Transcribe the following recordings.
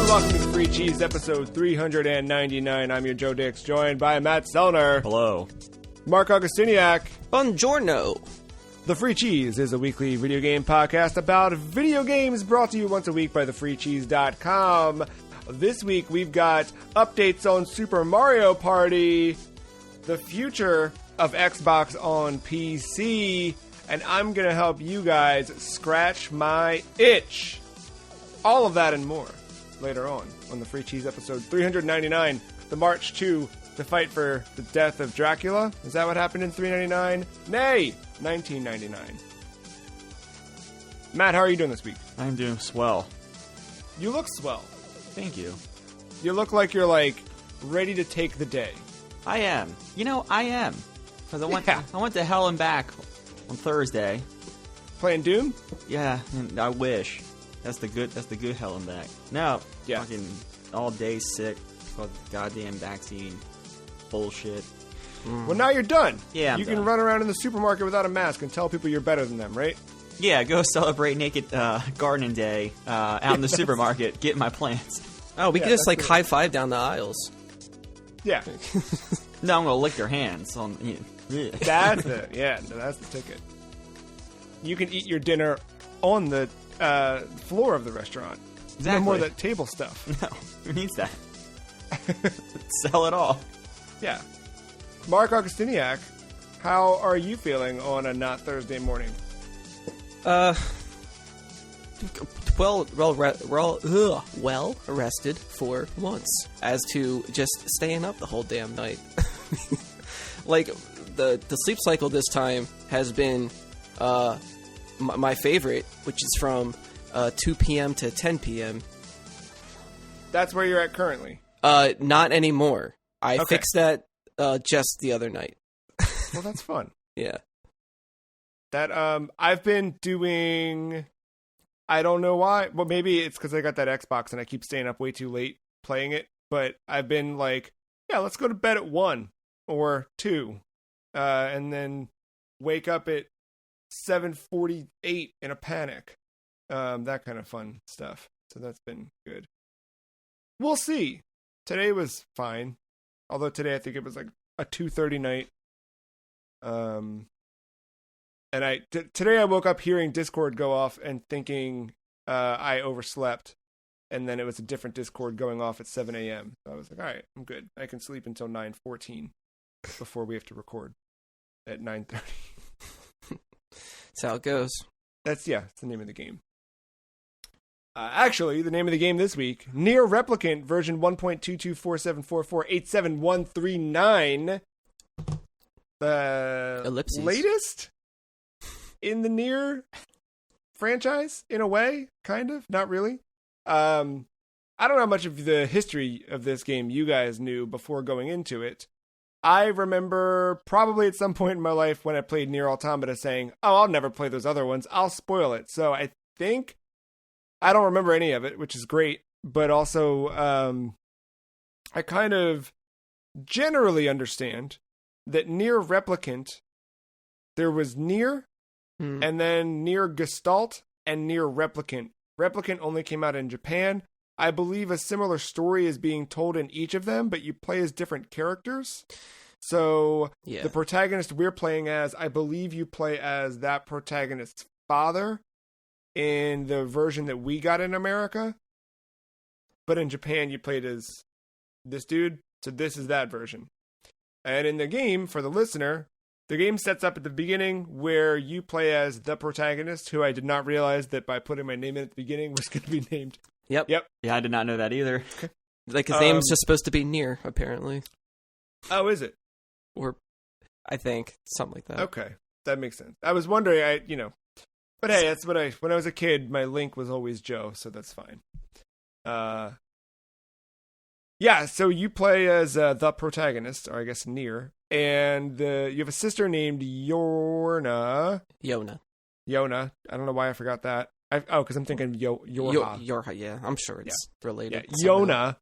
welcome to the Free Cheese episode 399. I'm your Joe Dix, joined by Matt Sellner. Hello. Mark Augustiniak. Buongiorno. The Free Cheese is a weekly video game podcast about video games brought to you once a week by thefreecheese.com. This week we've got updates on Super Mario Party, the future of Xbox on PC, and I'm going to help you guys scratch my itch. All of that and more later on the Free Cheese episode 399, the March to the fight for the death of Dracula. Is that what happened in 399? Nay, 1999. Matt, how are you doing this week? I'm doing swell. You look swell. Thank you. You look like you're, ready to take the day. I am. I am. Because I went to hell and back on Thursday. Playing Doom? Yeah, and I wish. That's the good hell and back. No, yeah. Fucking all day sick because of goddamn vaccine bullshit. Well, now you're done. Yeah, you can run around in the supermarket without a mask and tell people you're better than them, right? Yeah, go celebrate Naked Gardening Day out in the supermarket, get my plants. Oh, we could just high five down the aisles. Yeah. No, I'm gonna lick their hands on. That's it. Yeah, that's the ticket. You can eat your dinner on the floor of the restaurant. Exactly. No more of that table stuff. No, who needs that? Sell it all. Yeah. Mark Augustiniak, how are you feeling on a not Thursday morning? Well rested for once, as to just staying up the whole damn night. The sleep cycle this time has been my favorite, which is from 2 p.m. to 10 p.m. That's where you're at currently? Not anymore. I fixed that just the other night. Well, that's fun. Yeah. That I've been doing, I don't know why. Well, maybe it's because I got that Xbox and I keep staying up way too late playing it. But I've been let's go to bed at 1 or 2, and then wake up at 7:48 in a panic. That kind of fun stuff. So that's been good. We'll see. Today was fine. Although today I think it was a 2:30 night. And today I woke up hearing Discord go off and thinking I overslept. And then it was a different Discord going off at 7 a.m. So I was like, all right, I'm good. I can sleep until 9:14 before we have to record at 9:30. That's how it goes. It's the name of the game. Actually, the name of the game this week, NieR Replicant version 1.22474487139. The Ellipses. Latest in the NieR franchise, in a way, kind of, not really. I don't know how much of the history of this game you guys knew before going into it. I remember probably at some point in my life when I played NieR Automata saying, I'll never play those other ones. I'll spoil it. So I think I don't remember any of it, which is great. But also, I kind of generally understand that NieR Replicant, there was NieR, and then NieR Gestalt, and NieR Replicant. Replicant only came out in Japan. I believe a similar story is being told in each of them, but you play as different characters. So the protagonist we're playing as, I believe you play as that protagonist's father in the version that we got in America. But in Japan, you played as this dude. So this is that version. And in the game, for the listener, the game sets up at the beginning where you play as the protagonist, who I did not realize that by putting my name in at the beginning was going to be named. Yep. Yeah, I did not know that either. His name's just supposed to be NieR, apparently. Oh, is it? Or, I think, something like that. Okay, that makes sense. I was wondering, but hey, that's what when I was a kid, my link was always Joe, so that's fine. So you play as the protagonist, or I guess NieR, and you have a sister named Yona. Yona. I don't know why I forgot that. Because I'm thinking Yorha. Yorha, yeah. I'm sure it's related. Yeah. Yona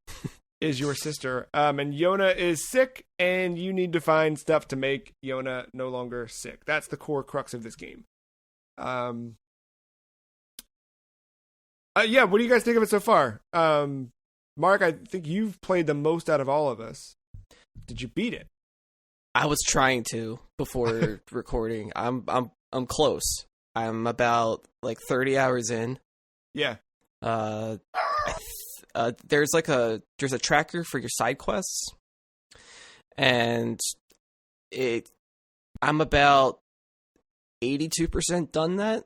is your sister. And Yona is sick, and you need to find stuff to make Yona no longer sick. That's the core crux of this game. What do you guys think of it so far? Mark, I think you've played the most out of all of us. Did you beat it? I was trying to before recording. I'm close. I'm about like 30 hours in. Yeah. There's a tracker for your side quests, and I'm about 82% done that.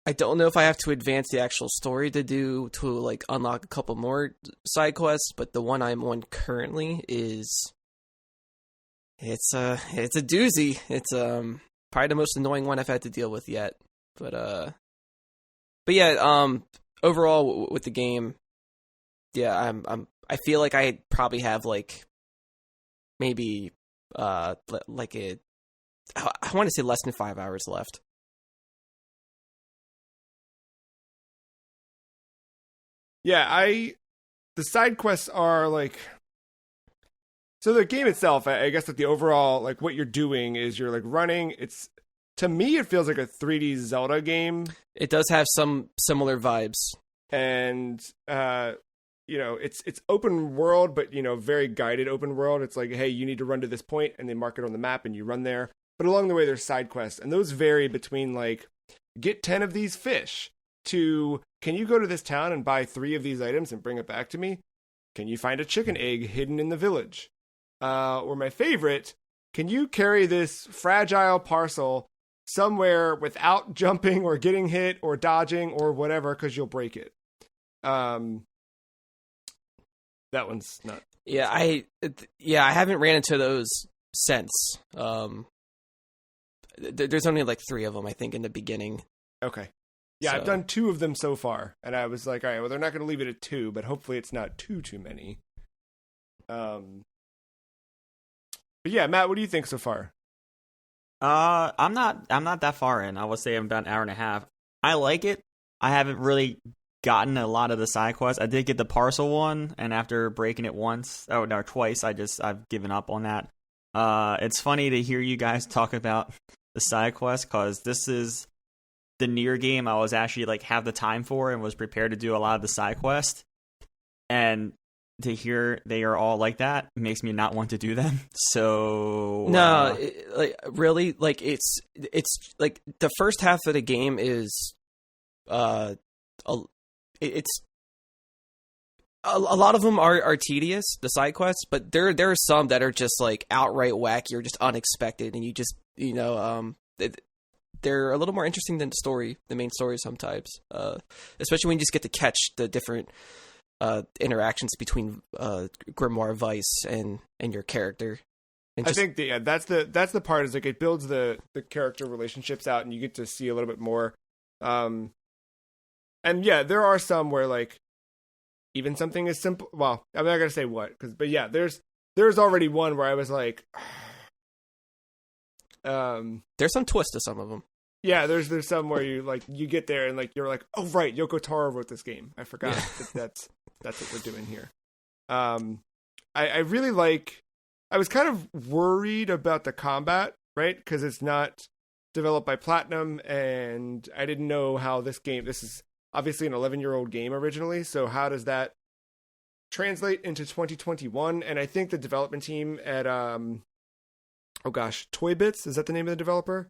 I don't know if I have to advance the actual story to like unlock a couple more side quests, but the one I'm on currently it's a doozy. It's probably the most annoying one I've had to deal with yet. But yeah, overall with the game, yeah, I feel like I probably have like maybe I want to say less than 5 hours left. Yeah, the side quests are like, so the game itself, I guess that the overall, like what you're doing is you're like running. To me, it feels like a 3D Zelda game. It does have some similar vibes. And, it's open world, but, very guided open world. It's like, hey, you need to run to this point, and they mark it on the map and you run there. But along the way, there's side quests, and those vary between like, get 10 of these fish, to, can you go to this town and buy 3 of these items and bring it back to me? Can you find a chicken egg hidden in the village? Or my favorite, can you carry this fragile parcel somewhere without jumping or getting hit or dodging or whatever, because you'll break it? That one's not. Yeah, I haven't ran into those since. There's only like 3 of them, I think, in the beginning. Okay. Yeah, so. I've done 2 of them so far, and I was like, all right, well, they're not going to leave it at 2, but hopefully it's not too many. But yeah, Matt, what do you think so far? I'm not that far in. I would say I'm about an hour and a half. I like it. I haven't really gotten a lot of the side quests. I did get the parcel one, and after breaking it twice, I've given up on that. It's funny to hear you guys talk about the side quest, because this is the NieR game I was actually like have the time for and was prepared to do a lot of the side quest, and to hear they are all like that makes me not want to do them. So really, like it's like the first half of the game is it's a lot of them are tedious, the side quests, but there are some that are just like outright wacky or just unexpected, and you just they're a little more interesting than the main story sometimes, especially when you just get to catch the different interactions between Grimoire Vice and your character. And I think that's the part, is like it builds the character relationships out, and you get to see a little bit more. And yeah, there are some where like even something as simple. Well, I'm not gonna say what, but yeah, there's already one where I was like, there's some twist to some of them. Yeah, there's some where you get there and like you're like, oh right, Yoko Taro wrote this game. I forgot that's what we're doing here. I really like. I was kind of worried about the combat, right? Because it's not developed by Platinum, and I didn't know how this is obviously an 11-year-old game originally. So how does that translate into 2021? And I think the development team at Toy Bits, is that the name of the developer?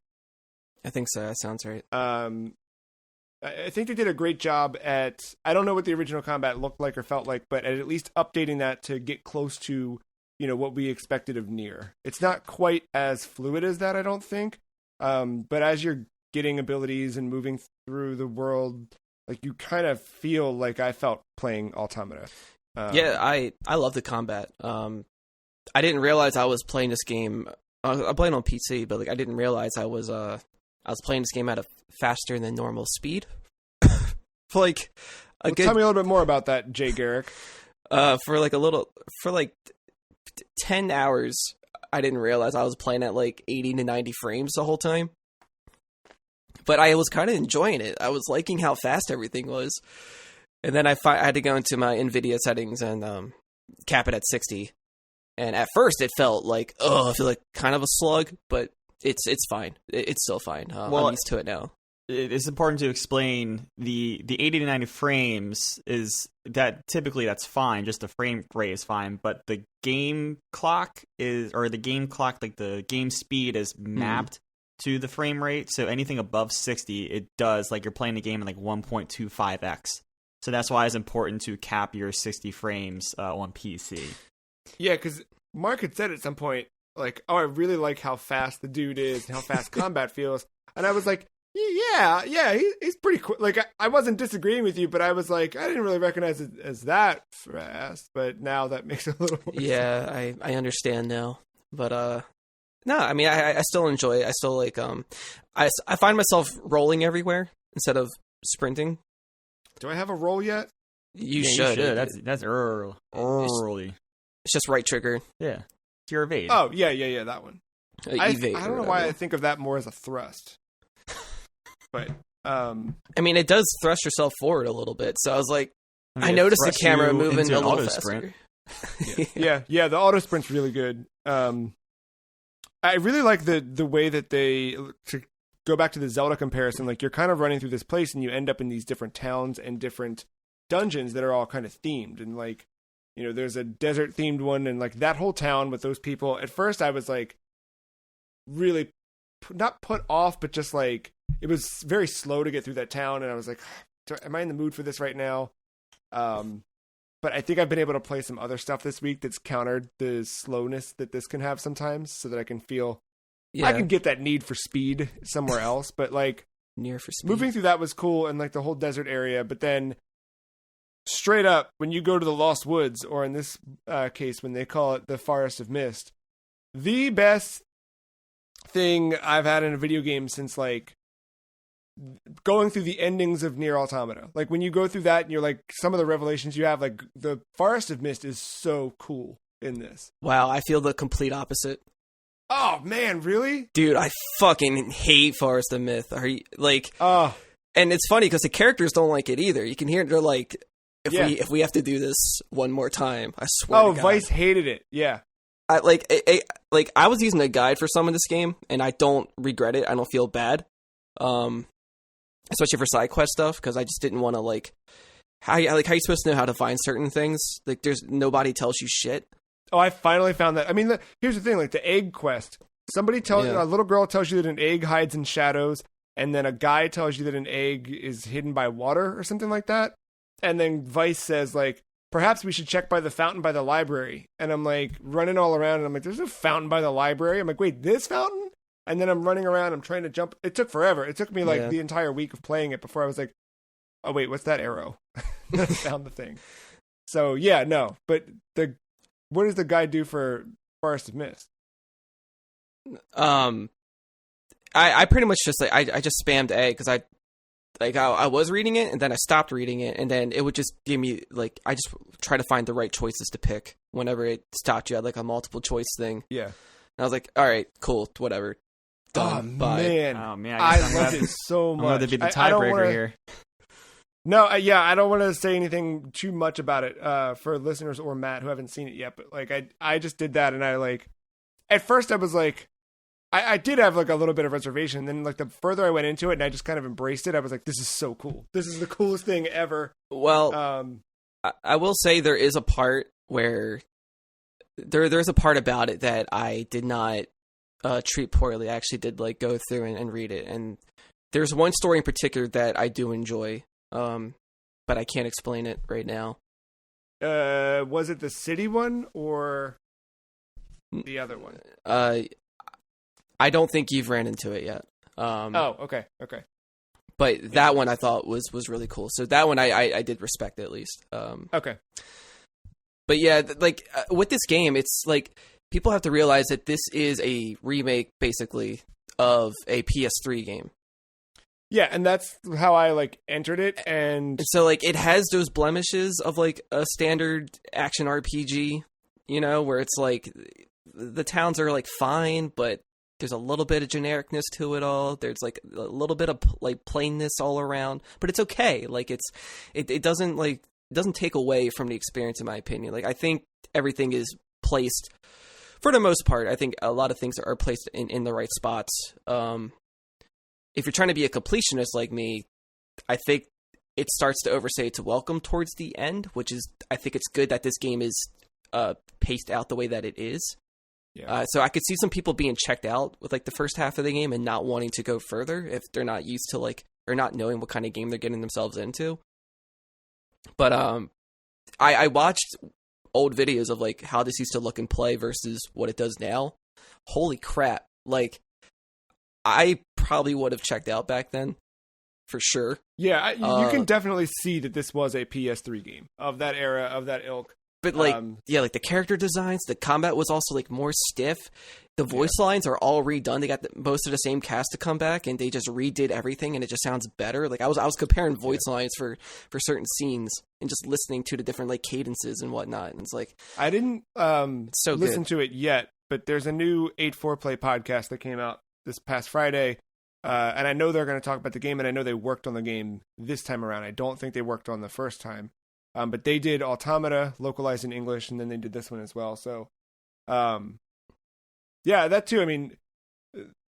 I think so. That sounds right. I think they did a great job at, I don't know what the original combat looked like or felt like, but at least updating that to get close to, what we expected of NieR. It's not quite as fluid as that, I don't think. But as you're getting abilities and moving through the world, like you kind of feel like I felt playing Automata. Yeah, I love the combat. I didn't realize I was playing this game. I'm playing on PC, but like I didn't realize I was playing this game at a faster than normal speed. Tell me a little bit more about that, Jay Garrick. For 10 hours, I didn't realize I was playing at like 80 to 90 frames the whole time. But I was kind of enjoying it. I was liking how fast everything was. And then I had to go into my NVIDIA settings and cap it at 60. And at first it felt like, I feel like kind of a slug, but it's fine. It's still fine. I'm used to it now. it's important to explain the 80 to 90 frames is that typically that's fine, just the frame rate is fine, but the game clock like the game speed is mapped to the frame rate, so anything above 60 it does like you're playing the game in like 1.25x. So that's why it's important to cap your 60 frames on PC. Yeah, because Mark had said at some point, like, oh, I really like how fast the dude is and how fast combat feels. And I was like, yeah, he's pretty quick. Like, I wasn't disagreeing with you, but I was like, I didn't really recognize it as that fast. But now that makes it a little more sense. I understand now. But, no, I mean, I still enjoy it. I still, like, I find myself rolling everywhere instead of sprinting. Do I have a roll yet? You should. That's early. It's just right trigger. Yeah. It's your evade. Oh, yeah, that one. Evade. I don't know why I think of that more as a thrust. But, I mean, it does thrust yourself forward a little bit. So I was like, I noticed the camera moving a little faster. Yeah, the auto sprint's really good. I really like the way that they, to go back to the Zelda comparison, like you're kind of running through this place and you end up in these different towns and different dungeons that are all kind of themed. And like, you know, there's a desert themed one, and like that whole town with those people. At first I was like really not put off, but just like, it was very slow to get through that town, and I was like, am I in the mood for this right now? But I think I've been able to play some other stuff this week that's countered the slowness that this can have sometimes, so that I can feel I can get that need for speed somewhere else. But like NieR for speed. Moving through that was cool, and like the whole desert area. But then straight up, when you go to the Lost Woods, or in this case, when they call it the Forest of Mist, the best thing I've had in a video game since like going through the endings of NieR Automata. Like when you go through that and you're like, some of the revelations you have, like the Forest of Mist is so cool in this. Wow, I feel the complete opposite. Oh man, really? Dude, I fucking hate Forest of Myth. Are you like Oh. And it's funny because the characters don't like it either. You can hear they're like, if we have to do this one more time, I swear to God. Vice hated it. Yeah. I was using a guide for some of this game, and I don't regret it. I don't feel bad. Especially for side quest stuff, because I just didn't want to like how you supposed to know how to find certain things? Like, there's nobody tells you shit. Oh, I finally found that. I mean, here's the thing: like the egg quest. Somebody tells you, a little girl tells you that an egg hides in shadows, and then a guy tells you that an egg is hidden by water or something like that. And then Vice says like, perhaps we should check by the fountain by the library. And I'm like running all around, and I'm like, there's no fountain by the library. I'm like, wait, this fountain? And then I'm running around, I'm trying to jump. It took forever. It took me like the entire week of playing it before I was like, oh wait, what's that arrow? I found the thing. So yeah, no. But what does the guy do for Forest of Mist? I pretty much just like I just spammed A because I was reading it, and then I stopped reading it, and then it would just give me like, I just try to find the right choices to pick whenever it stopped you at like a multiple choice thing. Yeah. And I was like, all right, cool, whatever. Done. Man. Oh man, I loved it so much. I'm going to be the tiebreaker here. No, I don't want to say anything too much about it for listeners or Matt who haven't seen it yet. But like, I just did that, and I like, at first I was like, I did have like a little bit of reservation. And then like the further I went into it, and I just kind of embraced it, I was like, this is so cool. This is the coolest thing ever. Well, I will say there is a part where there's a part about it that I did not treat poorly. I actually did like go through and read it, and there's one story in particular that I do enjoy, but I can't explain it right now. Was it the city one or the other one? I don't think you've ran into it yet. Okay. But that one I thought was really cool. So that one I did respect at least. Okay. But yeah, like with this game, it's like people have to realize that this is a remake, basically, of a PS3 game. Yeah, and that's how I like entered it, and so like it has those blemishes of like a standard action RPG, you know, where it's like the towns are like fine, but there's a little bit of genericness to it all. There's like a little bit of like plainness all around, but it's okay. Like it doesn't take away from the experience, in my opinion. Like I think everything is placed, for the most part. I think a lot of things are placed in the right spots. if you're trying to be a completionist like me, I think it starts to overstay its welcome towards the end, which is, I think it's good that this game is paced out the way that it is. Yeah. So I could see some people being checked out with like the first half of the game and not wanting to go further if they're not used to like, or not knowing what kind of game they're getting themselves into. But I watched old videos of like how this used to look and play versus what it does now. Holy crap. Like, I probably would have checked out back then, for sure. Yeah, you can definitely see that this was a PS3 game of that era, of that ilk. But like, like the character designs, the combat was also like more stiff. The voice lines are all redone. They got most of the same cast to come back, and they just redid everything, and it just sounds better. Like I was comparing voice lines for certain scenes and just listening to the different like cadences and whatnot. And it's like, I didn't listen to it yet, but there's a new 8-4 Play podcast that came out this past Friday. And I know they're going to talk about the game, and I know they worked on the game this time around. I don't think they worked on the first time. But they did Automata, localized in English, and then they did this one as well. So, yeah, that too. I mean,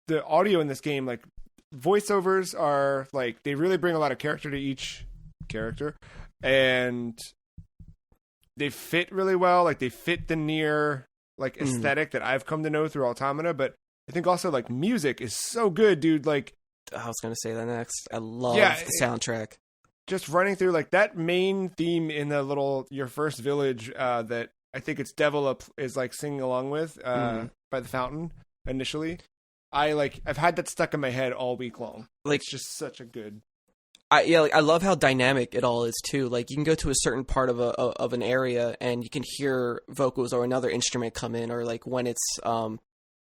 the audio in this game, like, voiceovers are, like, they really bring a lot of character to each character. And they fit really well. Like, they fit the NieR, like, aesthetic that I've come to know through Automata. But I think also, like, music is so good, dude. Like, I was going to say that next. I love the soundtrack. Just running through like that main theme in the your first village that I think it's Devil is like singing along with by the fountain initially. I've had that stuck in my head all week long. Like, it's just such a good. I love how dynamic it all is too. Like you can go to a certain part of an area and you can hear vocals or another instrument come in, or like when it's or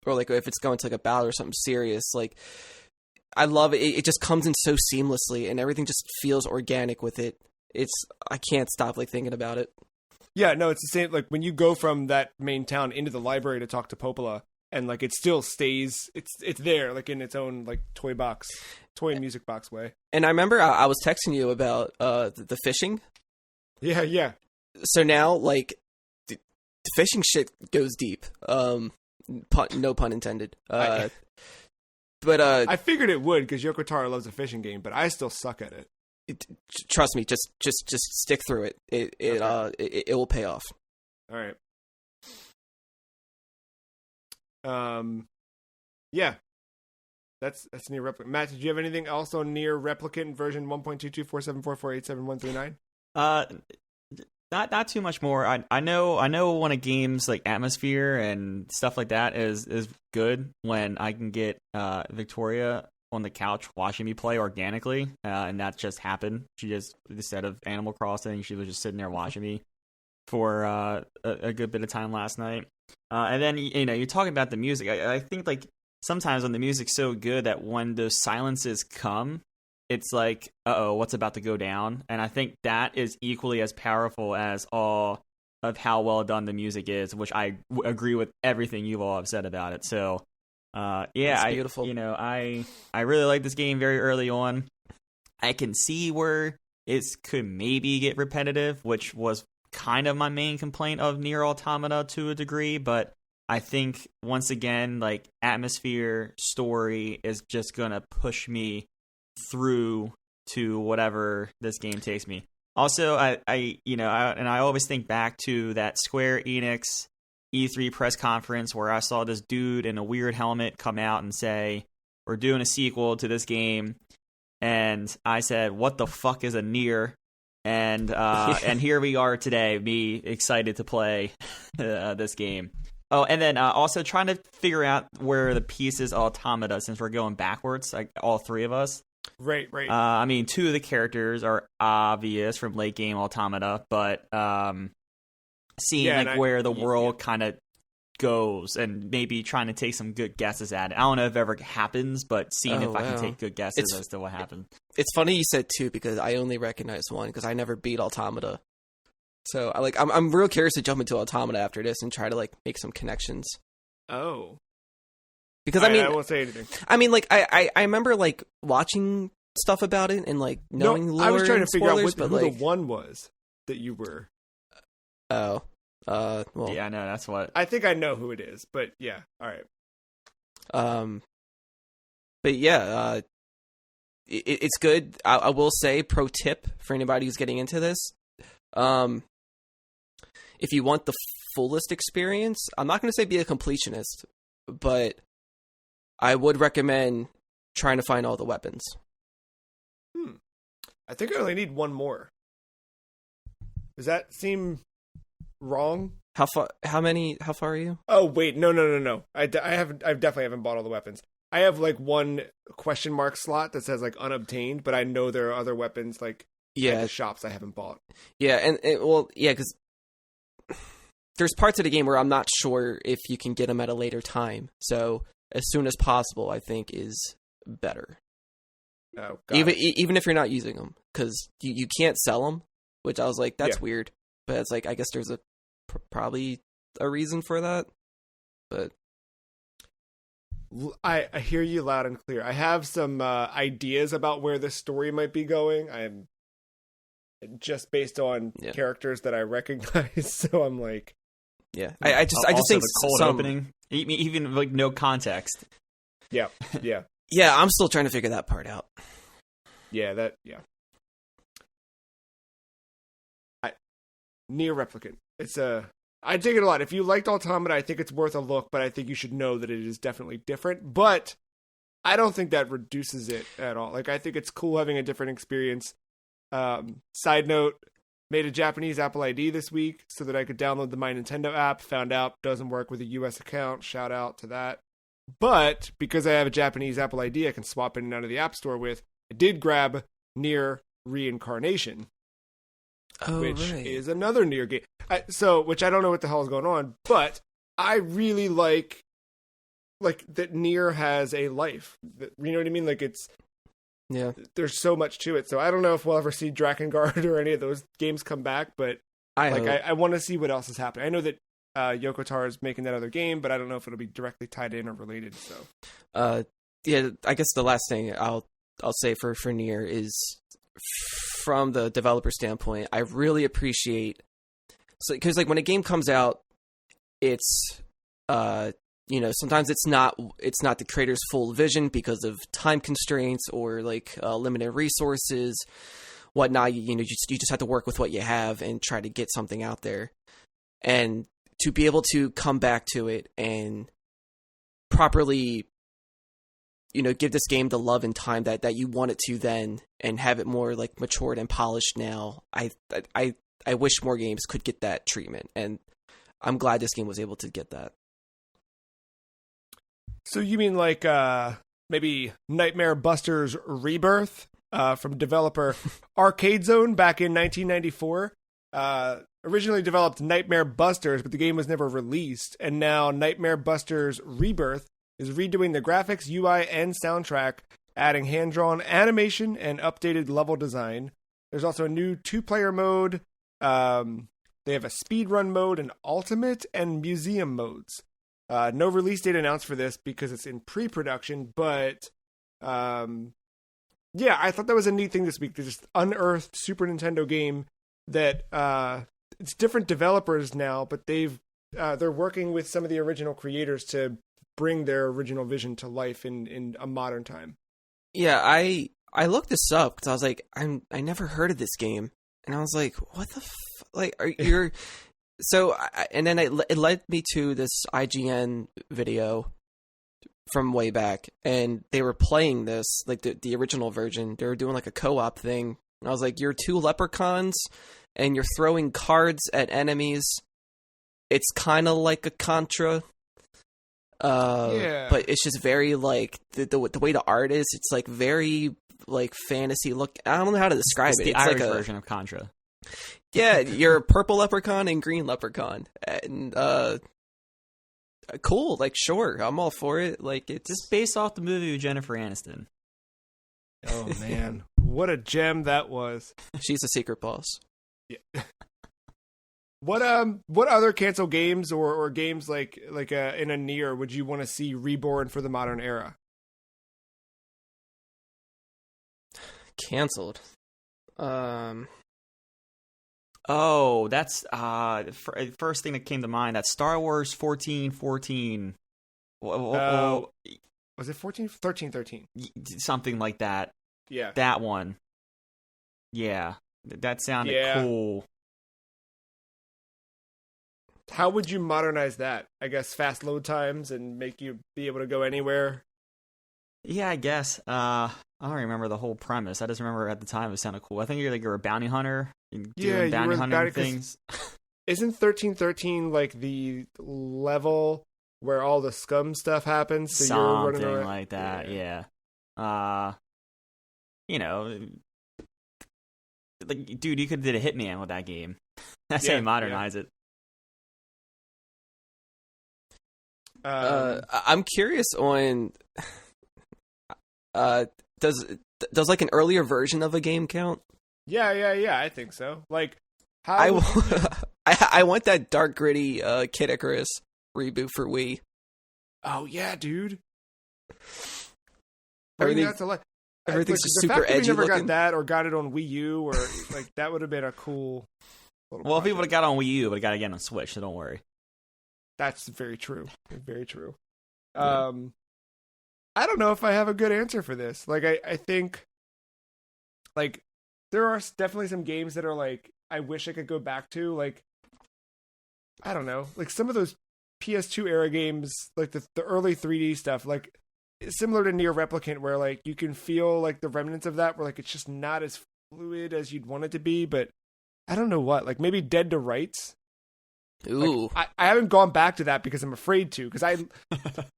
like if it's going to like a battle or something serious. Like, I love it. It just comes in so seamlessly, and everything just feels organic with it. I can't stop like thinking about it. Yeah, no, it's the same. Like when you go from that main town into the library to talk to Popola, and like it still stays. It's there, like in its own like toy music box way. And I remember I was texting you about the fishing. Yeah. So now like the fishing shit goes deep. No pun intended. But I figured it would because Yoko Taro loves a fishing game, but I still suck at it. Trust me, just stick through it. It will pay off. All right. Yeah. That's NieR Replicant. Matt, did you have anything else on NieR Replicant version 1.22474487139? Not too much more. I know when a game's like atmosphere and stuff like that is good when I can get Victoria on the couch watching me play organically, and that just happened. She just, instead of Animal Crossing, she was just sitting there watching me for a good bit of time last night. And then you're talking about the music. I think like sometimes when the music's so good that when those silences come, it's like, uh-oh, what's about to go down? And I think that is equally as powerful as all of how well done the music is, which I agree with everything you all have said about it. So, yeah, it's beautiful. I really like this game very early on. I can see where it could maybe get repetitive, which was kind of my main complaint of NieR Automata to a degree, but I think, once again, like, atmosphere, story is just gonna push me through to whatever this game takes me. Also, I always think back to that Square Enix E3 press conference where I saw this dude in a weird helmet come out and say, we're doing a sequel to this game, and I said, what the fuck is a NieR? And and here we are today, me excited to play this game. Oh, and then also trying to figure out where the pieces Automata, since we're going backwards, like all three of us. Right. I mean, two of the characters are obvious from late game Automata, but seeing where the world kind of goes and maybe trying to take some good guesses at it. I don't know if it ever happens, but seeing if I can take good guesses as to what happened. It's funny you said two because I only recognize one because I never beat Automata. So I'm real curious to jump into Automata after this and try to like make some connections. Oh. Because I mean, I won't say anything. I mean, like I remember like watching stuff about it and like knowing lore. I was trying to figure out who like, the one was that you were. Oh, well, yeah, I know that's what. I think I know who it is, but yeah, all right. But yeah, it's good. I will say, pro tip for anybody who's getting into this. If you want the fullest experience, I'm not going to say be a completionist, but I would recommend trying to find all the weapons. I think I only need one more. Does that seem wrong? How far are you? Oh wait, no. I definitely haven't bought all the weapons. I have like one question mark slot that says like unobtained, but I know there are other weapons like at the shops I haven't bought. Yeah, because there's parts of the game where I'm not sure if you can get them at a later time. So as soon as possible, I think is better. Oh, even if you're not using them, because you can't sell them, which I was like, that's weird. But it's like, I guess there's probably a reason for that. But I hear you loud and clear. I have some ideas about where the story might be going. I'm just based on characters that I recognize. So I'm like, I just think the cold opening, even like no context. Yeah. I'm still trying to figure that part out. NieR Replicant. I dig it a lot. If you liked Automata, I think it's worth a look, but I think you should know that it is definitely different. But I don't think that reduces it at all. Like, I think it's cool having a different experience. Side note, made a Japanese Apple ID this week so that I could download the My Nintendo app. Found out doesn't work with a US account. Shout out to that. But because I have a Japanese Apple ID I can swap in and out of the App Store with, I did grab NieR Reincarnation. Which is another NieR game. Which I don't know what the hell is going on, but I really like that NieR has a life. You know what I mean? Like there's so much to it. So I don't know if we'll ever see Drakengard or any of those games come back, but I want to see what else is happening. I know that Yoko Taro is making that other game, but I don't know if it'll be directly tied in or related. So I guess the last thing I'll say for NieR is, from the developer standpoint, I really appreciate, because like when a game comes out, it's sometimes it's not the creator's full vision because of time constraints or like limited resources, whatnot. You just have to work with what you have and try to get something out there, and to be able to come back to it and properly give this game the love and time that you want it to then, and have it more like matured and polished now. I wish more games could get that treatment, and I'm glad this game was able to get that. So you mean like maybe Nightmare Busters Rebirth from developer Arcade Zone back in 1994? Originally developed Nightmare Busters, but the game was never released, and now Nightmare Busters Rebirth is redoing the graphics, UI, and soundtrack, adding hand-drawn animation and updated level design. There's also a new 2-player mode. They have a speedrun mode, an ultimate, and museum modes. No release date announced for this because it's in pre-production, but I thought that was a neat thing this week. They just unearthed Super Nintendo game that it's different developers now, but they're working with some of the original creators to bring their original vision to life in a modern time. Yeah, I looked this up because I was like, I never heard of this game, and I was like, what the like are you're so and then it led me to this IGN video from way back, and they were playing this like the original version. They were doing like a co-op thing, and I was like, you're 2 leprechauns and you're throwing cards at enemies. It's kind of like a Contra. But it's just very like the way the art is. It's like very like fantasy look. I don't know how to describe it. The it's Irish like version of Contra. Yeah, you're a purple leprechaun and green leprechaun, and cool. Like, sure, I'm all for it. Like, it's just based off the movie with Jennifer Aniston. Oh man, what a gem that was! She's a secret boss. Yeah. What other cancel games or games like in a NieR would you want to see reborn for the modern era? Canceled. Oh, that's first thing that came to mind. That's Star Wars 1414. Was it 1313? Something like that. Yeah. That one. Yeah. That sounded cool. How would you modernize that? I guess fast load times and make you be able to go anywhere. Yeah, I guess. I don't remember the whole premise. I just remember at the time it sounded cool. I think you're a bounty hunter. Doing bounty hunting things. Isn't 1313 like the level where all the scum stuff happens? So Something you're running around like that, yeah. Like, dude, you could have did a Hitman with that game. That's how you modernize it. I'm curious on does like an earlier version of a game count? Yeah, I think so. Like how I want that dark gritty Kid Icarus reboot for Wii. Oh yeah, dude. Everything's just super edgy. We never looking. got that or got it on Wii U or like that would have been a cool. Well, if we would have got on Wii U, but got to get on Switch, so don't worry. That's very true. Very true. Yeah. I don't know if I have a good answer for this. Like, I think, like, there are definitely some games that are like, I wish I could go back to. Like, I don't know. Like, some of those PS2 era games, like the early 3D stuff, like, similar to NieR Replicant, where, like, you can feel, like, the remnants of that, where, like, it's just not as fluid as you'd want it to be. But I don't know what. Like, maybe Dead to Rights. Ooh. Like, I haven't gone back to that because I'm afraid to. Because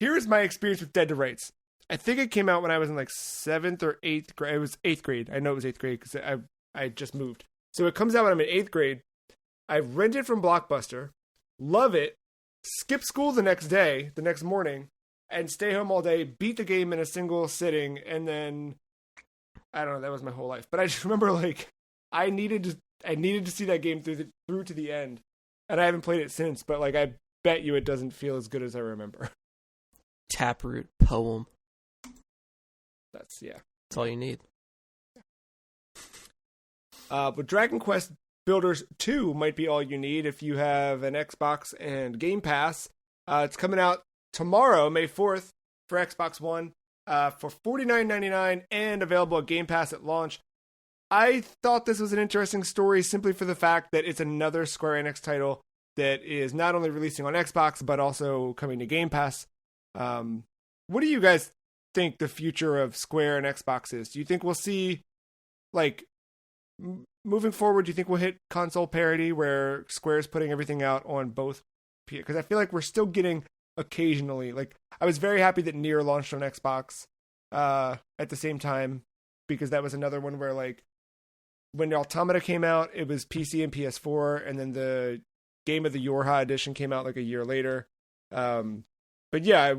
here's my experience with Dead to Rights. I think it came out when I was in like 7th or 8th grade. It was 8th grade. I know it was 8th grade because I just moved. So it comes out when I'm in 8th grade. I rent it from Blockbuster, love it, skip school the next morning, and stay home all day, beat the game in a single sitting, and then I don't know. That was my whole life. But I just remember like I needed to see that game through to the end. And I haven't played it since, but like I bet you it doesn't feel as good as I remember. Taproot poem. That's all you need. But Dragon Quest Builders 2 might be all you need if you have an Xbox and Game Pass. It's coming out tomorrow, May 4th, for Xbox One, for $49.99 and available at Game Pass at launch. I thought this was an interesting story simply for the fact that it's another Square Enix title that is not only releasing on Xbox, but also coming to Game Pass. What do you guys think the future of Square and Xbox is? Do you think we'll see, like, moving forward, do you think we'll hit console parity where Square's putting everything out on both? Because I feel like we're still getting occasionally, like, I was very happy that NieR launched on Xbox at the same time, because that was another one where, like, when Automata came out, it was PC and PS4, and then the Game of the Yorha edition came out like a year later. But yeah,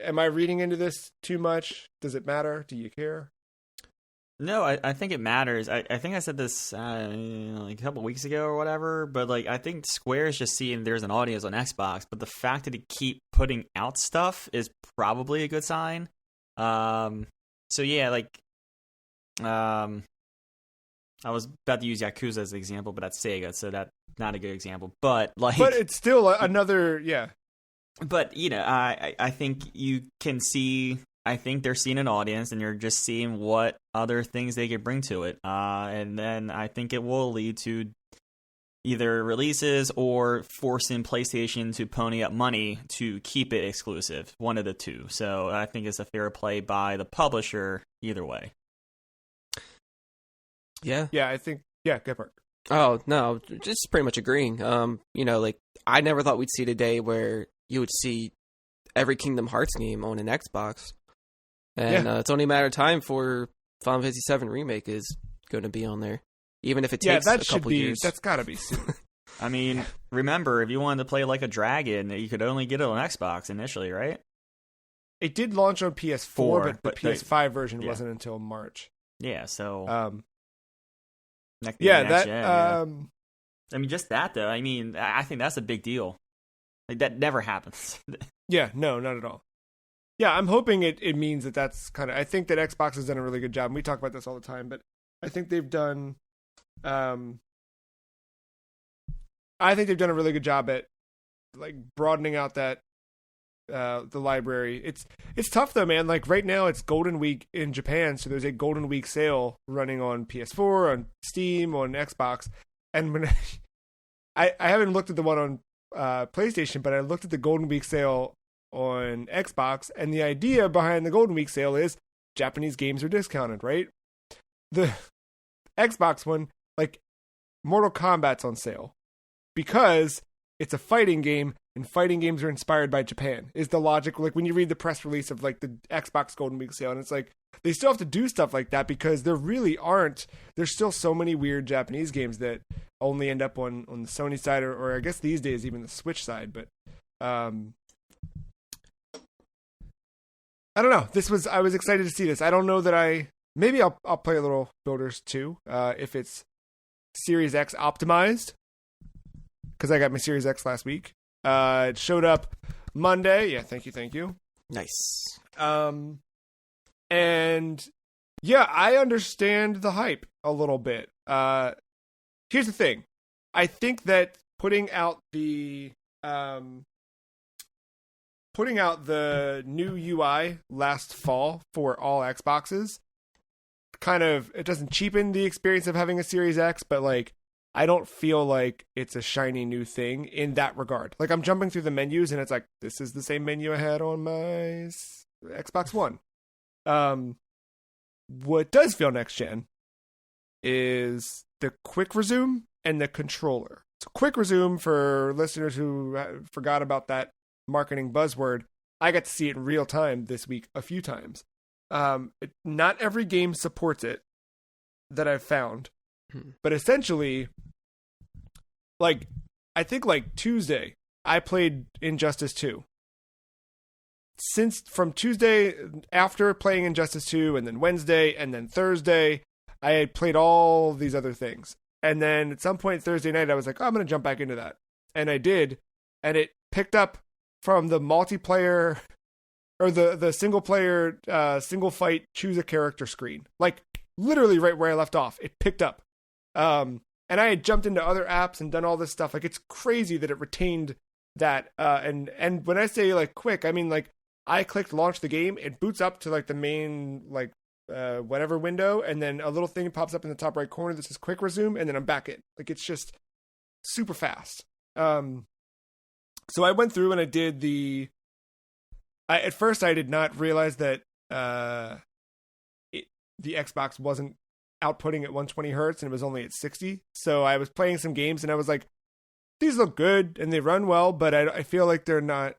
am I reading into this too much? Does it matter? Do you care? No, I think it matters. I think I said this like a couple weeks ago or whatever, but like I think Square is just seeing there's an audience on Xbox, but the fact that they keep putting out stuff is probably a good sign. So yeah, like I was about to use Yakuza as an example, but that's Sega, so that's not a good example. But it's still another, yeah. But I think you can see. I think they're seeing an audience, and you're just seeing what other things they could bring to it. And then I think it will lead to either releases or forcing PlayStation to pony up money to keep it exclusive. One of the two. So I think it's a fair play by the publisher either way. Yeah. Yeah, I think, yeah, good part. Oh, no, just pretty much agreeing. Like, I never thought we'd see the day where you would see every Kingdom Hearts game on an Xbox. And it's only a matter of time for Final Fantasy VII Remake is going to be on there. Even if it takes a couple years. That's got to be soon. I mean, remember, if you wanted to play like a dragon, you could only get it on Xbox initially, right? It did launch on PS4, but the PS5 version wasn't until March. Yeah, so... I mean, just that, though. I mean, I think that's a big deal. Like, that never happens. Yeah, no, not at all. Yeah, I'm hoping it means that's kind of... I think that Xbox has done a really good job. And we talk about this all the time, but I think they've done... I think they've done a really good job at, like, broadening out that the library. It's tough though, man. Like right now it's Golden Week in Japan, so there's a Golden Week sale running on PS4, on Steam, on Xbox. And when I haven't looked at the one on PlayStation, but I looked at the Golden Week sale on Xbox, and the idea behind the Golden Week sale is Japanese games are discounted, right? The Xbox one, like Mortal Kombat's on sale because it's a fighting game, and fighting games are inspired by Japan, is the logic. Like when you read the press release of like the Xbox Golden Week sale, and it's like they still have to do stuff like that because there really aren't. There's still so many weird Japanese games that only end up on the Sony side, or I guess these days even the Switch side. But I don't know. I was excited to see this. I don't know that maybe I'll play a little Builders 2 if it's Series X optimized, because I got my Series X last week. It showed up Monday. Yeah, thank you. Nice. And yeah, I understand the hype a little bit. Here's the thing. I think that putting out the new UI last fall for all Xboxes it doesn't cheapen the experience of having a Series X, but like I don't feel like it's a shiny new thing in that regard. Like I'm jumping through the menus and it's like, this is the same menu I had on my Xbox One. What does feel next gen is the quick resume and the controller. So quick resume, for listeners who forgot about that marketing buzzword, I got to see it in real time this week a few times. Not every game supports it that I've found, but essentially, like, I think like Tuesday, I played Injustice 2. From Tuesday, after playing Injustice 2, and then Wednesday, and then Thursday, I had played all these other things. And then at some point Thursday night, I was like, oh, I'm going to jump back into that. And I did. And it picked up from the multiplayer, or the single player, single fight, choose a character screen. Like, literally right where I left off. It picked up. And I had jumped into other apps and done all this stuff. Like, it's crazy that it retained that. And when I say, like, quick, I mean, like, I clicked launch the game, it boots up to like the main like whatever window, and then a little thing pops up in the top right corner that says quick resume, and then I'm back in. Like it's just super fast. So I went through and I did at first I did not realize that the Xbox wasn't outputting at 120 hertz and it was only at 60. So I was playing some games and I was like, these look good and they run well, but I feel like they're not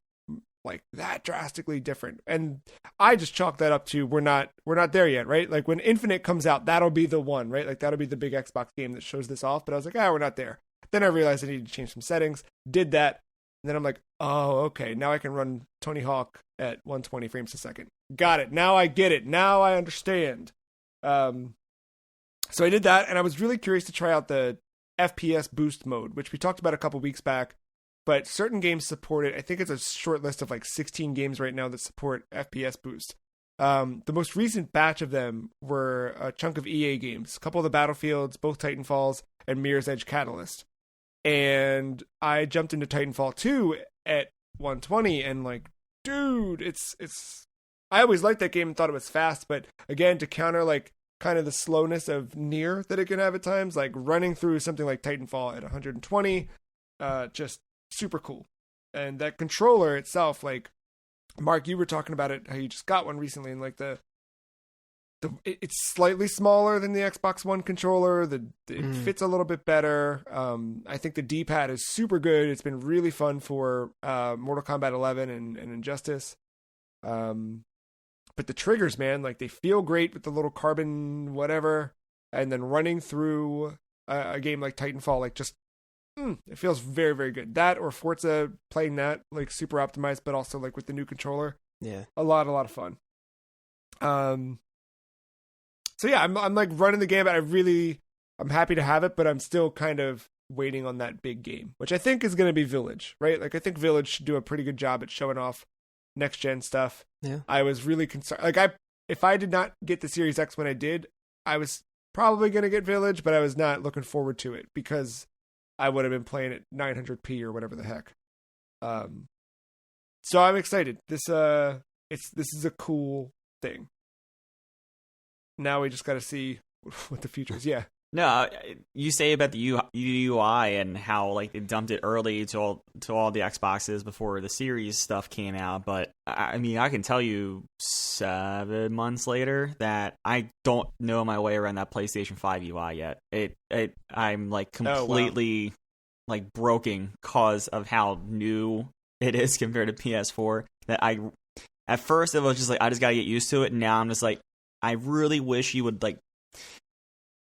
like that drastically different. And I just chalk that up to we're not there yet, right? Like when Infinite comes out, that'll be the one, right? Like that'll be the big Xbox game that shows this off. But I was like, we're not there. Then I realized I needed to change some settings, did that, and then I'm like, oh, okay, now I can run Tony Hawk at 120 frames a second. Got it. Now I get it. Now I understand. So I did that, and I was really curious to try out the FPS boost mode, which we talked about a couple weeks back. But certain games support it. I think it's a short list of like 16 games right now that support FPS boost. The most recent batch of them were a chunk of EA games, a couple of the Battlefields, both Titanfalls, and Mirror's Edge Catalyst. And I jumped into Titanfall 2 at 120, and like, dude, it's. I always liked that game and thought it was fast, but again, to counter like kind of the slowness of NieR that it can have at times, like running through something like Titanfall at 120, just super cool. And that controller itself, like Mark, you were talking about it, how you just got one recently, and like it's slightly smaller than the Xbox One controller. It fits a little bit better. I think the D-pad is super good. It's been really fun for Mortal Kombat 11 and Injustice. But the triggers, man, like they feel great with the little carbon whatever, and then running through a game like Titanfall, like just it feels very, very good. That or Forza, playing that like super optimized, but also like with the new controller, a lot of fun. So yeah, I'm like running the game. I'm happy to have it, but I'm still kind of waiting on that big game, which I think is going to be Village, right? Like I think Village should do a pretty good job at showing off next gen stuff. Yeah, I was really concerned. Like if I did not get the Series X when I did, I was probably going to get Village, but I was not looking forward to it because I would have been playing at 900p or whatever the heck. So I'm excited. This is a cool thing. Now we just got to see what the future is. Yeah. No, you say about the UI and how like they dumped it early to all the Xboxes before the Series stuff came out, but I mean I can tell you 7 months later that I don't know my way around that PlayStation 5 UI yet. I'm like completely like broken cause of how new it is compared to PS4. That at first it was just like I just gotta get used to it, and now I'm just like I really wish you would like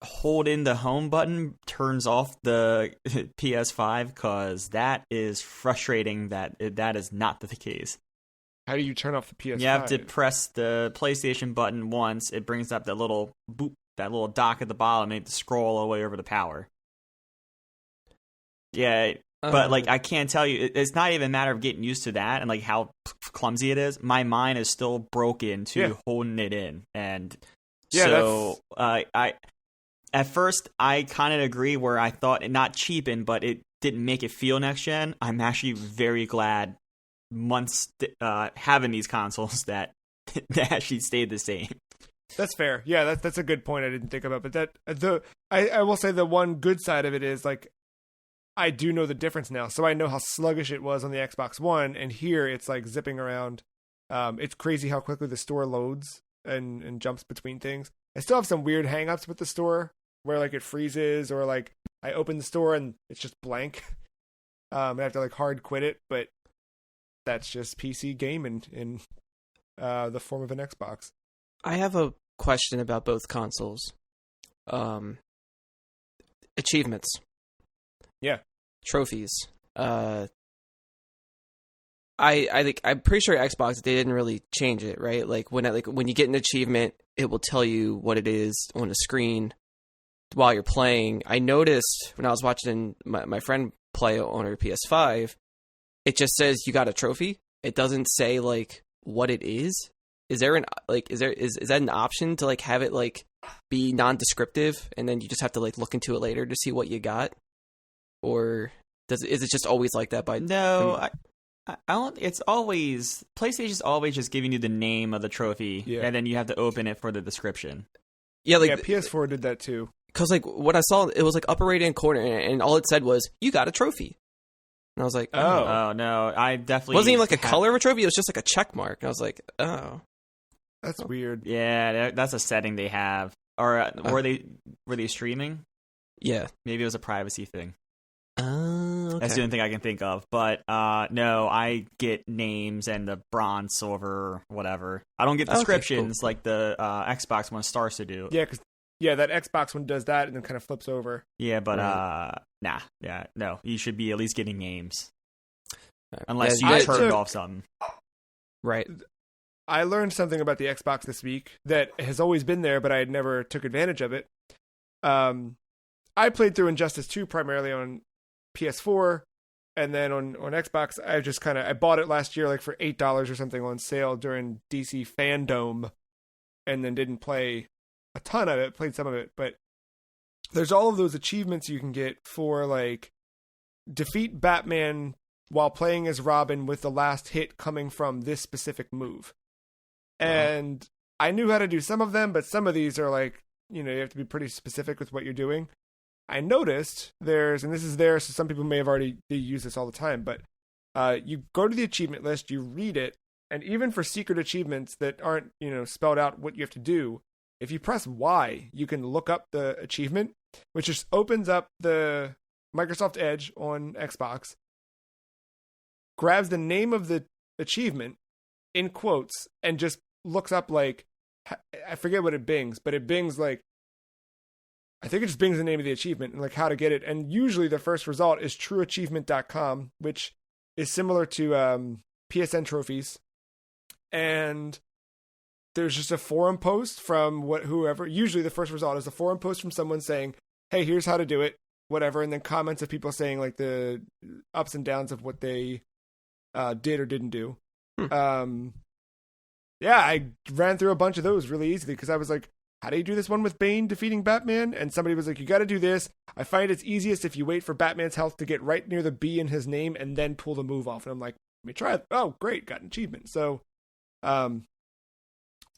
hold in the home button turns off the PS5 because that is frustrating that is not the case. How do you turn off the PS5? You have to press the PlayStation button once. It brings up that little boop, that little dock at the bottom, and you have to scroll all the way over to power. Yeah, but like I can't tell you, it's not even a matter of getting used to that and like how clumsy it is. My mind is still broken to holding it in, and so At first, I kind of agree where I thought it not cheapen, but it didn't make it feel next gen. I'm actually very glad months having these consoles that actually stayed the same. That's fair. Yeah, that's a good point I didn't think about. But I will say the one good side of it is like I do know the difference now, so I know how sluggish it was on the Xbox One, and here it's like zipping around. It's crazy how quickly the store loads and jumps between things. I still have some weird hangups with the store where like it freezes or like I open the store and it's just blank. I have to like hard quit it, but that's just PC gaming in the form of an Xbox. I have a question about both consoles. Achievements. Yeah. Trophies. I think I'm pretty sure Xbox they didn't really change it, right? Like when you get an achievement, it will tell you what it is on the screen while you're playing. I noticed when I was watching my friend play on her PS5, it just says you got a trophy. It doesn't say like what it is. Is there is that an option to like have it like be non-descriptive and then you just have to like look into it later to see what you got? Or is it just always like that No, I don't. It's always PlayStation's always just giving you the name of the trophy, and then you have to open it for the description. Yeah, like PS4 did that too. Because like what I saw, it was like upper right hand corner, and all it said was "you got a trophy," and I was like, "Oh no, I definitely wasn't even like a color of a trophy; it was just like a check mark." And I was like, "Oh, that's weird." Yeah, that's a setting they have. Or were they streaming? Yeah, maybe it was a privacy thing. Okay. That's the only thing I can think of. But no, I get names and the bronze, silver, whatever. I don't get descriptions like the Xbox One starts to do. Yeah, that Xbox One does that and then kind of flips over. Yeah, but no. You should be at least getting names. Unless you turned off something. Right. I learned something about the Xbox this week that has always been there, but I had never took advantage of it. I played through Injustice 2 primarily on PS4, and then on Xbox, I bought it last year like for $8 or something on sale during DC Fandom, and then didn't play a ton of it, played some of it, but there's all of those achievements you can get for like defeat Batman while playing as Robin with the last hit coming from this specific move. And I knew how to do some of them, but some of these are like, you have to be pretty specific with what you're doing. I noticed and this is there, so some people may have already used this all the time, but you go to the achievement list, you read it, and even for secret achievements that aren't, spelled out what you have to do, if you press Y, you can look up the achievement, which just opens up the Microsoft Edge on Xbox, grabs the name of the achievement in quotes, and just looks up like, I forget what it bings, but it bings like, I think it just bings the name of the achievement and like how to get it. And usually the first result is trueachievement.com, which is similar to PSN trophies. And there's just a forum post from whoever. Usually the first result is a forum post from someone saying, hey, here's how to do it, whatever. And then comments of people saying like the ups and downs of what they did or didn't do. Yeah, I ran through a bunch of those really easily because I was like, how do you do this one with Bane defeating Batman? And somebody was like, you got to do this. I find it's easiest if you wait for Batman's health to get right near the B in his name and then pull the move off. And I'm like, me try it. Oh, great, got an achievement. So,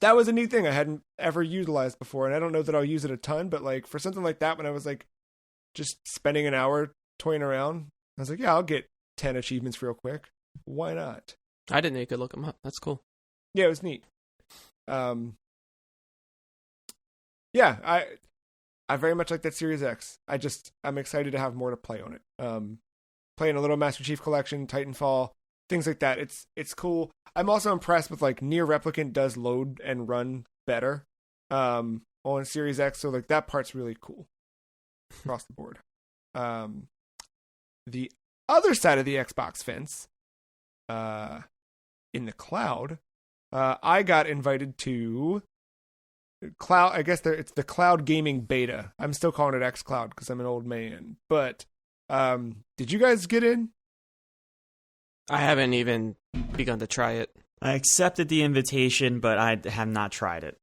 that was a neat thing I hadn't ever utilized before, and I don't know that I'll use it a ton, but like for something like that, when I was like just spending an hour toying around, I was like, yeah, I'll get 10 achievements real quick. Why not? I didn't know you could look them up. That's cool. Yeah, it was neat. Yeah, I very much like that Series X. I'm excited to have more to play on it. Playing a little Master Chief Collection, Titanfall, things like that. It's cool. I'm also impressed with like NieR Replicant does load and run better on Series X, so like that part's really cool across the board. The other side of the Xbox fence, in the cloud, I got invited to cloud. I guess it's the cloud gaming beta. I'm still calling it xCloud because I'm an old man. But did you guys get in? I haven't even begun to try it. I accepted the invitation, but I have not tried it.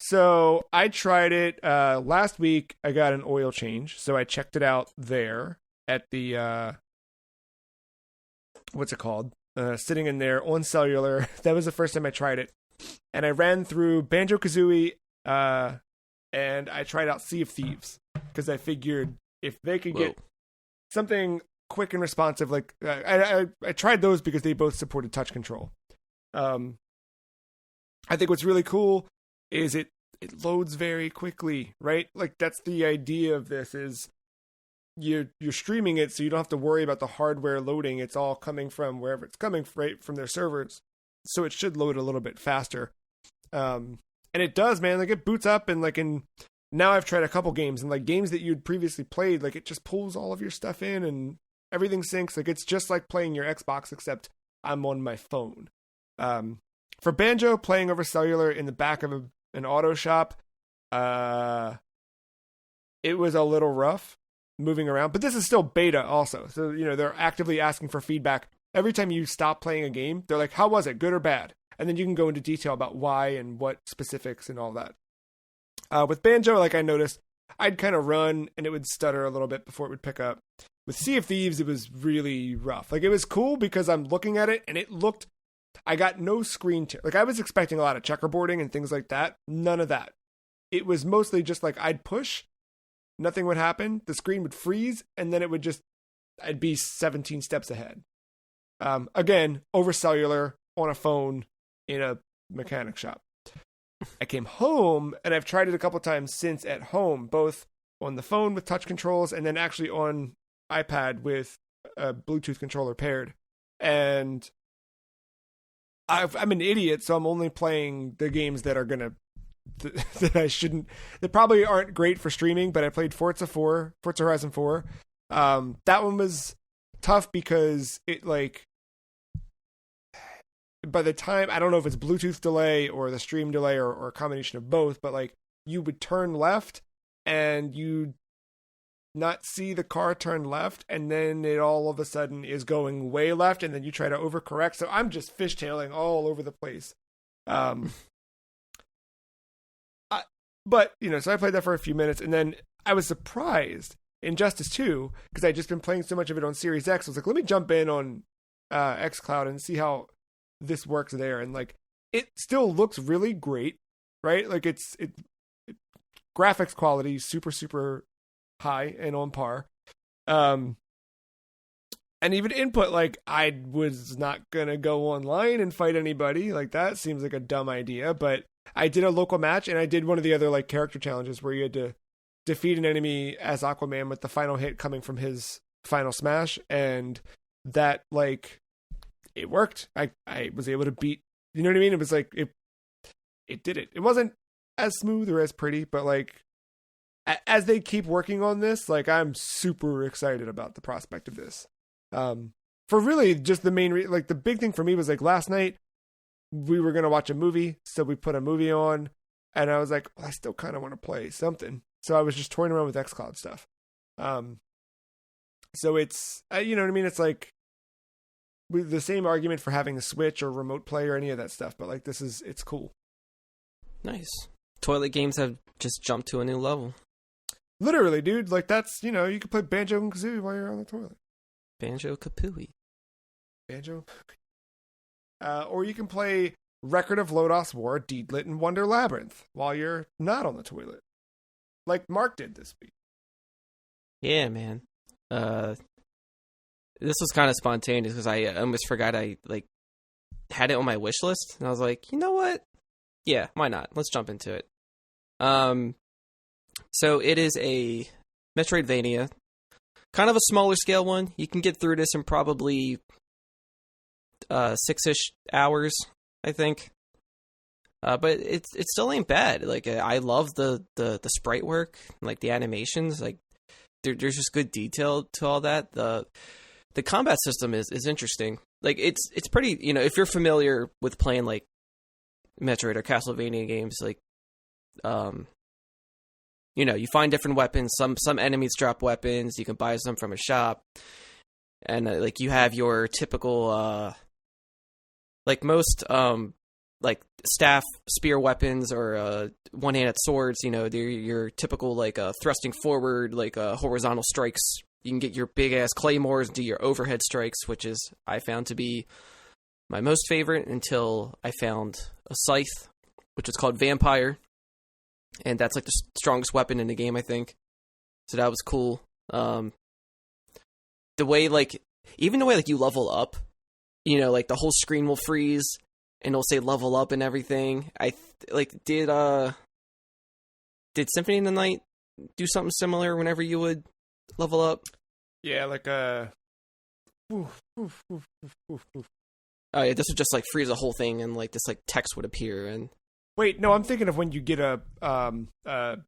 So I tried it last week. I got an oil change, so I checked it out there at the what's it called? Sitting in there on cellular. That was the first time I tried it, and I ran through Banjo-Kazooie, and I tried out Sea of Thieves because I figured if they could get something quick and responsive, like I tried those because they both supported touch control. I think what's really cool is it loads very quickly, right? Like that's the idea of this is you're streaming it so you don't have to worry about the hardware loading. It's all coming from wherever it's coming right from their servers. So it should load a little bit faster. And it does, man. Like it boots up and like now I've tried a couple games and like games that you'd previously played, like it just pulls all of your stuff in and everything syncs. Like it's just like playing your Xbox, except I'm on my phone. For Banjo, playing over cellular in the back of an auto shop, it was a little rough moving around, but this is still beta also. So, they're actively asking for feedback. Every time you stop playing a game, they're like, how was it? Good or bad? And then you can go into detail about why and what specifics and all that. With Banjo, like I noticed, I'd kind of run and it would stutter a little bit before it would pick up. With Sea of Thieves, it was really rough. Like it was cool because I'm looking at it and I got no screen tear. Like I was expecting a lot of checkerboarding and things like that. None of that. It was mostly just like I'd push, nothing would happen, the screen would freeze, and then I'd be 17 steps ahead. Again, over cellular, on a phone, in a mechanic shop. I came home, and I've tried it a couple times since at home, both on the phone with touch controls, and then actually on iPad with a Bluetooth controller paired. And I'm an idiot, so I'm only playing the games that are gonna that I shouldn't. That probably aren't great for streaming. But I played Forza Horizon 4. That one was tough because it like by the time I don't know if it's Bluetooth delay or the stream delay or a combination of both, but like you would turn left and you not see the car turn left, and then it all of a sudden is going way left, and then you try to overcorrect. So I'm just fishtailing all over the place. But, so I played that for a few minutes, and then I was surprised in Justice 2, because I'd just been playing so much of it on Series X. I was like, let me jump in on xCloud and see how this works there. And, like, it still looks really great, right? Like, it graphics quality super, super high and on par. And even input, like, I was not going to go online and fight anybody. Like, that seems like a dumb idea, but I did a local match, and I did one of the other like character challenges where you had to defeat an enemy as Aquaman with the final hit coming from his final smash, and that like it worked. I was able to beat. You know what I mean? It was like it did it. It wasn't as smooth or as pretty, but like as they keep working on this, like I'm super excited about the prospect of this. For really just the main like the big thing for me was like last night. We were going to watch a movie, so we put a movie on, and I was like, well, I still kind of want to play something. So I was just toying around with xCloud stuff. So it's, you know what I mean? It's like the same argument for having a Switch or remote play or any of that stuff, but like it's cool. Nice. Toilet games have just jumped to a new level. Literally, dude. Like that's, you can play Banjo and Kazooie while you're on the toilet. Banjo-Kazooie. Banjo. Or you can play Record of Lodos War, Deedlit, and Wonder Labyrinth while you're not on the toilet, like Mark did this week. Yeah, man. This was kind of spontaneous because I almost forgot I had it on my wish list, and I was like, you know what? Yeah, why not? Let's jump into it. So it is a Metroidvania, kind of a smaller scale one. You can get through this in probably 6-ish hours, I think. But it still ain't bad. Like, I love the sprite work, like the animations. Like, there's just good detail to all that. The combat system is interesting. Like, it's pretty, if you're familiar with playing like Metroid or Castlevania games, like, you find different weapons. Some enemies drop weapons. You can buy some from a shop, and like you have your typical, like most like staff spear weapons or one-handed swords. They're your typical like thrusting forward, like horizontal strikes. You can get your big ass claymores, do your overhead strikes, which is I found to be my most favorite until I found a scythe, which is called Vampire. And that's like the strongest weapon in the game, I think. So that was cool. The way even the way you level up, like the whole screen will freeze and it'll say level up and everything. Did Symphony in the Night do something similar whenever you would level up? Yeah, like Oh yeah, this would just like freeze the whole thing and like this like text would appear and. Wait, no, I'm thinking of when you get a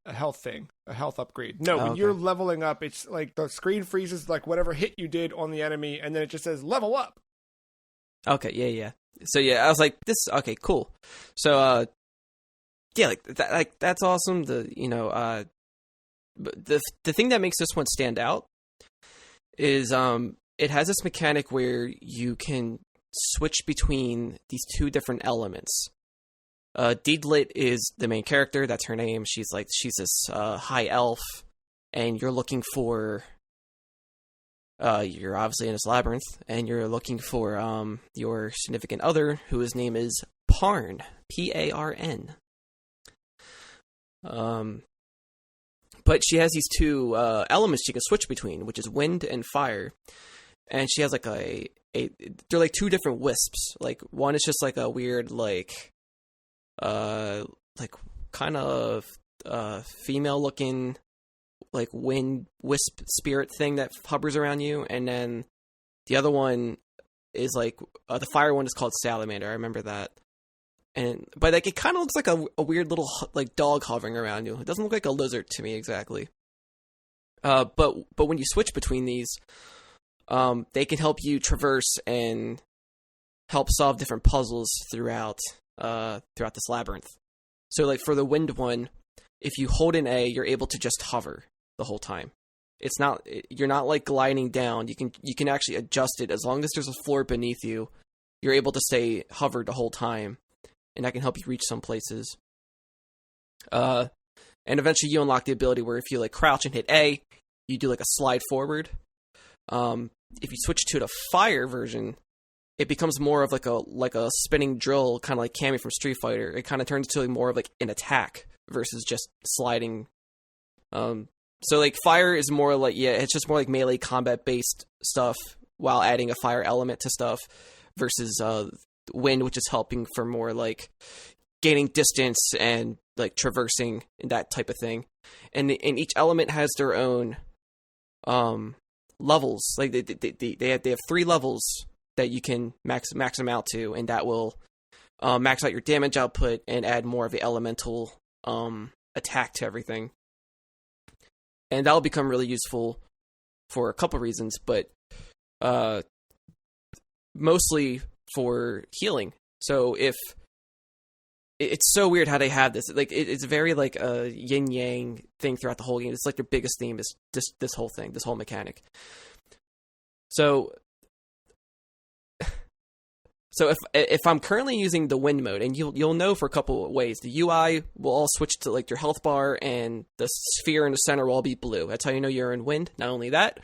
health thing, a health upgrade. No, when you're leveling up, it's like the screen freezes like whatever hit you did on the enemy, and then it just says level up. Okay, yeah. So yeah, I was like, okay, cool. So yeah, that's awesome. The thing that makes this one stand out is it has this mechanic where you can switch between these two different elements. Deedlit is the main character. That's her name. She's this high elf, and you're looking for. You're obviously in this labyrinth, and you're looking for your significant other, whose name is Parn, Parn. But she has these two elements she can switch between, which is wind and fire, and she has like they're like two different wisps. Like one is just like a weird kind of female looking like wind wisp spirit thing that hovers around you, and then the other one is like the fire one is called Salamander. I remember that. But like it kind of looks like a weird little like dog hovering around you. It doesn't look like a lizard to me exactly. But when you switch between these, they can help you traverse and help solve different puzzles throughout this labyrinth. So like for the wind one, if you hold an A, you're able to just hover the whole time. You're not like gliding down. You can actually adjust it as long as there's a floor beneath you. You're able to stay hovered the whole time, and that can help you reach some places. And eventually you unlock the ability where if you like crouch and hit A, you do like a slide forward. If you switch to the fire version, it becomes more of like a spinning drill, kind of like Cammy from Street Fighter. It kind of turns into more of like an attack versus just sliding. So like fire is more like, it's just more like melee combat based stuff while adding a fire element to stuff versus wind, which is helping for more like gaining distance and like traversing and that type of thing. And each element has their own levels. Like they have 3 levels that you can max them out to, and that will max out your damage output and add more of the elemental attack to everything. And that'll become really useful for a couple reasons, but mostly for healing. So if it's so weird how they have this, like it's very like a yin yang thing throughout the whole game. It's like their biggest theme is this whole thing, this whole mechanic. So if I'm currently using the wind mode, and you'll know for a couple of ways, the UI will all switch to like your health bar, and the sphere in the center will all be blue. That's how you know you're in wind. Not only that,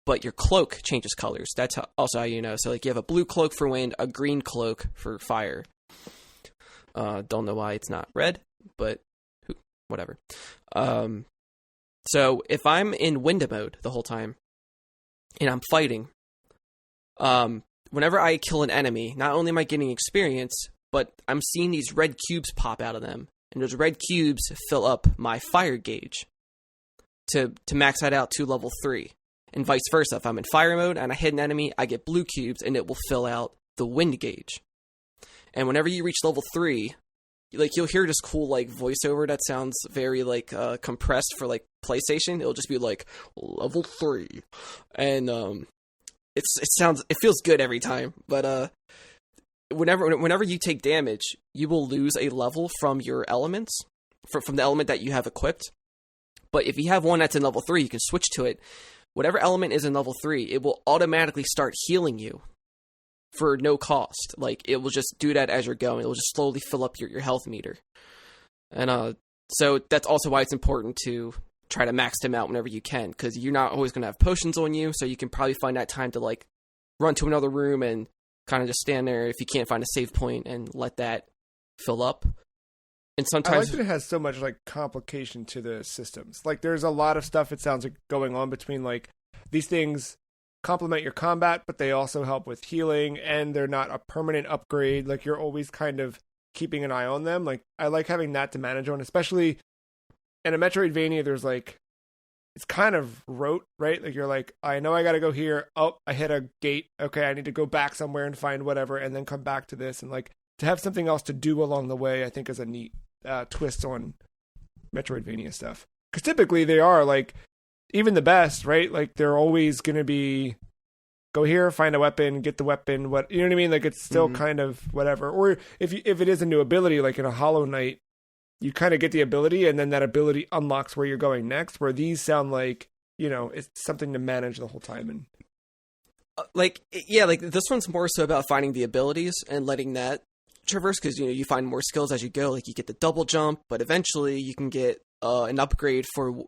but your cloak changes colors. That's also how you know. So like you have a blue cloak for wind, a green cloak for fire. Don't know why it's not red, but whatever. So if I'm in wind mode the whole time and I'm fighting, whenever I kill an enemy, not only am I getting experience, but I'm seeing these red cubes pop out of them. And those red cubes fill up my fire gauge to max that out to level 3. And vice versa. If I'm in fire mode and I hit an enemy, I get blue cubes and it will fill out the wind gauge. And whenever you reach level 3, like you'll hear this cool like voiceover that sounds very like compressed for like PlayStation. It'll just be like level 3. And it feels good every time. But whenever you take damage, you will lose a level from your elements, from the element that you have equipped. But if you have one that's in level 3, you can switch to it. Whatever element is in level 3, it will automatically start healing you for no cost. Like, it will just do that as you're going. It will just slowly fill up your health meter. And so that's also why it's important to try to max them out whenever you can, because you're not always going to have potions on you, so you can probably find that time to, like, run to another room and kind of just stand there if you can't find a save point and let that fill up. And sometimes I like that it has so much like complication to the systems. Like there's a lot of stuff it sounds like going on between like these things complement your combat, but they also help with healing, and they're not a permanent upgrade. Like you're always kind of keeping an eye on them. Like I like having that to manage on, especially in a Metroidvania. There's like, it's kind of rote, right? Like you're like, I know I got to go here. Oh, I hit a gate. Okay, I need to go back somewhere and find whatever, and then come back to this. And like to have something else to do along the way, I think is a neat twist on Metroidvania stuff. Because typically they are like, even the best, right? Like they're always going to be, go here, find a weapon, get the weapon. What, you know what I mean? Like it's still kind of whatever. Or if it is a new ability, like in a Hollow Knight, you kind of get the ability, and then that ability unlocks where you're going next. Where these sound like, you know, it's something to manage the whole time. And like this one's more so about finding the abilities and letting that traverse, because you find more skills as you go. Like you get the double jump, but eventually you can get an upgrade for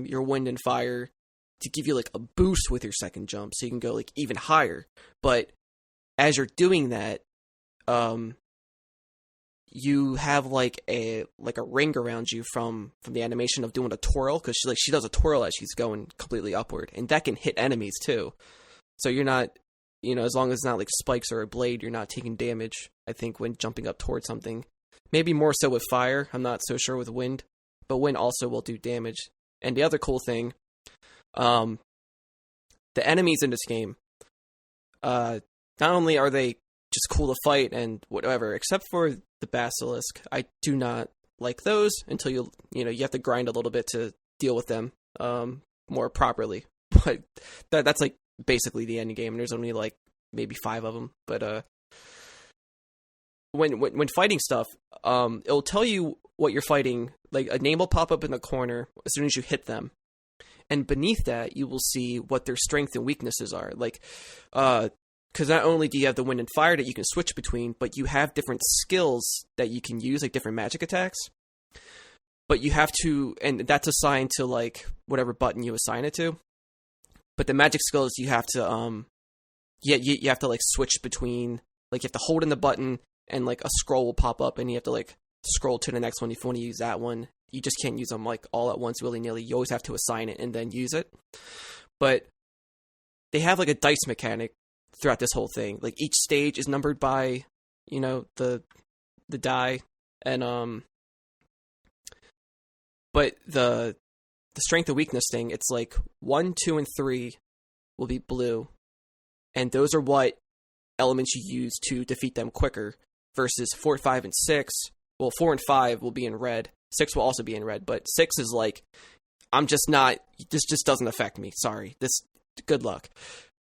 your wind and fire to give you like a boost with your second jump, so you can go like even higher. But as you're doing that, you have like a ring around you from the animation of doing a twirl, because she does a twirl as she's going completely upward, and that can hit enemies too. So you're not, as long as it's not like spikes or a blade, you're not taking damage, I think, when jumping up towards something. Maybe more so with fire. I'm not so sure with wind, but wind also will do damage. And the other cool thing, the enemies in this game, not only are they just cool to fight and whatever, except for the basilisk. I do not like those until you have to grind a little bit to deal with them more properly. But that's like basically the end game. There's only like maybe 5 of them. But when fighting stuff, it'll tell you what you're fighting. Like a name will pop up in the corner as soon as you hit them, and beneath that you will see what their strengths and weaknesses are. Like, because not only do you have the wind and fire that you can switch between, but you have different skills that you can use, like different magic attacks. But you have to, and that's assigned to like whatever button you assign it to. But the magic skills you have to, you have to like switch between, like you have to hold in the button and like a scroll will pop up and you have to like scroll to the next one if you want to use that one. You just can't use them like all at once willy-nilly. You always have to assign it and then use it. But they have like a dice mechanic throughout this whole thing. Like each stage is numbered by, the die, and but the strength and weakness thing, it's like 1, 2, and 3 will be blue, and those are what elements you use to defeat them quicker. Versus 4, 5, and 6. Well, 4 and 5 will be in red. 6 will also be in red, but 6 is like, I'm just not. This just doesn't affect me. Sorry. Good luck.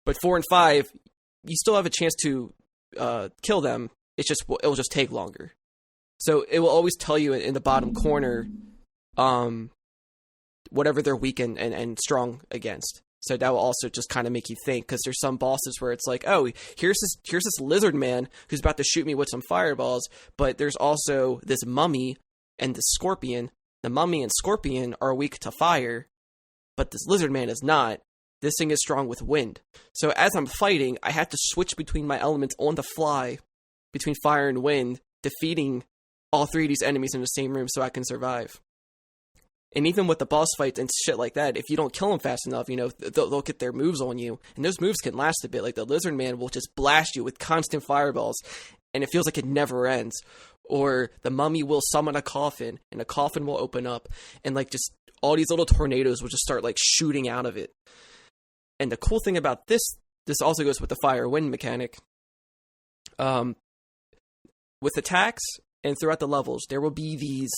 But 4 and 5, you still have a chance to kill them. It'll just take longer. So it will always tell you in the bottom corner, whatever they're weak and strong against. So that will also just kind of make you think, because there's some bosses where it's like, oh, here's this lizard man who's about to shoot me with some fireballs, but there's also this mummy and the scorpion. The mummy and scorpion are weak to fire, but this lizard man is not. this thing is strong with wind. So as I'm fighting, I have to switch between my elements on the fly, between fire and wind, defeating all three of these enemies in the same room so I can survive. And even with the boss fights and shit like that, if you don't kill them fast enough, they'll get their moves on you. And those moves can last a bit. Like the Lizard Man will just blast you with constant fireballs, and it feels like it never ends. Or the Mummy will summon a coffin, and a coffin will open up, and like just all these little tornadoes will just start like shooting out of it. And the cool thing about this also goes with the fire wind mechanic. With attacks and throughout the levels, there will be these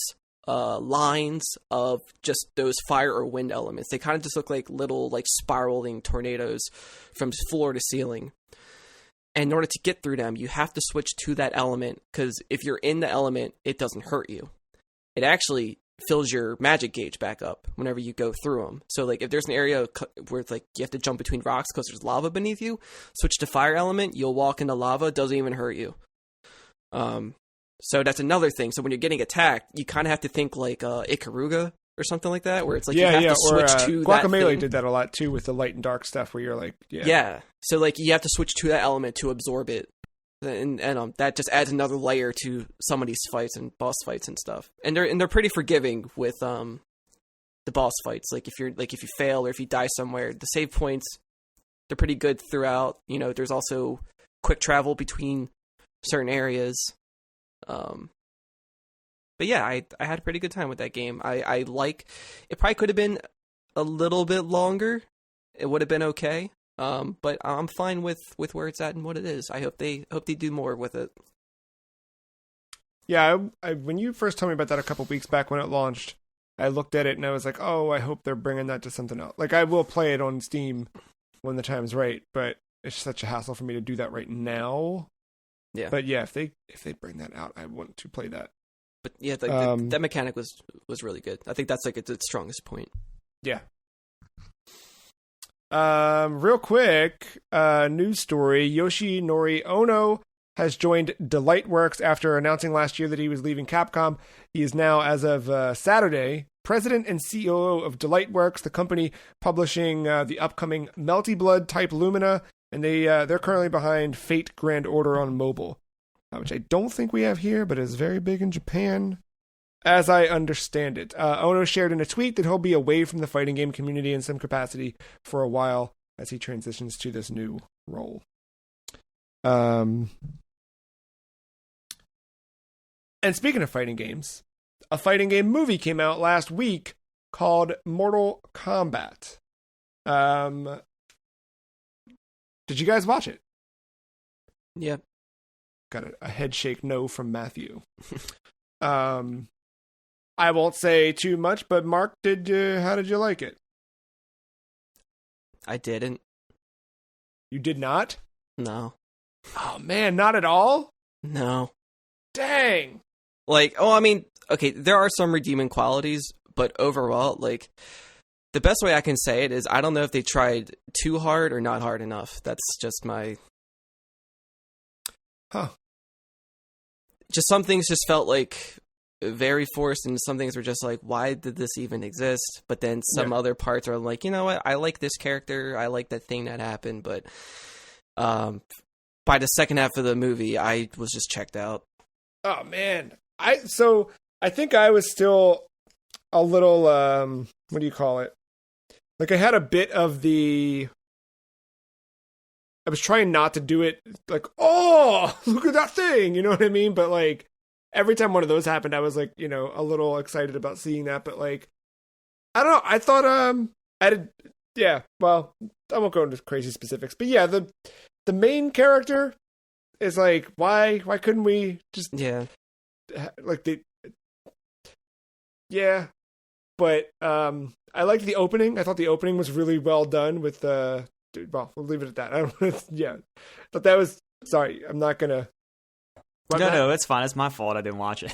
lines of just those fire or wind elements. They kind of just look like little like spiraling tornadoes from floor to ceiling. And in order to get through them, you have to switch to that element, because if you're in the element, it doesn't hurt you. It actually fills your magic gauge back up whenever you go through them. So like if there's an area where it's like you have to jump between rocks because there's lava beneath you, switch to fire element, you'll walk into lava, it doesn't even hurt you. So that's another thing. So when you're getting attacked, you kind of have to think like Ikaruga or something like that, where it's like you have to switch to that Guacamelee did that a lot too with the light and dark stuff, where you're like, yeah. So like you have to switch to that element to absorb it, and that just adds another layer to some of these fights and boss fights and stuff. And they're pretty forgiving with the boss fights. Like if you fail or if you die somewhere, the save points, they're pretty good throughout. There's also quick travel between certain areas. But yeah, I had a pretty good time with that game. I like it. Probably could have been a little bit longer. It would have been okay. But I'm fine with where it's at and what it is. I hope they do more with it. Yeah, I when you first told me about that a couple weeks back when it launched, I looked at it and I was like, oh, I hope they're bringing that to something else. Like I will play it on Steam when the time's right, but it's such a hassle for me to do that right now. Yeah. But yeah, if they bring that out, I want to play that. But yeah, that mechanic was really good. I think that's like its strongest point. Yeah. Real quick, news story. Yoshinori Ono has joined Delightworks after announcing last year that he was leaving Capcom. He is now, as of Saturday, president and COO of Delightworks, the company publishing the upcoming Melty Blood Type Lumina, and they're currently behind Fate Grand Order on mobile, which I don't think we have here, but is very big in Japan, as I understand it. Ono shared in a tweet that he'll be away from the fighting game community in some capacity for a while as he transitions to this new role. And speaking of fighting games, a fighting game movie came out last week called Mortal Kombat. Did you guys watch it? Yeah. Got a head shake no from Matthew. I won't say too much, but Mark, how did you like it? I didn't. You did not? No. Oh man, not at all? No. Dang. Okay, there are some redeeming qualities, but overall, like, the best way I can say it is I don't know if they tried too hard or not hard enough. That's just my... Huh. Just some things just felt like very forced, and some things were just like, why did this even exist? But then some other parts are like, you know what? I like this character. I like that thing that happened. But by the second half of the movie, I was just checked out. Oh, man. I think I was still a little, what do you call it? Like, I had a bit of I was trying not to do it, like, oh, look at that thing, you know what I mean? But, like, every time one of those happened, I was, like, a little excited about seeing that. But, like, I don't know. I thought, I did, yeah, well, I won't go into crazy specifics. But, yeah, the main character is, like, why couldn't we just... Yeah. Like, yeah. But, I liked the opening. I thought the opening was really well done with well, we'll leave it at that. I don't. Yeah, but that was. Sorry, I'm not gonna. No, it's fine. It's my fault. I didn't watch it.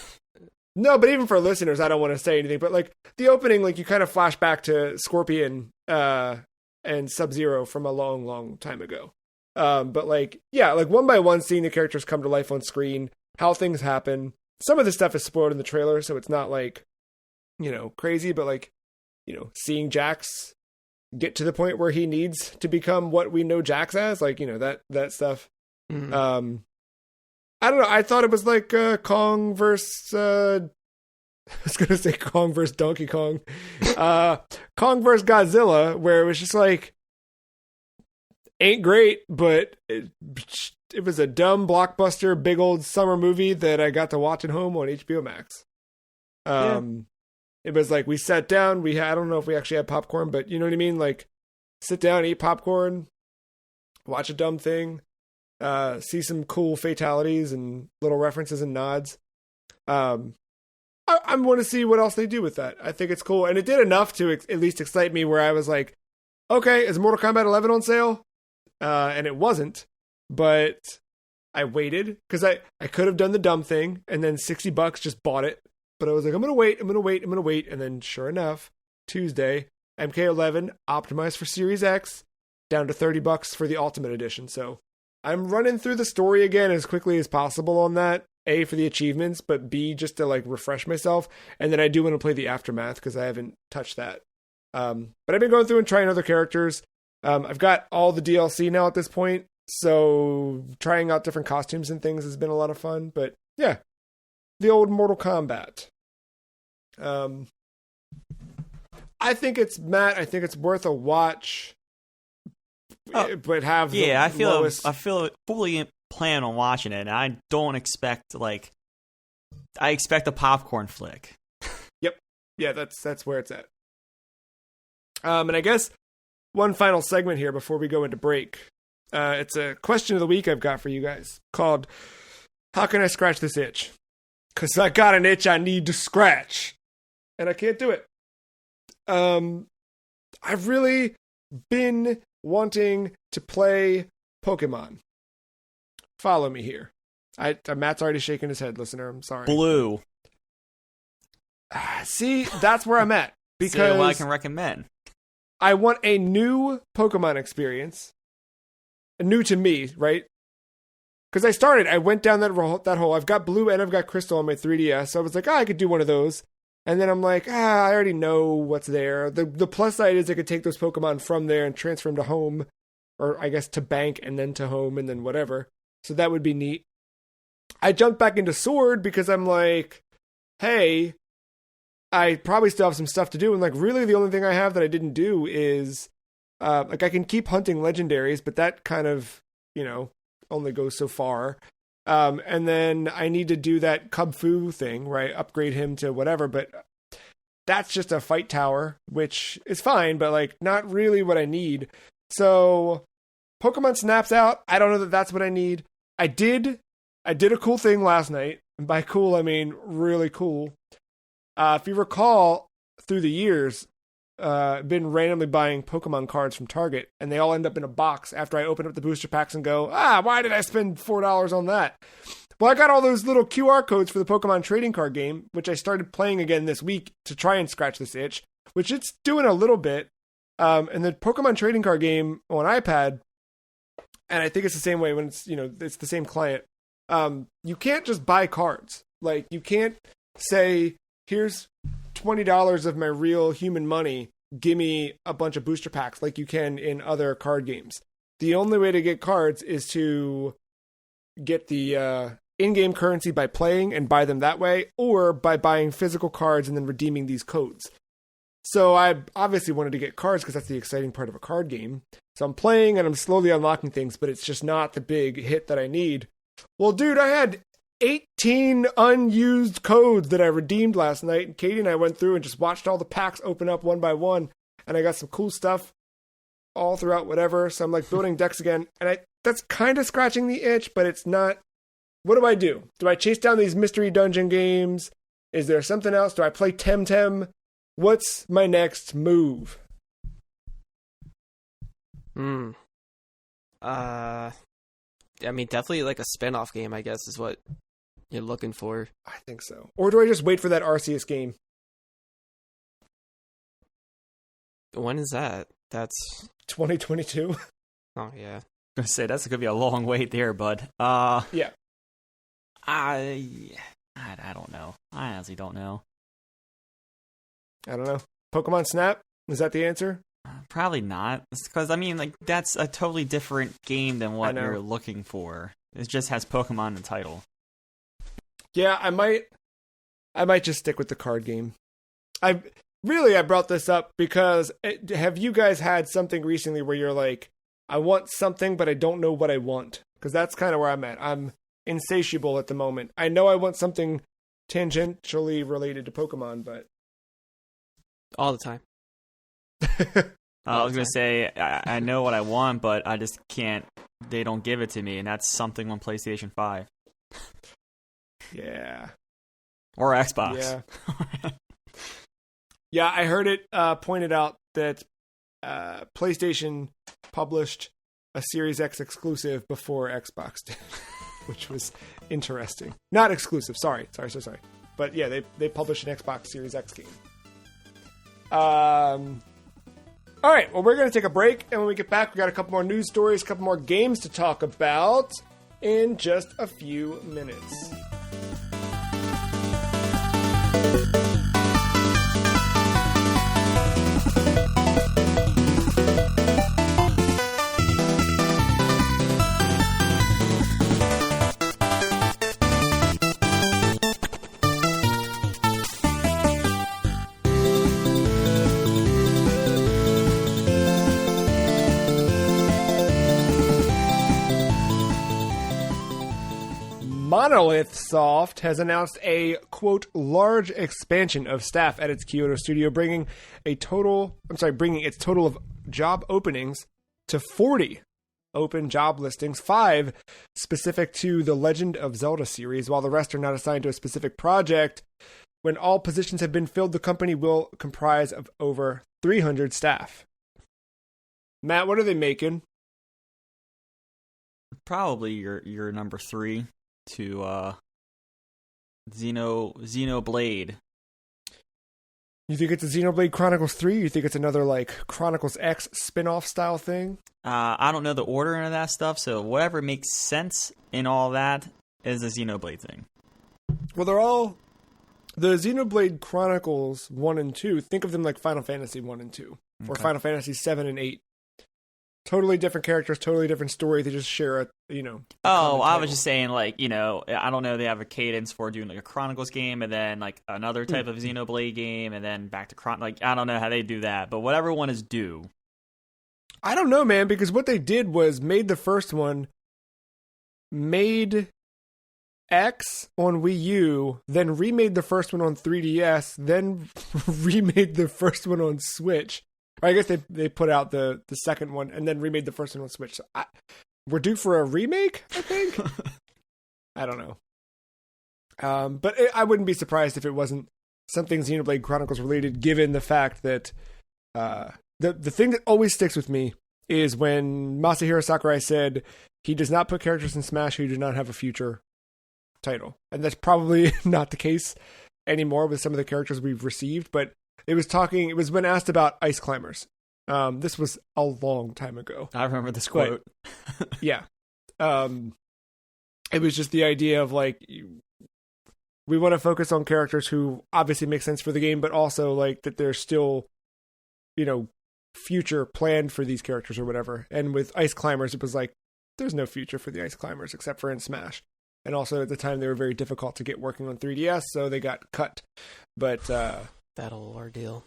No, but even for listeners, I don't want to say anything. But like the opening, like you kind of flash back to Scorpion and Sub-Zero from a long, long time ago. But like, yeah, like one by one, seeing the characters come to life on screen, how things happen. Some of the stuff is spoiled in the trailer, so it's not like, crazy. But like, seeing Jax, get to the point where he needs to become what we know Jax as, like, you know, that stuff. Mhm. I don't know. I thought it was like Kong versus I was gonna say Kong versus Donkey Kong, Kong versus Godzilla, where it was just like ain't great, but it was a dumb blockbuster, big old summer movie that I got to watch at home on HBO Max. It was like we sat down. I don't know if we actually had popcorn, but you know what I mean. Like sit down, eat popcorn, watch a dumb thing, see some cool fatalities and little references and nods. I want to see what else they do with that. I think it's cool. And it did enough to at least excite me where I was like, okay, is Mortal Kombat 11 on sale? And it wasn't, but I waited because I could have done the dumb thing and then $60 just bought it. But I was like, I'm going to wait. And then sure enough, Tuesday, MK11 optimized for Series X down to $30 for the Ultimate Edition. So I'm running through the story again as quickly as possible on that. A, for the achievements, but B, just to like refresh myself. And then I do want to play the Aftermath because I haven't touched that. But I've been going through and trying other characters. I've got all the DLC now at this point. So trying out different costumes and things has been a lot of fun. But yeah, the old Mortal Kombat. I think it's worth a watch. But have I feel fully plan on watching it. And I don't expect I expect a popcorn flick. Yep. Yeah, that's where it's at. And I guess one final segment here before we go into break. It's a question of the week I've got for you guys called "How can I scratch this itch?" Because I got an itch I need to scratch, and I can't do it. I've really been wanting to play Pokemon. Follow me here. Matt's already shaking his head, listener. I'm sorry. Blue. See, that's where I'm at. Because what I can recommend. I want a new Pokemon experience. New to me, right? Because I went down that hole. I've got Blue and I've got Crystal on my 3DS. So I was like, I could do one of those. And then I'm like, I already know what's there. The plus side is I could take those Pokemon from there and transfer them to home. Or I guess to bank and then to home and then whatever. So that would be neat. I jumped back into Sword because I'm like, hey, I probably still have some stuff to do. And like really the only thing I have that I didn't do is I can keep hunting legendaries, but that kind of, only goes so far. And then I need to do that Cub Fu thing, right? Upgrade him to whatever, but that's just a fight tower, which is fine, but like not really what I need. So Pokemon Snap's out. I don't know that that's what I need. I did a cool thing last night. And by cool, I mean really cool. If you recall, through the years, been randomly buying Pokemon cards from Target, and they all end up in a box after I open up the booster packs and go, why did I spend $4 on that? Well, I got all those little QR codes for the Pokemon trading card game, which I started playing again this week to try and scratch this itch, which it's doing a little bit. And the Pokemon trading card game on iPad, and I think it's the same way when it's, it's the same client. You can't just buy cards. Like, you can't say, here's $20 of my real human money, give me a bunch of booster packs like you can in other card games. The only way to get cards is to get the in-game currency by playing and buy them that way, or by buying physical cards and then redeeming these codes. So I obviously wanted to get cards because that's the exciting part of a card game. So I'm playing and I'm slowly unlocking things, but it's just not the big hit that I need. Well, dude, I had 18 unused codes that I redeemed last night, and Katie and I went through and just watched all the packs open up one by one, and I got some cool stuff all throughout whatever. So I'm like building decks again, and that's kind of scratching the itch, but it's not. What do I do? Do I chase down these mystery dungeon games? Is there something else? Do I play Temtem? What's my next move? I mean, definitely like a spin-off game, I guess, is what you're looking for. I think so. Or do I just wait for that Arceus game? When is that? That's 2022. Oh, yeah. I was gonna say that's gonna be a long wait there, bud. Yeah. I don't know. I honestly don't know. I don't know. Pokemon Snap? Is that the answer? Probably not. Because, I mean, like, that's a totally different game than what you're looking for. It just has Pokemon in the title. Yeah, I might just stick with the card game. I brought this up because have you guys had something recently where you're like, I want something, but I don't know what I want? Because that's kind of where I'm at. I'm insatiable at the moment. I know I want something tangentially related to Pokemon, but all the time. I was going to say, I know what I want, but I just can't. They don't give it to me, and that's something on PlayStation 5. Yeah. Or Xbox. Yeah. Yeah, I heard it pointed out that PlayStation published a Series X exclusive before Xbox did, which was interesting. Not exclusive, sorry. But yeah, they published an Xbox Series X game. All right, well, we're going to take a break, and when we get back, we got a couple more news stories, a couple more games to talk about in just a few minutes. Monolith Soft has announced a, quote, large expansion of staff at its Kyoto studio, bringing its total of job openings to 40 open job listings, 5 specific to the Legend of Zelda series, while the rest are not assigned to a specific project. When all positions have been filled, the company will comprise of over 300 staff. Matt, what are they making? Probably your number 3 to Xenoblade. You think it's a Xenoblade Chronicles 3? You think it's another like Chronicles X spin-off style thing? I don't know the ordering of that stuff, so whatever makes sense in all that is a Xenoblade thing. Well, they're all the Xenoblade Chronicles 1 and 2. Think of them like Final Fantasy 1 and 2 or Final Fantasy 7 and 8. Totally different characters, totally different story. They just share a, Oh, I was just saying, like, I don't know. They have a cadence for doing like a Chronicles game, and then like another type of Xenoblade game, and then back to Like, I don't know how they do that, but whatever one is due. I don't know, man, because what they did was made the first one, made X on Wii U, then remade the first one on 3DS, then remade the first one on Switch. I guess they put out the second one and then remade the first one on Switch. So we're due for a remake, I think. I don't know. But I wouldn't be surprised if it wasn't something Xenoblade Chronicles related, given the fact that the thing that always sticks with me is when Masahiro Sakurai said he does not put characters in Smash who do not have a future title. And that's probably not the case anymore with some of the characters we've received, but it was when asked about Ice Climbers. This was a long time ago. I remember this quote. Yeah. It was just the idea of like, we want to focus on characters who obviously make sense for the game, but also like that there's still, future planned for these characters or whatever. And with Ice Climbers, it was like, there's no future for the Ice Climbers except for in Smash. And also at the time they were very difficult to get working on 3DS, so they got cut. But that whole ordeal.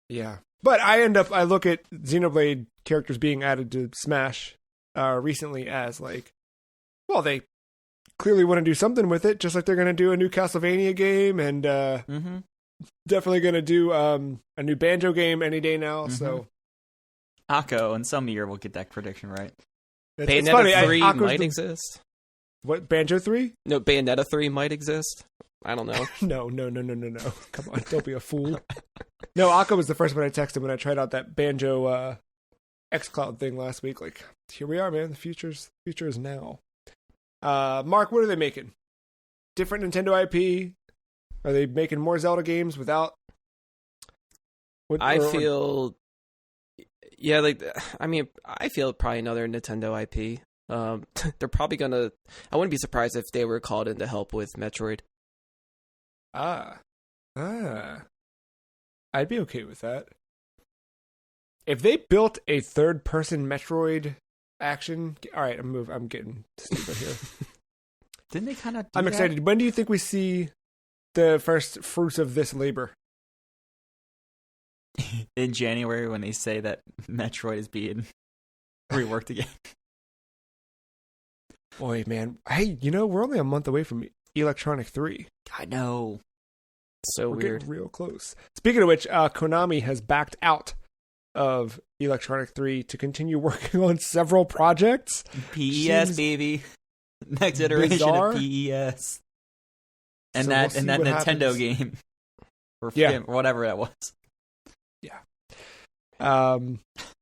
Yeah. But I look at Xenoblade characters being added to Smash recently as like, well, they clearly want to do something with it, just like they're going to do a new Castlevania game and definitely going to do a new Banjo game any day now. So Akko in some year will get that prediction right. Bayonetta funny. 3 might exist. What, Banjo 3? No, Bayonetta 3 might exist. I don't know. No. Come on, don't be a fool. No, Akko was the first one I texted when I tried out that Banjo xCloud thing last week. Like, here we are, man. The future is now. Mark, what are they making? Different Nintendo IP? Are they making more Zelda games without? I feel probably another Nintendo IP. They're probably gonna. I wouldn't be surprised if they were called in to help with Metroid. I'd be okay with that. if they built a third-person Metroid action, all right, I'm getting stupid here. Didn't they kind of? I'm excited. When do you think we see the first fruits of this labor? In January, when they say that Metroid is being reworked again. Boy, man. Hey, we're only a month away from Electronic 3. I know. So we're weird. Getting real close. Speaking of which, Konami has backed out of Electronic 3 to continue working on several projects. PES, baby. Next iteration bizarre. of PES. And So that we'll Nintendo happens. game. Or whatever that was. Yeah.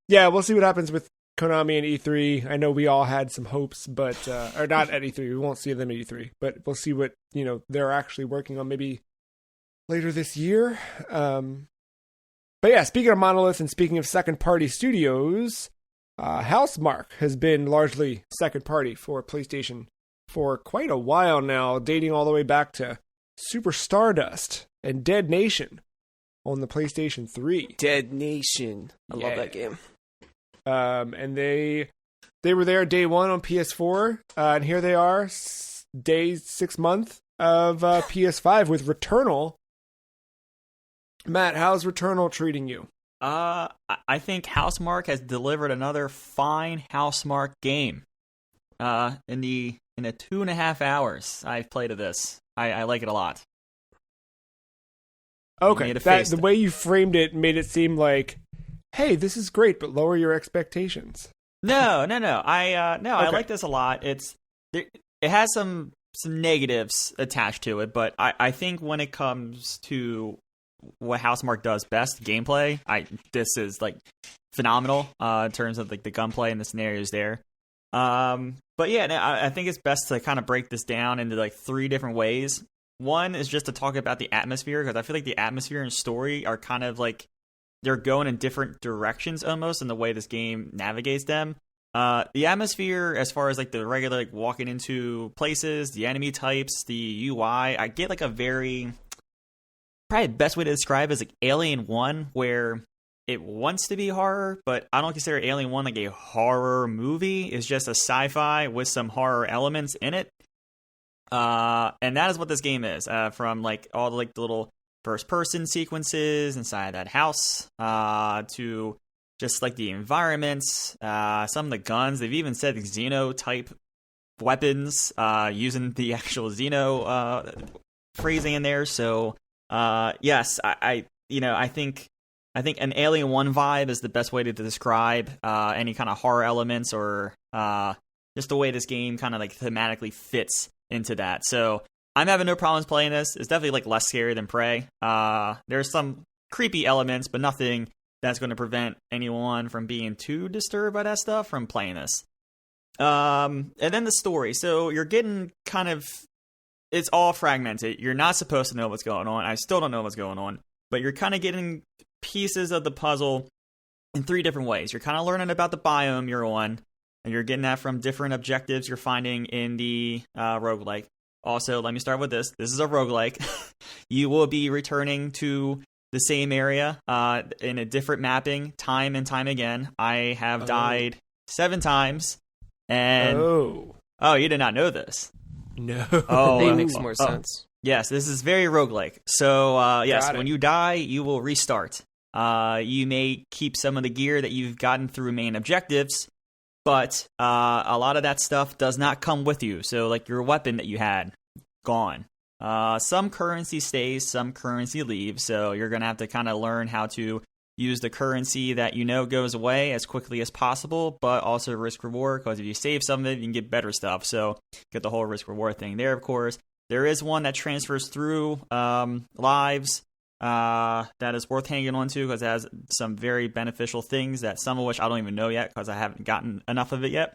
Yeah, we'll see what happens with Konami and E3. I know we all had some hopes, but or not at E3. We won't see them at E3, but we'll see what they're actually working on maybe later this year. But yeah, speaking of Monolith and speaking of second-party studios, Housemarque has been largely second-party for PlayStation for quite a while now, dating all the way back to Super Stardust and Dead Nation on the PlayStation 3. Dead Nation. I love that game. And they were there day one on PS4, and here they are, day 6 month of PS5 with Returnal. Matt, how's Returnal treating you? I think Housemarque has delivered another fine Housemarque game. In the 2.5 hours I've played of this, I like it a lot. Okay, the way you framed it made it seem like, hey, this is great, but lower your expectations. No. I like this a lot. It has some negatives attached to it, but I think when it comes to what Housemarque does best, gameplay, this is like phenomenal in terms of like the gunplay and the scenarios there. But yeah, I think it's best to kind of break this down into like 3 different ways. One is just to talk about the atmosphere, because I feel like the atmosphere and story are kind of like they're going in different directions almost in the way this game navigates them. The atmosphere, as far as like the regular like walking into places, the enemy types, the UI, I get like a very, probably the best way to describe it is like Alien 1, where it wants to be horror, but I don't consider Alien 1 like a horror movie. It's just a sci-fi with some horror elements in it. And that is what this game is, from like all the like the little first person sequences inside that house, to just like the environments, some of the guns. They've even said Xeno type weapons, using the actual Xeno phrasing in there. So yes, I think an Alien 1 vibe is the best way to describe any kind of horror elements, or just the way this game kind of like thematically fits into that. So I'm having no problems playing this. It's definitely like less scary than Prey. There's some creepy elements, but nothing that's going to prevent anyone from being too disturbed by that stuff from playing this. And then the story. So you're getting kind of, it's all fragmented. You're not supposed to know what's going on. I still don't know what's going on, but you're kind of getting pieces of the puzzle in 3 different ways. You're kind of learning about the biome you're on, and you're getting that from different objectives you're finding in the roguelike. Also, let me start with this. This is a roguelike. You will be returning to the same area in a different mapping time and time again. I have died 7 times. And you did not know this? No. It makes more sense. Yes, this is very roguelike. So, yes, when you die, you will restart. You may keep some of the gear that you've gotten through main objectives, but a lot of that stuff does not come with you. So, like your weapon that you had, gone. Some currency stays, some currency leaves. So you're going to have to kind of learn how to use the currency that goes away as quickly as possible, but also risk reward, because if you save some of it, you can get better stuff. So get the whole risk reward thing there, of course. There is one that transfers through lives. That is worth hanging on to, because it has some very beneficial things, that some of which I don't even know yet because I haven't gotten enough of it yet.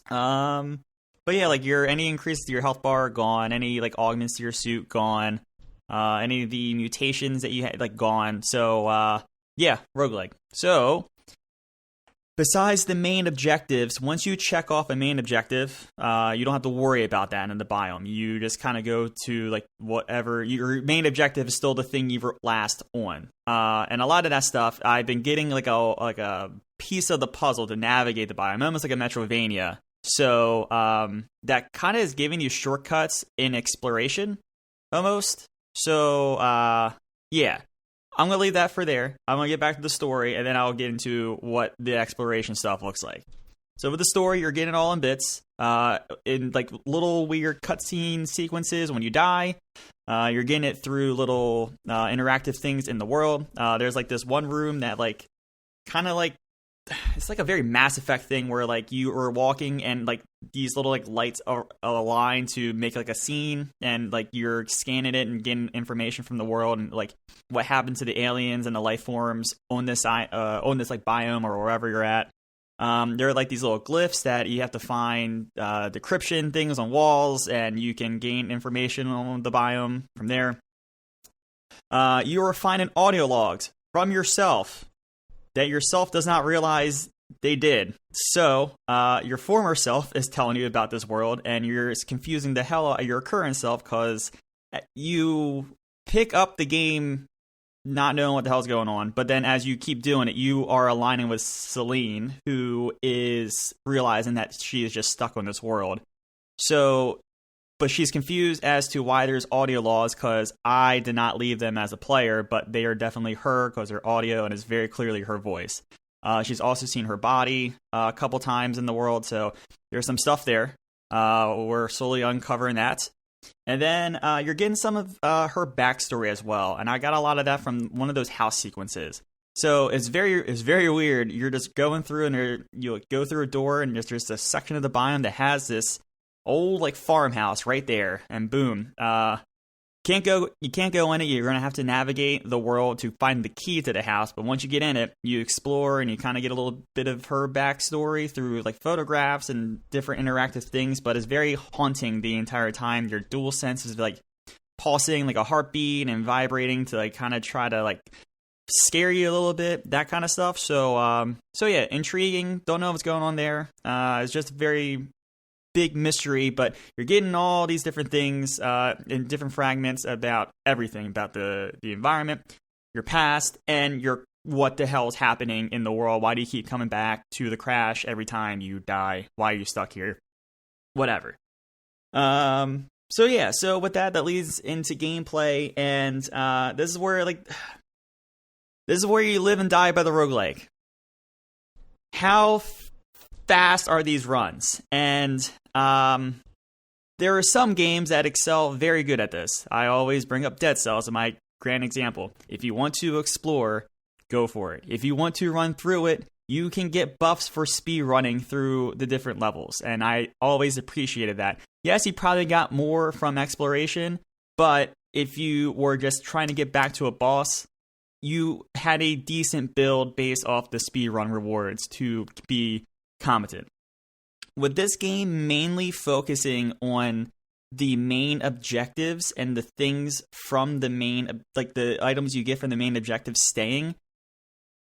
But yeah, like any increase to your health bar, gone. Any like augments to your suit, gone. Any of the mutations that you had, like, gone. So yeah, roguelike. So besides the main objectives, once you check off a main objective, you don't have to worry about that in the biome. You just kind of go to like whatever your main objective is still the thing you were last on. And a lot of that stuff, I've been getting like a piece of the puzzle to navigate the biome, almost like a Metroidvania. So that kind of is giving you shortcuts in exploration, almost. So yeah. I'm going to leave that for there. I'm going to get back to the story, and then I'll get into what the exploration stuff looks like. So with the story, you're getting it all in bits, in like little weird cutscene sequences when you die. You're getting it through little interactive things in the world. There's like this one room that like kind of like, it's like a very Mass Effect thing where like you are walking and like these little like lights are aligned to make like a scene, and like you're scanning it and getting information from the world and like what happened to the aliens and the life forms on this like biome or wherever you're at. There are like these little glyphs that you have to find decryption things on walls, and you can gain information on the biome from there. You are finding audio logs from yourself that yourself does not realize they did. So, your former self is telling you about this world, and you're confusing the hell out of your current self because you pick up the game not knowing what the hell's going on, but then as you keep doing it, you are aligning with Celine, who is realizing that she is just stuck on this world. So, but she's confused as to why there's audio logs, because I did not leave them as a player, but they are definitely her because they're audio and it's very clearly her voice. She's also seen her body a couple times in the world, so there's some stuff there. We're slowly uncovering that. And then you're getting some of her backstory as well, and I got a lot of that from one of those house sequences. So it's very weird. You're just going through, and you go through a door, and there's a section of the biome that has this old like farmhouse right there, and boom, you can't go in it. You're gonna have to navigate the world to find the key to the house. But once you get in it, you explore and you kind of get a little bit of her backstory through like photographs and different interactive things. But it's very haunting the entire time. Your dual sense is like pulsing like a heartbeat and vibrating to like kind of try to like scare you a little bit, that kind of stuff. So yeah, intriguing. Don't know what's going on there. It's just very big mystery, but you're getting all these different things in different fragments about everything, about the environment, your past, and your what the hell is happening in the world. Why do you keep coming back to the crash every time you die? Why are you stuck here? Whatever. So yeah, so with that leads into gameplay, and this is where you live and die by the roguelike. How fast are these runs? And there are some games that excel very good at this. I always bring up Dead Cells as my grand example. If you want to explore, go for it. If you want to run through it, you can get buffs for speed running through the different levels, and I always appreciated that. Yes, you probably got more from exploration, but if you were just trying to get back to a boss, you had a decent build based off the speedrun rewards to be competent. With this game mainly focusing on the main objectives and the things from the main, like the items you get from the main objective staying,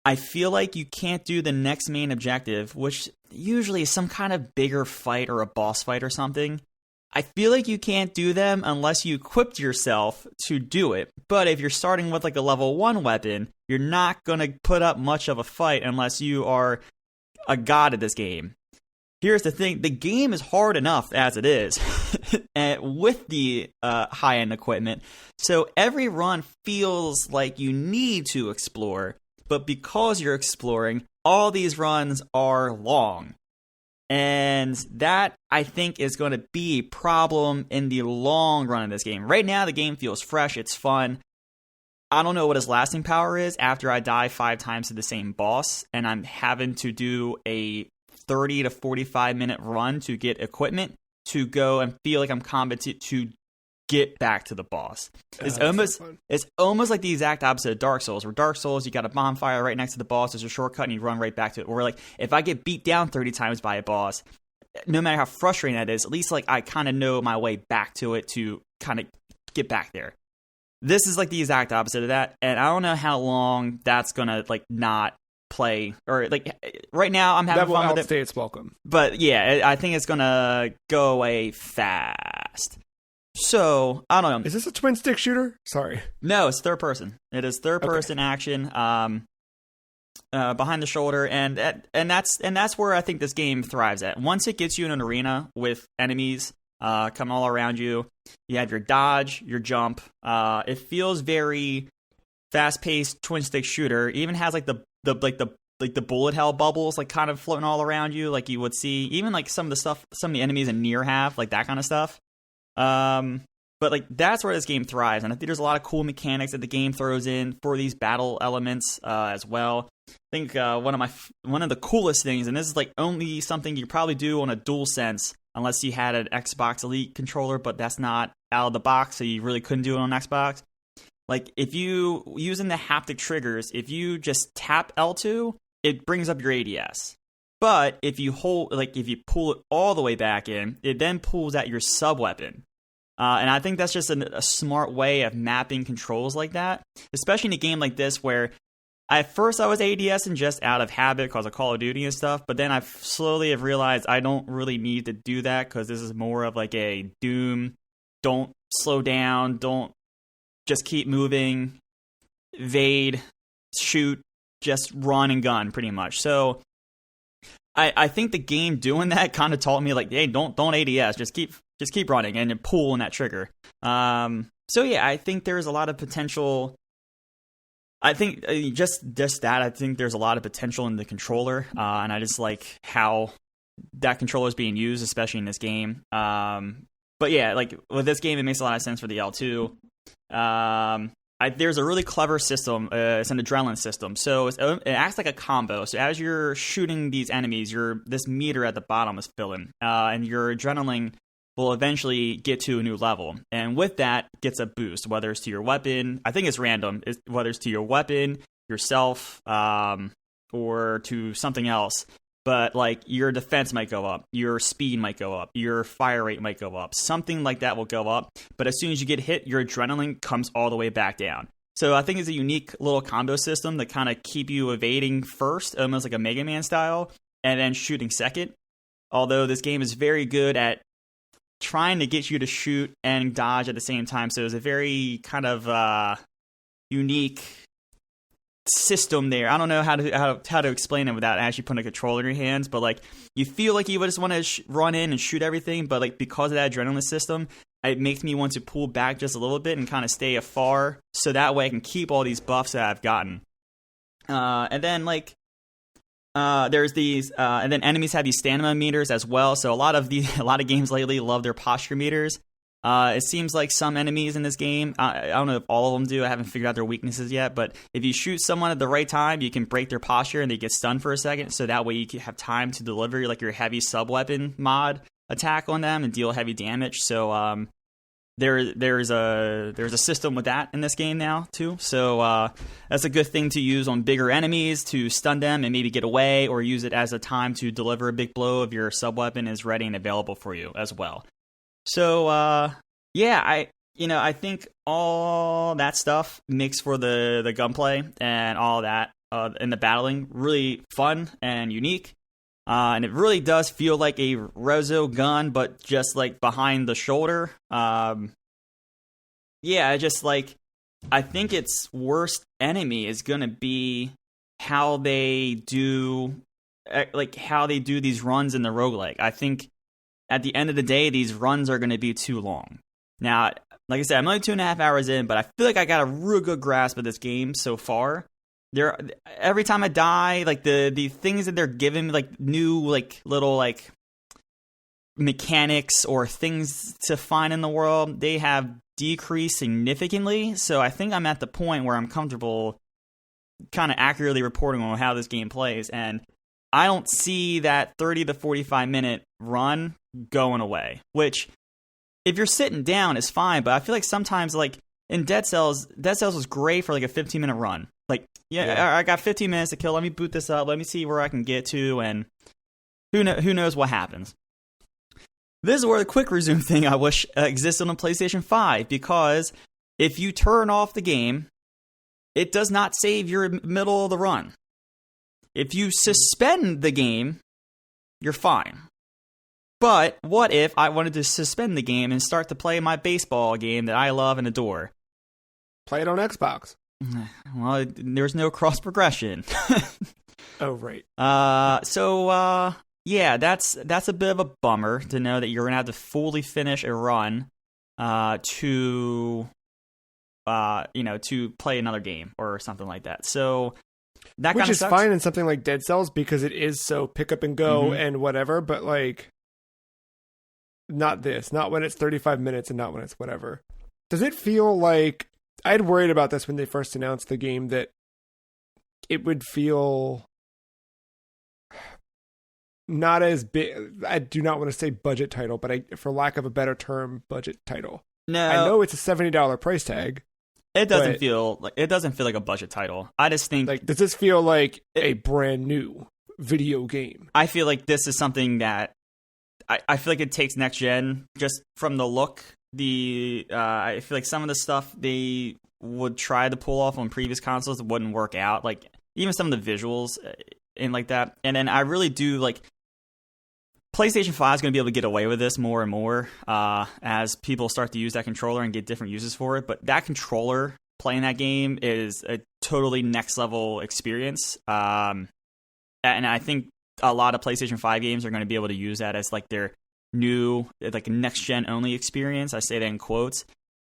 I feel like you can't do the next main objective, which usually is some kind of bigger fight or a boss fight or something. I feel like you can't do them unless you equipped yourself to do it. But if you're starting with like a level 1 weapon, you're not going to put up much of a fight unless you are a god at this game. Here's the thing, the game is hard enough as it is with the high-end equipment. So every run feels like you need to explore, but because you're exploring, all these runs are long. And that, I think, is going to be a problem in the long run of this game. Right now, the game feels fresh, it's fun. I don't know what his lasting power is after I die 5 times to the same boss, and I'm having to do a 30 to 45 minute run to get equipment to go and feel like I'm competent to get back to the boss. It's almost like the exact opposite of Dark Souls, where Dark Souls, you got a bonfire right next to the boss, there's a shortcut, and you run right back to it. Or like, if I get beat down 30 times by a boss, no matter how frustrating that is, at least like I kind of know my way back to it to kind of get back there. This is like the exact opposite of that, and I don't know how long that's gonna like not play, or like right now I'm having that will fun with outstay it. its welcome. But yeah, I think it's gonna go away fast. So I don't know. Is this a twin stick shooter? Sorry. No, it's third person. It is third person action, behind the shoulder, and that's where I think this game thrives at. Once it gets you in an arena with enemies coming all around you, you have your dodge, your jump. It feels very fast paced twin stick shooter. It even has like the bullet hell bubbles like kind of floating all around you, like you would see even like some of the enemies in NieR have, like that kind of stuff. But like that's where this game thrives, and I think there's a lot of cool mechanics that the game throws in for these battle elements as well. I think one of the coolest things, and this is like only something you probably do on a DualSense unless you had an Xbox Elite controller, but that's not out of the box, so you really couldn't do it on Xbox. Like if you using the haptic triggers, if you just tap L2, it brings up your ADS. But if you if you pull it all the way back in, it then pulls out your sub weapon. And I think that's just a smart way of mapping controls like that, especially in a game like this where at first I was ADSing just out of habit because of Call of Duty and stuff, but then I slowly have realized I don't really need to do that because this is more of like a Doom, don't slow down, don't just keep moving, evade, shoot, just run and gun pretty much. So I think the game doing that kind of taught me like, hey, don't ADS, just keep running and pull on that trigger. So yeah, I think there's a lot of potential. I think just that. I think there's a lot of potential in the controller, and I just like how that controller is being used, especially in this game. But yeah, like with this game, it makes a lot of sense for the L2. There's a really clever system. It's an adrenaline system, so it acts like a combo. So as you're shooting these enemies, this meter at the bottom is filling, and your adrenaline will eventually get to a new level. And with that, gets a boost, whether it's to your weapon. I think it's random, whether it's to your weapon, yourself, or to something else. But like your defense might go up, your speed might go up, your fire rate might go up. Something like that will go up. But as soon as you get hit, your adrenaline comes all the way back down. So I think it's a unique little combo system that kind of keep you evading first, almost like a Mega Man style, and then shooting second. Although this game is very good at trying to get you to shoot and dodge at the same time. So it's a very kind of unique system there. I don't know how to explain it without actually putting a controller in your hands, but like you feel like you would just want to run in and shoot everything, but like because of that adrenaline system, it makes me want to pull back just a little bit and kind of stay afar, so that way I can keep all these buffs that I've gotten. And then like there's these, and then enemies have these stamina meters as well. So a lot of games lately love their posture meters. It seems like some enemies in this game, I don't know if all of them do, I haven't figured out their weaknesses yet, but if you shoot someone at the right time, you can break their posture and they get stunned for a second, so that way you can have time to deliver like your heavy sub-weapon mod attack on them and deal heavy damage. So there's a system with that in this game now too. So that's a good thing to use on bigger enemies to stun them and maybe get away, or use it as a time to deliver a big blow if your sub-weapon is ready and available for you as well. So, yeah, I think all that stuff makes for the gunplay and all that, and the battling really fun and unique. And it really does feel like a Rezo gun, but just like behind the shoulder. Yeah, I think its worst enemy is going to be how they do these runs in the roguelike. I think at the end of the day, these runs are going to be too long. Now, like I said, I'm only 2.5 hours in, but I feel like I got a real good grasp of this game so far. Every time I die, like the things that they're giving me, like new like little like mechanics or things to find in the world, they have decreased significantly. So I think I'm at the point where I'm comfortable kind of accurately reporting on how this game plays, and I don't see that 30 to 45 minute run going away, which if you're sitting down is fine, but I feel like sometimes like in Dead Cells was great for like a 15-minute run. Like, yeah, I got 15 minutes to kill, let me boot this up, let me see where I can get to, and who knows what happens. This is where the quick resume thing I wish existed on PlayStation 5, because if you turn off the game, it does not save your middle of the run. if you suspend the game, you're fine. But what if I wanted to suspend the game and start to play my baseball game that I love and adore? Play it on Xbox. Well, there's no cross progression. Oh, right. Yeah, that's a bit of a bummer to know that you're gonna have to fully finish a run to play another game or something like that. So that which kind of is sucks. fine in something like Dead Cells because it is so pick up and go and whatever. But like, not this. Not when it's 35 minutes and not when it's whatever. Does it feel like I had worried about this when they first announced the game that it would feel not as big. I do not want to say budget title, but for lack of a better term, budget title. No, I know it's a $70 price tag. It doesn't feel like a budget title. I just think like, does this feel like a brand new video game? I feel like this is something that I feel like it takes next gen just from the look. I feel like some of the stuff they would try to pull off on previous consoles wouldn't work out. Like even some of the visuals and like that. And then I really do like PlayStation 5 is going to be able to get away with this more and more as people start to use that controller and get different uses for it. But that controller playing that game is a totally next level experience. And I think a lot of PlayStation 5 games are going to be able to use that as like their new, like next gen only experience. I say that in quotes.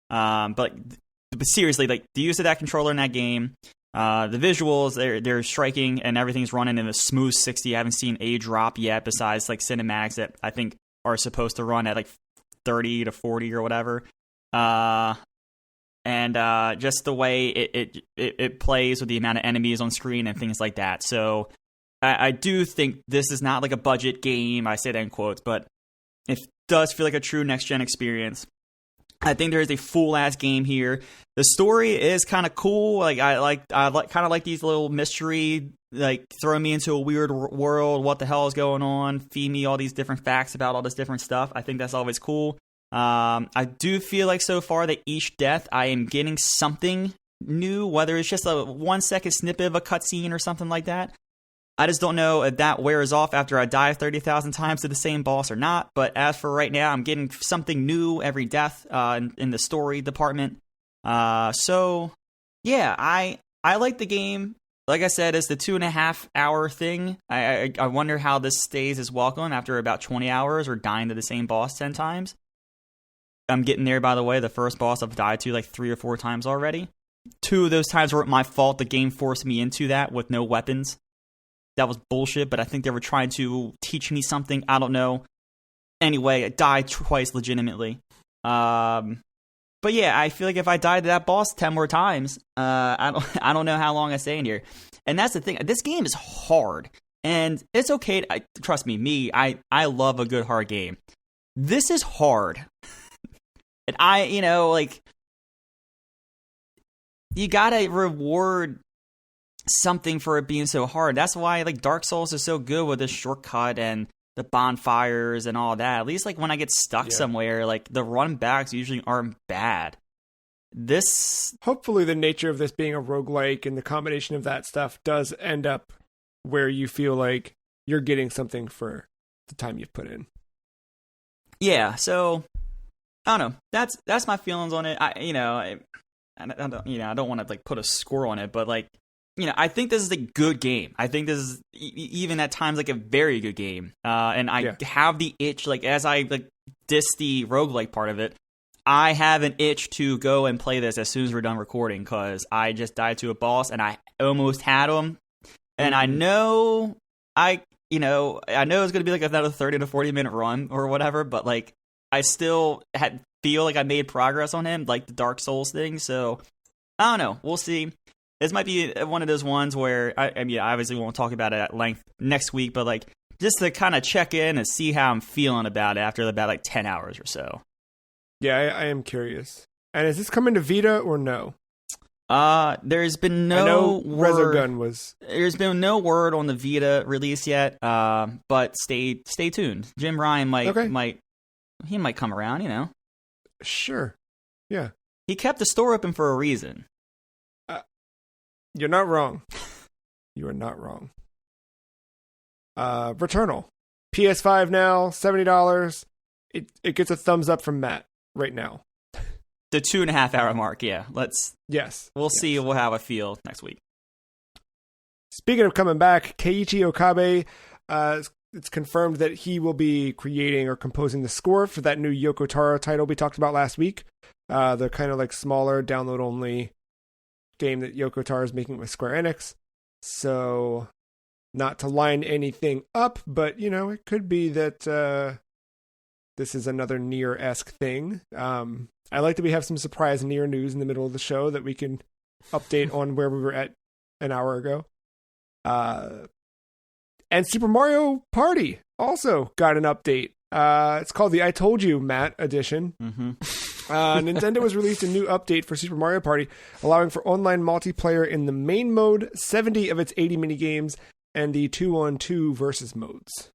But seriously, like the use of that controller in that game, the visuals, they're striking and everything's running in a smooth 60. I haven't seen a drop yet besides like cinematics that I think are supposed to run at like 30 to 40 or whatever. And just the way it plays with the amount of enemies on screen and things like that. So I do think this is not like a budget game. I say that in quotes, but it does feel like a true next-gen experience. I think there is a full-ass game here. The story is kind of cool. Like I kind of like these little mystery, like throw me into a weird world. What the hell is going on? Feed me all these different facts about all this different stuff. I think that's always cool. I do feel like so far that each death I am getting something new, whether it's just a 1 second snippet of a cutscene or something like that. I just don't know if that wears off after I die 30,000 times to the same boss or not. But as for right now, I'm getting something new every death in the story department. So, yeah, I like the game. Like I said, it's the 2.5 hour thing. I wonder how this stays as welcome after about 20 hours or dying to the same boss 10 times. I'm getting there, by the way. The first boss I've died to like 3 or 4 times already. 2 of those times weren't my fault. The game forced me into that with no weapons. That was bullshit, but I think they were trying to teach me something. I don't know. Anyway, I died twice legitimately. But yeah, I feel like if I died to that boss 10 more times, I don't know how long I stay in here. And that's the thing. This game is hard, and it's okay. Trust me, I love a good hard game. This is hard, and you gotta reward something for it being so hard. That's why like Dark Souls is so good with the shortcut and the bonfires and all that. At least like when I get stuck somewhere, like the run backs usually aren't bad. This hopefully the nature of this being a roguelike and the combination of that stuff does end up where you feel like you're getting something for the time you've put in. Yeah, so I don't know. That's my feelings on it. I don't want to like put a score on it, but like I think this is a good game. I think this is even at times like a very good game. And I have the itch, like as I like diss the roguelike part of it, I have an itch to go and play this as soon as we're done recording because I just died to a boss and I almost had him. And I know it's going to be like another 30 to 40 minute run or whatever, but like I still feel like I made progress on him, like the Dark Souls thing. So I don't know. We'll see. This might be one of those ones where I obviously won't talk about it at length next week, but like just to kind of check in and see how I'm feeling about it after about like 10 hours or so. Yeah, I am curious. And is this coming to Vita or no? There's been no I know word. Resogun was. There's been no word on the Vita release yet. But stay tuned. Jim Ryan might come around. Sure. Yeah. He kept the store open for a reason. You're not wrong. You are not wrong. Returnal. PS5 now, $70. It gets a thumbs up from Matt right now. The 2.5 hour mark, yeah. We'll see. We'll have a feel next week. Speaking of coming back, Keiichi Okabe, it's confirmed that he will be creating or composing the score for that new Yoko Taro title we talked about last week. The kind of like smaller download only game that Yoko Taro is making with Square Enix. So, not to line anything up, but it could be that this is another NieR-esque thing. I like that we have some surprise NieR news in the middle of the show that we can update on where we were at an hour ago. And Super Mario Party also got an update. It's called the I Told You, Matt edition. Mm-hmm. Nintendo has released a new update for Super Mario Party, allowing for online multiplayer in the main mode, 70 of its 80 minigames, and the 2-on-2 versus modes.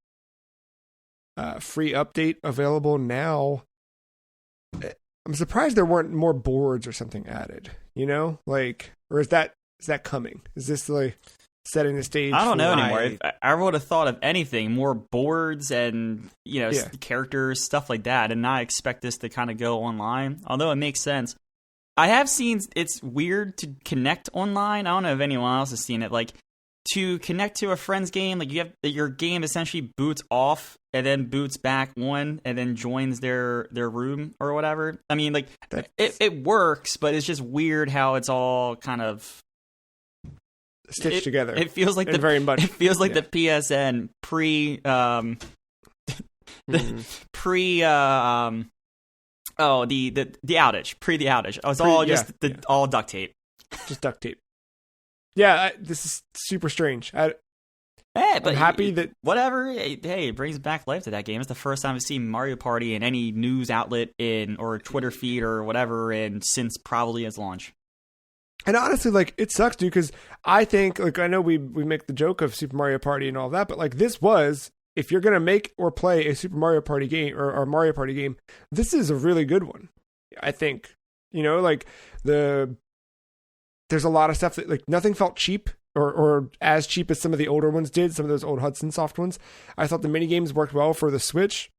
Free update available now. I'm surprised there weren't more boards or something added, or is that coming? Is this like setting the stage? I don't know anymore. I would have thought of anything, more boards and, characters, stuff like that, and not expect this to kind of go online, although it makes sense. I have seen it's weird to connect online. I don't know if anyone else has seen it. Like, to connect to a friend's game, like your game essentially boots off and then boots back on and then joins their room or whatever. I mean, like, it works, but it's just weird how it's all kind of stitched together. It feels like very much. It feels like the PSN pre the outage, pre the outage. It was all duct tape. Just duct tape. Yeah, this is super strange. I'm happy that whatever. Hey, it brings back life to that game. It's the first time I've seen Mario Party in any news outlet or Twitter feed or whatever, and since probably its launch. And honestly, like, it sucks, dude, because I think, like, I know we make the joke of Super Mario Party and all that, but like, this was, if you're gonna make or play a Super Mario Party game or a Mario Party game, this is a really good one. I think, like there's a lot of stuff that, like, nothing felt cheap or as cheap as some of the older ones did, some of those old Hudson Soft ones. I thought the minigames worked well for the Switch.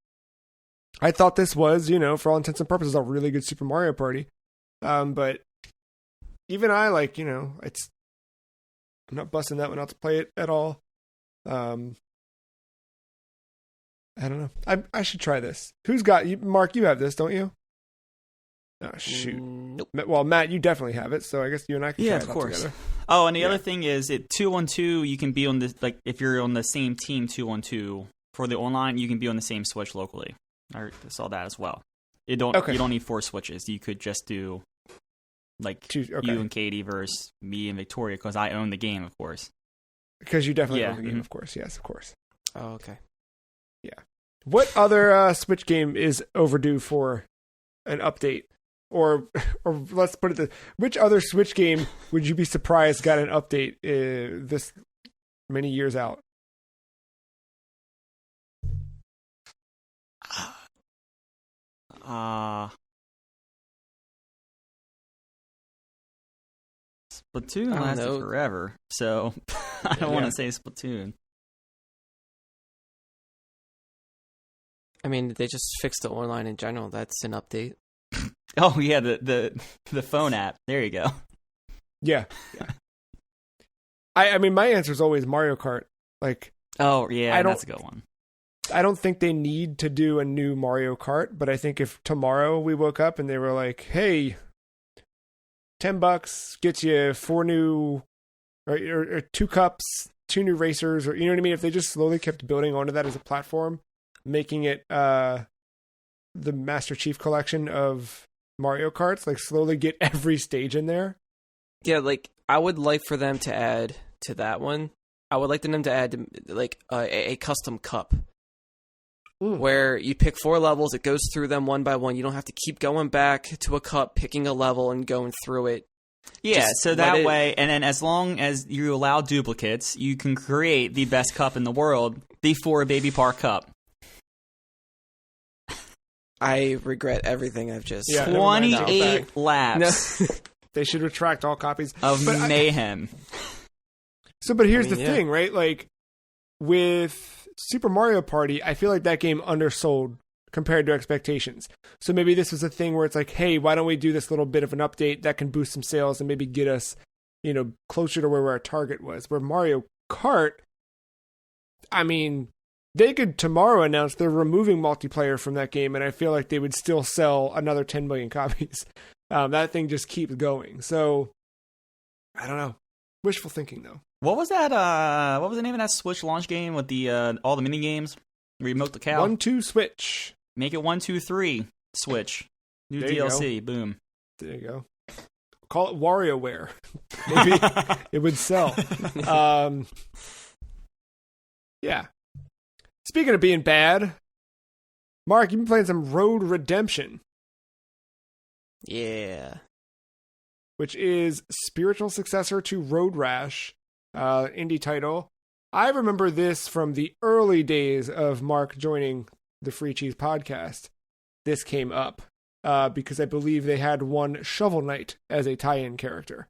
I thought this was, for all intents and purposes, a really good Super Mario Party. But even I, like, I'm not busting that one out to play it at all. I don't know. I should try this. Who's got you? Mark, you have this, don't you? Oh, shoot. Nope. Well, Matt, you definitely have it, so I guess you and I can try it out together. Oh, and the other thing is, 2-on-2, you can be on this, like, if you're on the same team 2-on-2 for the online, you can be on the same Switch locally. I saw that as well. You don't need 4 Switches. You could just do, like, you and Katie versus me and Victoria, because I own the game, of course. Because you definitely own the game, of course. Yes, of course. Oh, okay. Yeah. What other Switch game is overdue for an update? Or let's put it this: which other Switch game would you be surprised got an update this many years out? Splatoon lasted forever, so I don't want to say Splatoon. I mean, they just fixed the online in general. That's an update. Oh yeah, the phone app. There you go. Yeah. I mean, my answer is always Mario Kart. Like, oh yeah, that's a good one. I don't think they need to do a new Mario Kart, but I think if tomorrow we woke up and they were like, "Hey, $10 gets you 4 new, or 2 cups, 2 new racers," or you know what I mean? If they just slowly kept building onto that as a platform, making it the Master Chief collection of Mario Karts, like, slowly get every stage in there. Yeah, like, I would like for them to add to that one. I would like them to add, like, a custom cup. Where you pick 4 levels, it goes through them one by one. You don't have to keep going back to a cup, picking a level, and going through it. Yeah, just so that way, and then as long as you allow duplicates, you can create the best cup in the world, the 4 Baby Park Cup. I regret everything I've just... 28 laps. No. They should retract all copies of mayhem. But here's the thing, right? Like, with Super Mario Party, I feel like that game undersold compared to expectations. So maybe this was a thing where it's like, hey, why don't we do this little bit of an update that can boost some sales and maybe get us, closer to where our target was. Where Mario Kart, I mean, they could tomorrow announce they're removing multiplayer from that game, and I feel like they would still sell another 10 million copies. That thing just keeps going. So, I don't know. Wishful thinking, though. What was that? What was the name of that Switch launch game with the all the mini games? Where you milk the cow. 1-2 Switch. Make it 1-2-3 Switch. New There you DLC. Boom. There you go. Call it WarioWare. Maybe it would sell. Yeah. Speaking of being bad, Mark, you've been playing some Road Redemption. Yeah. Which is spiritual successor to Road Rash, indie title. I remember this from the early days of Mark joining the Free Cheese podcast. This came up because I believe they had one Shovel Knight as a tie-in character.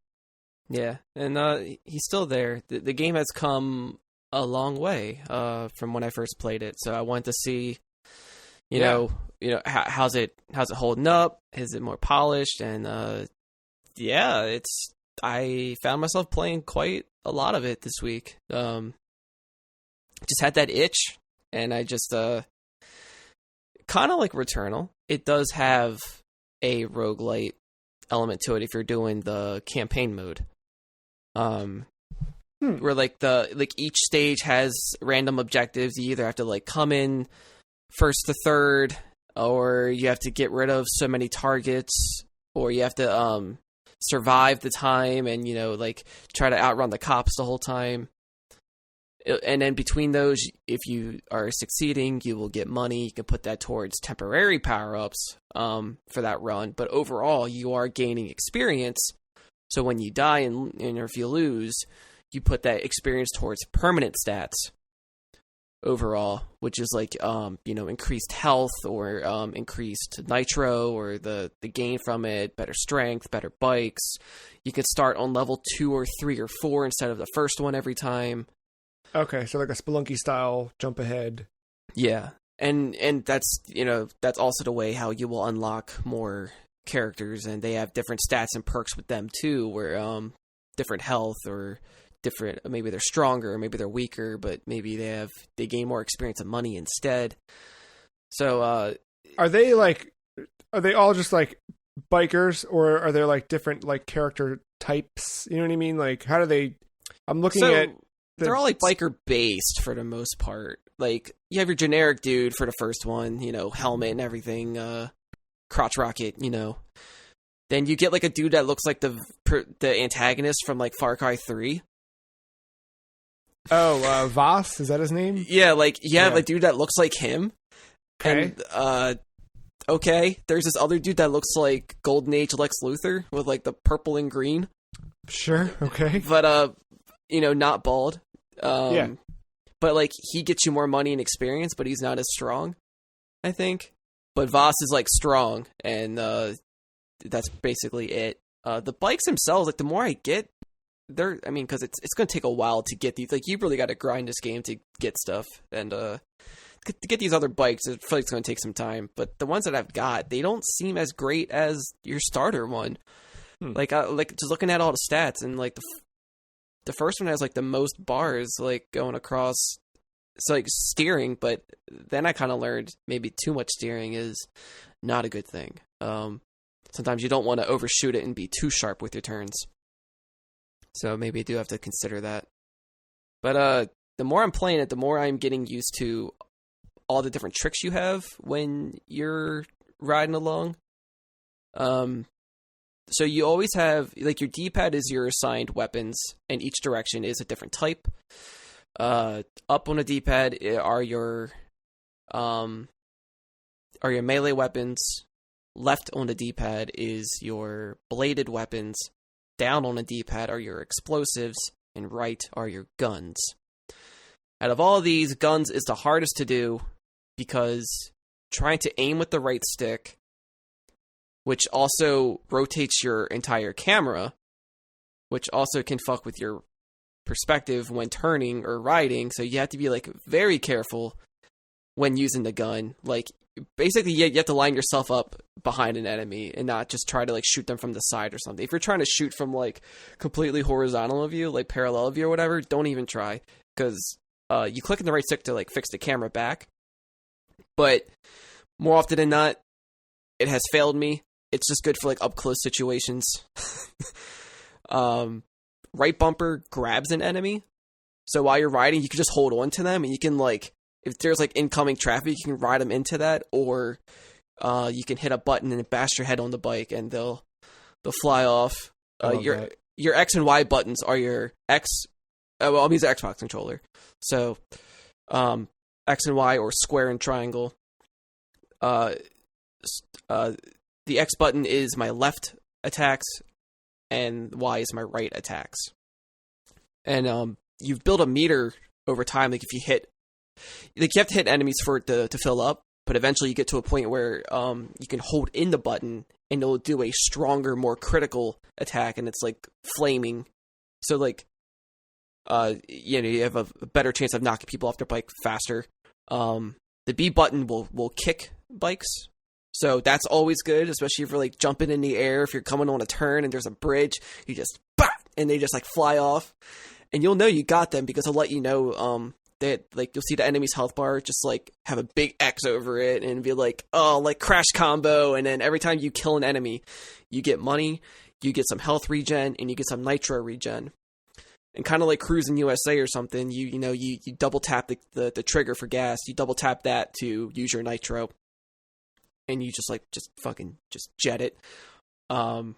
Yeah, and he's still there. The game has come a long way from when I first played it, so I wanted to see, how's it holding up? Is it more polished? And I found myself playing quite a lot of it this week. Just had that itch, and I just kind of like Returnal. It does have a roguelite element to it if you're doing the campaign mode. Where each stage has random objectives. You either have to come in first to third, or you have to get rid of so many targets, or you have to survive the time and try to outrun the cops the whole time. And then between those, if you are succeeding, you will get money. You can put that towards temporary power-ups for that run. But overall, you are gaining experience. So when you die and if you lose, you put that experience towards permanent stats overall, which is increased health or increased nitro or the gain from it, better strength, better bikes. You can start on level 2 or 3 or 4 instead of the first one every time. Okay, so like a Spelunky style jump ahead. Yeah. And that's that's also the way how you will unlock more characters, and they have different stats and perks with them too, where different health or different, maybe they're stronger, or maybe they're weaker, but maybe they gain more experience and money instead. So are they all just bikers, or are there different character types? You know what I mean? How do they? I'm looking at. They're all biker based for the most part. You have your generic dude for the first one, helmet and everything, crotch rocket, Then you get a dude that looks like the antagonist from Far Cry 3. Oh, Voss, is that his name? Yeah, you have a dude that looks like him. Okay. And okay, there's this other dude that looks like Golden Age Lex Luthor with the purple and green. Sure. Okay. But not bald. Yeah. But he gets you more money and experience, but he's not as strong, I think. But Voss is strong, and that's basically it. The bikes themselves, the more I get, because it's going to take a while to get these. You really got to grind this game to get stuff, and to get these other bikes, I feel it's going to take some time. But the ones that I've got, they don't seem as great as your starter one. Just looking at all the stats, and the first one has the most bars going across. It's steering, but then I kind of learned maybe too much steering is not a good thing. Sometimes you don't want to overshoot it and be too sharp with your turns. So maybe I do have to consider that. But the more I'm playing it, the more I'm getting used to all the different tricks you have when you're riding along. So you always have your D-pad is your assigned weapons, and each direction is a different type. Up on the D-pad are your melee weapons. Left on the D-pad is your bladed weapons. Down on the D-pad are your explosives, and right are your guns. Out of all of these, guns is the hardest to do because trying to aim with the right stick, which also rotates your entire camera, which also can fuck with your perspective when turning or riding, so you have to be like very careful when using the gun. Like basically you have to line yourself up behind an enemy and not just try to like shoot them from the side or something. If you're trying to shoot from like completely horizontal of you, like parallel of you or whatever, don't even try, because you click in the right stick to like fix the camera back, but more often than not it has failed me. It's just good for like up close situations. Right bumper grabs an enemy, so while you're riding you can just hold on to them, and you can like, if there's like incoming traffic, you can ride them into that, or you can hit a button and bash your head on the bike and they'll fly off. Your X and Y buttons are your X. Well, I'm using Xbox controller, so X and Y or square and triangle. The X button is my left attacks, and Y is my right attacks. And you've built a meter over time. Like if you hit, like you have to hit enemies for it to fill up, but eventually you get to a point where you can hold in the button and it'll do a stronger, more critical attack, and it's like flaming. So like, you have a better chance of knocking people off their bike faster. The B button will kick bikes, so that's always good, especially if you're like jumping in the air. If you're coming on a turn and there's a bridge, you just bah! And they just like fly off, and you'll know you got them because it'll let you know that like you'll see the enemy's health bar just like have a big X over it and be like, oh, like crash combo. And then every time you kill an enemy, you get money, you get some health regen, and you get some nitro regen. And kind of like Cruising USA or something, you double tap the trigger for gas, you double tap that to use your nitro, and you just fucking jet it. Power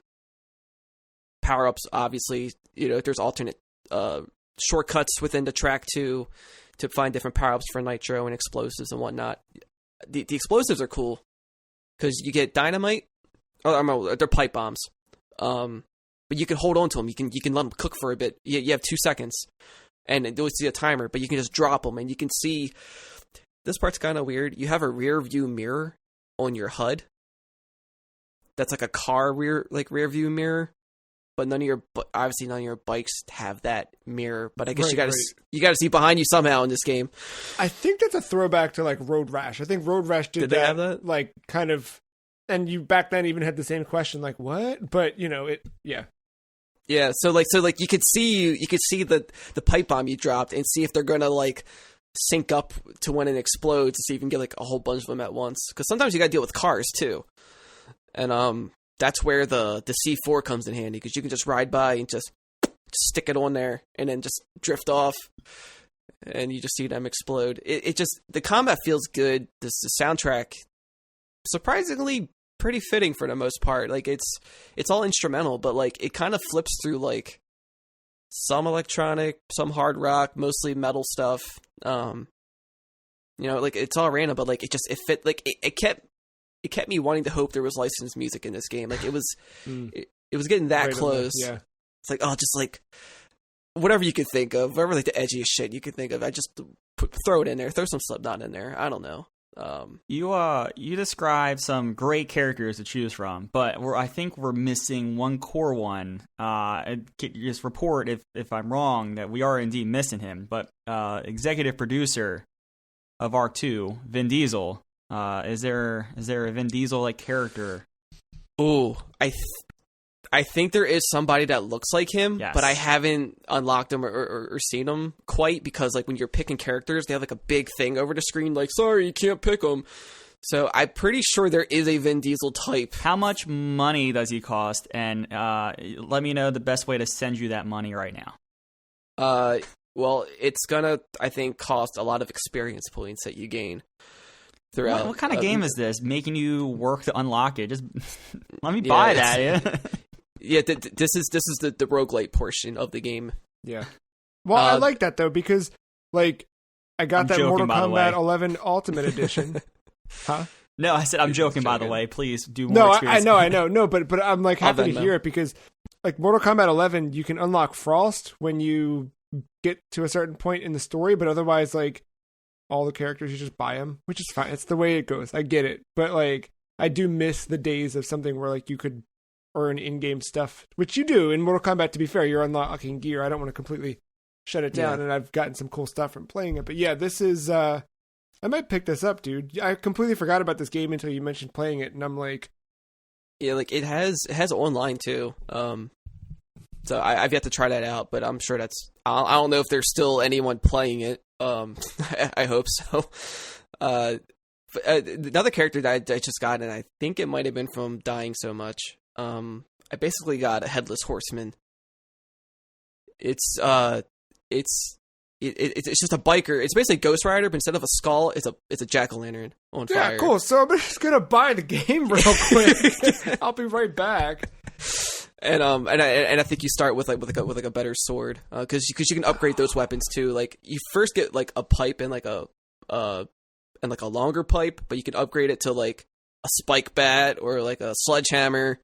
ups, obviously, there's alternate shortcuts within the track to find different power ups for nitro and explosives and whatnot. The explosives are cool because you get dynamite. They're pipe bombs. But you can hold on to them. You can let them cook for a bit. You have 2 seconds, and you'll see a timer. But you can just drop them, and you can see. This part's kind of weird. You have a rear view mirror on your HUD. That's like a car rear view mirror. But obviously none of your bikes have that mirror. But I guess you gotta see behind you somehow in this game. I think that's a throwback to like Road Rash. I think Road Rash did that, they have that? Like kind of. And you back then even had the same question, like what? But yeah. Yeah, so you could see the pipe bomb you dropped and see if they're gonna like sync up to when it explodes to see if you can get like a whole bunch of them at once. Because sometimes you gotta deal with cars too, and that's where the C4 comes in handy, because you can just ride by and just stick it on there and then just drift off, and you just see them explode. The combat feels good. The soundtrack surprisingly pretty fitting for the most part. Like it's all instrumental, but like it kind of flips through like some electronic, some hard rock, mostly metal stuff. Like it's all random, but like it fit. Like it kept me wanting to hope there was licensed music in this game. Like it was it was getting that close. Yeah, it's like, oh, just like whatever you could think of, whatever like the edgiest shit you could think of. I just throw it in there, throw some Slipknot in there. I don't know. You described some great characters to choose from, but I think we're missing one core one. Just report if I'm wrong that we are indeed missing him. But executive producer of R2, Vin Diesel. Is there a Vin Diesel like character? Oh, I think there is somebody that looks like him, yes. But I haven't unlocked him or seen him quite, because like when you're picking characters, they have like a big thing over the screen, like, sorry, you can't pick them. So I'm pretty sure there is a Vin Diesel type. How much money does he cost? And let me know the best way to send you that money right now. Well, it's gonna, I think, cost a lot of experience points that you gain throughout. What kind of game is this? Making you work to unlock it? Just let me buy that. Yeah. Yeah, this is the roguelite portion of the game. Yeah. Well, I like that though, because like I got that Mortal Kombat 11 Ultimate Edition. Huh? No, I said I'm joking. By the way, please do more. No, I know. No, but I'm like happy to hear it, because like Mortal Kombat 11, you can unlock Frost when you get to a certain point in the story, but otherwise, like all the characters, you just buy them, which is fine. It's the way it goes. I get it, but like I do miss the days of something where like you could earn in-game stuff, which you do in Mortal Kombat. To be fair, you're unlocking gear. I don't want to completely shut it down, and I've gotten some cool stuff from playing it. But yeah, this is I might pick this up, dude. I completely forgot about this game until you mentioned playing it, and I'm like, yeah, like it has online too. So I've yet to try that out, but I'm sure I don't know if there's still anyone playing it. I hope so. Another character that I just got, and I think it might have been from dying so much. I basically got a headless horseman. It's just a biker. It's basically Ghost Rider, but instead of a skull, it's a jack-o'-lantern on fire. Yeah, cool. So I'm just gonna buy the game real quick. I'll be right back. And I think you start with a better sword, because you can upgrade those weapons too. Like you first get like a pipe and like a longer pipe, but you can upgrade it to like a spike bat or like a sledgehammer.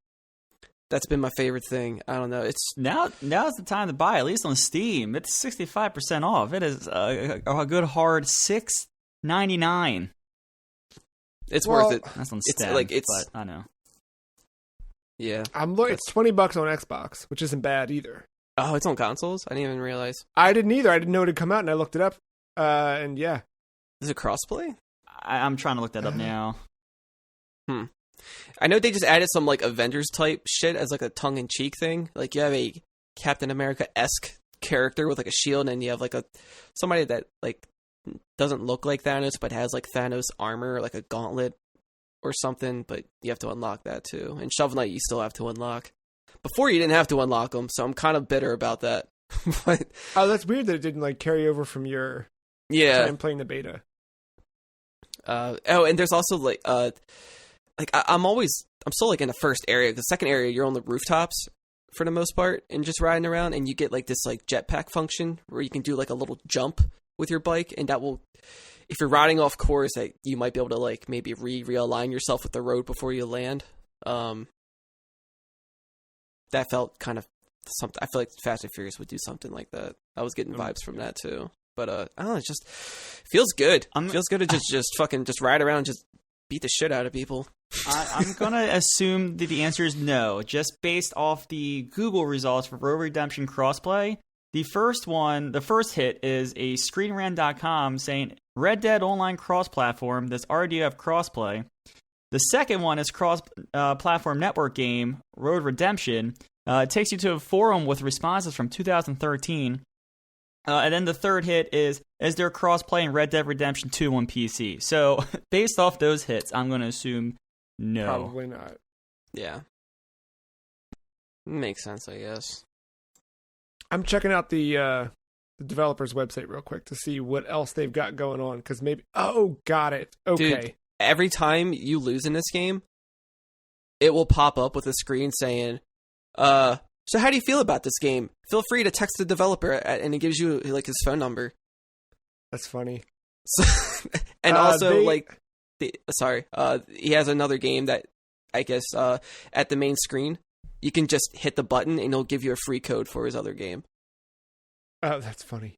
That's been my favorite thing. I don't know. It's now's the time to buy. At least on Steam, it's 65% off. It is a good hard $6.99. It's worth it. That's on Steam. But I know. Yeah, it's $20 on Xbox, which isn't bad either. Oh, it's on consoles? I didn't even realize. I didn't either. I didn't know it had come out, and I looked it up. And yeah, is it crossplay? I'm trying to look that up now. I know they just added some like Avengers type shit as like a tongue in cheek thing. Like you have a Captain America-esque character with like a shield, and you have like somebody that like doesn't look like Thanos but has like Thanos armor, like a gauntlet or something, but you have to unlock that too. And Shovel Knight you still have to unlock. Before you didn't have to unlock them, so I'm kind of bitter about that. But that's weird that it didn't like carry over from your time playing the beta. And there's also I'm still like in the first area. The second area you're on the rooftops for the most part and just riding around, and you get like this like jetpack function where you can do like a little jump with your bike, and that will, if you're riding off course, that you might be able to like maybe realign yourself with the road before you land. That felt kind of something. I feel like Fast and Furious would do something like that. I was getting vibes from that too. But I don't know, it just feels good. Feels good to just ride around and just beat the shit out of people. I'm gonna assume that the answer is no, just based off the Google results for Road Redemption crossplay. The first hit is a ScreenRant.com saying Red Dead Online cross-platform. Does already have crossplay. The second one is cross-platform network game Road Redemption. It takes you to a forum with responses from 2013. And then the third hit is there crossplay in Red Dead Redemption 2 on PC? So based off those hits, I'm going to assume no. Probably not. Yeah. Makes sense, I guess. I'm checking out the developer's website real quick to see what else they've got going on, because maybe... Oh, got it. Okay. Dude, every time you lose in this game, it will pop up with a screen saying, so how do you feel about this game? Feel free to text the developer, and it gives you like his phone number. That's funny. So, and also, he has another game that I guess at the main screen, you can just hit the button and he'll give you a free code for his other game. Oh, that's funny.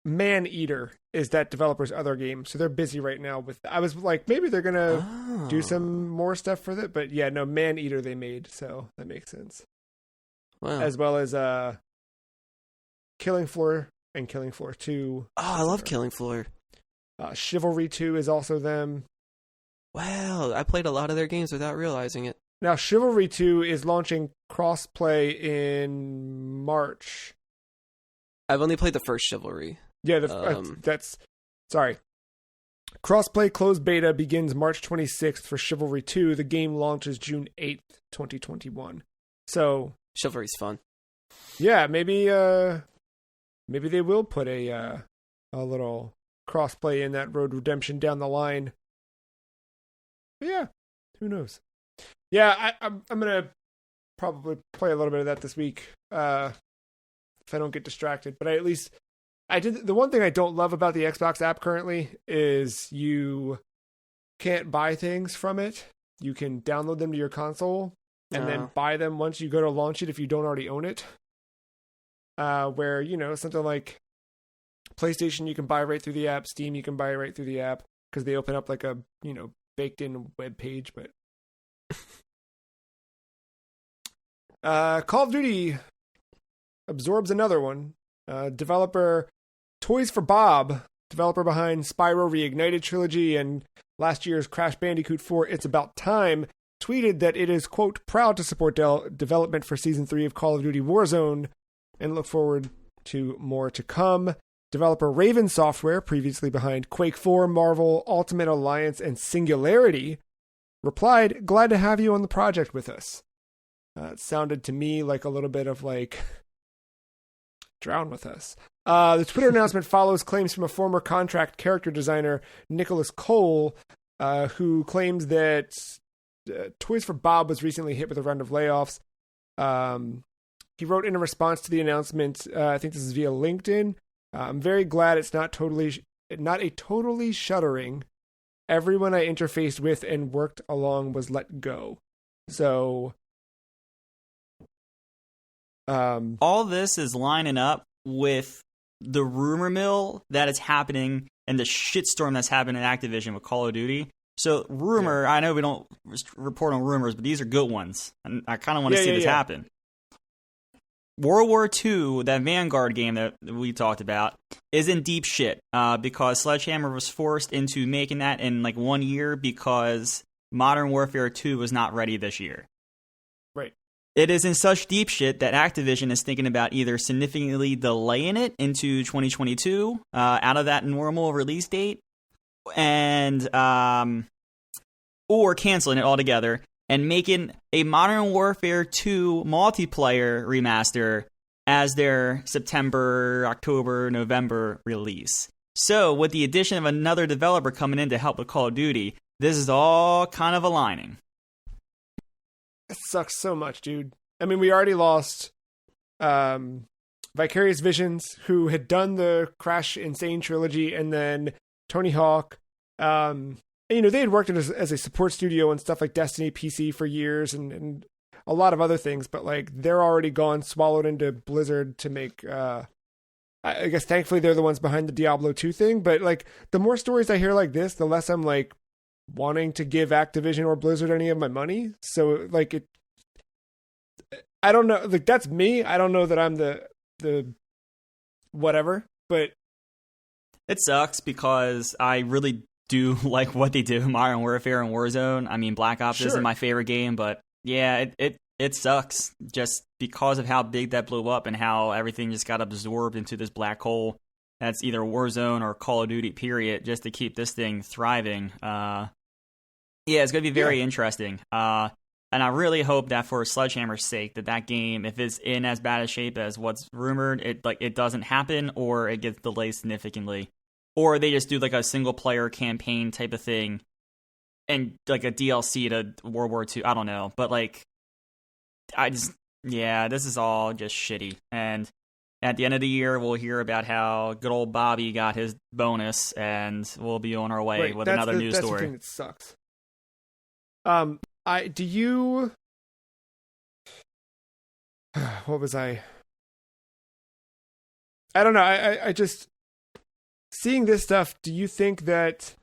Man-Eater is that developer's other game, so they're busy right now with... I was like, maybe they're gonna do some more stuff for it, but yeah, no, Man-Eater they made, so that makes sense. Wow. As well as Killing Floor and Killing Floor 2. Oh, I love Killing Floor. Chivalry 2 is also them. Wow, I played a lot of their games without realizing it. Now, Chivalry 2 is launching crossplay in March. I've only played the first Chivalry. Yeah, sorry. Crossplay closed beta begins March 26th for Chivalry 2. The game launches June 8th, 2021. So Chivalry's fun. Yeah, maybe they will put a little crossplay in that Road Redemption down the line. But yeah, who knows? Yeah, I'm gonna probably play a little bit of that this week if I don't get distracted. But I did. The one thing I don't love about the Xbox app currently is you can't buy things from it. You can download them to your console and then buy them once you go to launch it if you don't already own it. Where, something like PlayStation you can buy right through the app, Steam you can buy right through the app because they open up like a, baked in web page, but Call of Duty absorbs another one. Developer Toys for Bob, developer behind Spyro Reignited Trilogy and last year's Crash Bandicoot 4 It's About Time, tweeted that it is, quote, proud to support development for Season 3 of Call of Duty Warzone and look forward to more to come. Developer Raven Software, previously behind Quake 4, Marvel, Ultimate Alliance, and Singularity, replied, glad to have you on the project with us. It sounded to me like a little bit of like, drown with us. The Twitter announcement follows claims from a former contract character designer, Nicholas Cole, who claims that Toys for Bob was recently hit with a round of layoffs. He wrote in a response to the announcement, I think this is via LinkedIn, I'm very glad it's not a totally shuttering. Everyone I interfaced with and worked along was let go. So, all this is lining up with the rumor mill that is happening and the shitstorm that's happening in Activision with Call of Duty. So, rumor, I know we don't report on rumors, but these are good ones. And I kind of want to see this happen. World War II, that Vanguard game that we talked about, is in deep shit because Sledgehammer was forced into making that in like 1 year because Modern Warfare 2 was not ready this year. Right. It is in such deep shit that Activision is thinking about either significantly delaying it into 2022 out of that normal release date and or canceling it altogether and making a Modern Warfare 2 multiplayer remaster as their September, October, November release. So, with the addition of another developer coming in to help with Call of Duty, this is all kind of aligning. It sucks so much, dude. I mean, we already lost Vicarious Visions, who had done the Crash Insane trilogy, and then Tony Hawk. And, they had worked as a support studio and stuff like Destiny PC for years and a lot of other things, but like they're already gone, swallowed into Blizzard to make, I guess thankfully they're the ones behind the Diablo 2 thing, but like the more stories I hear like this, the less I'm like wanting to give Activision or Blizzard any of my money. So like I don't know, like that's me. I don't know that I'm the whatever, but it sucks because I really do like what they do in Modern Warfare and Warzone. I mean, Black Ops isn't my favorite game, but yeah, it sucks just because of how big that blew up and how everything just got absorbed into this black hole that's either Warzone or Call of Duty, period, just to keep this thing thriving. Yeah, it's going to be very interesting. And I really hope that for Sledgehammer's sake, that game, if it's in as bad a shape as what's rumored, it doesn't happen or it gets delayed significantly. Or they just do like a single player campaign type of thing and like a DLC to World War II. I don't know. But like, this is all just shitty. And at the end of the year, we'll hear about how good old Bobby got his bonus and we'll be on our way with another news story. That's the thing that sucks. What was I don't know. I just, seeing this stuff, do you think that...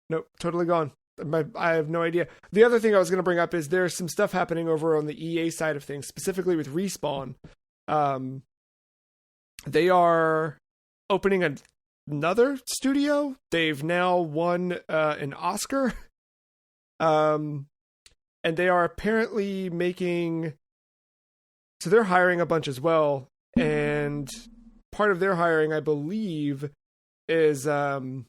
Nope, totally gone. I have no idea. The other thing I was going to bring up is there's some stuff happening over on the EA side of things, specifically with Respawn. They are opening another studio. They've now won an Oscar. And they are apparently making... So they're hiring a bunch as well. And part of their hiring, I believe, is tied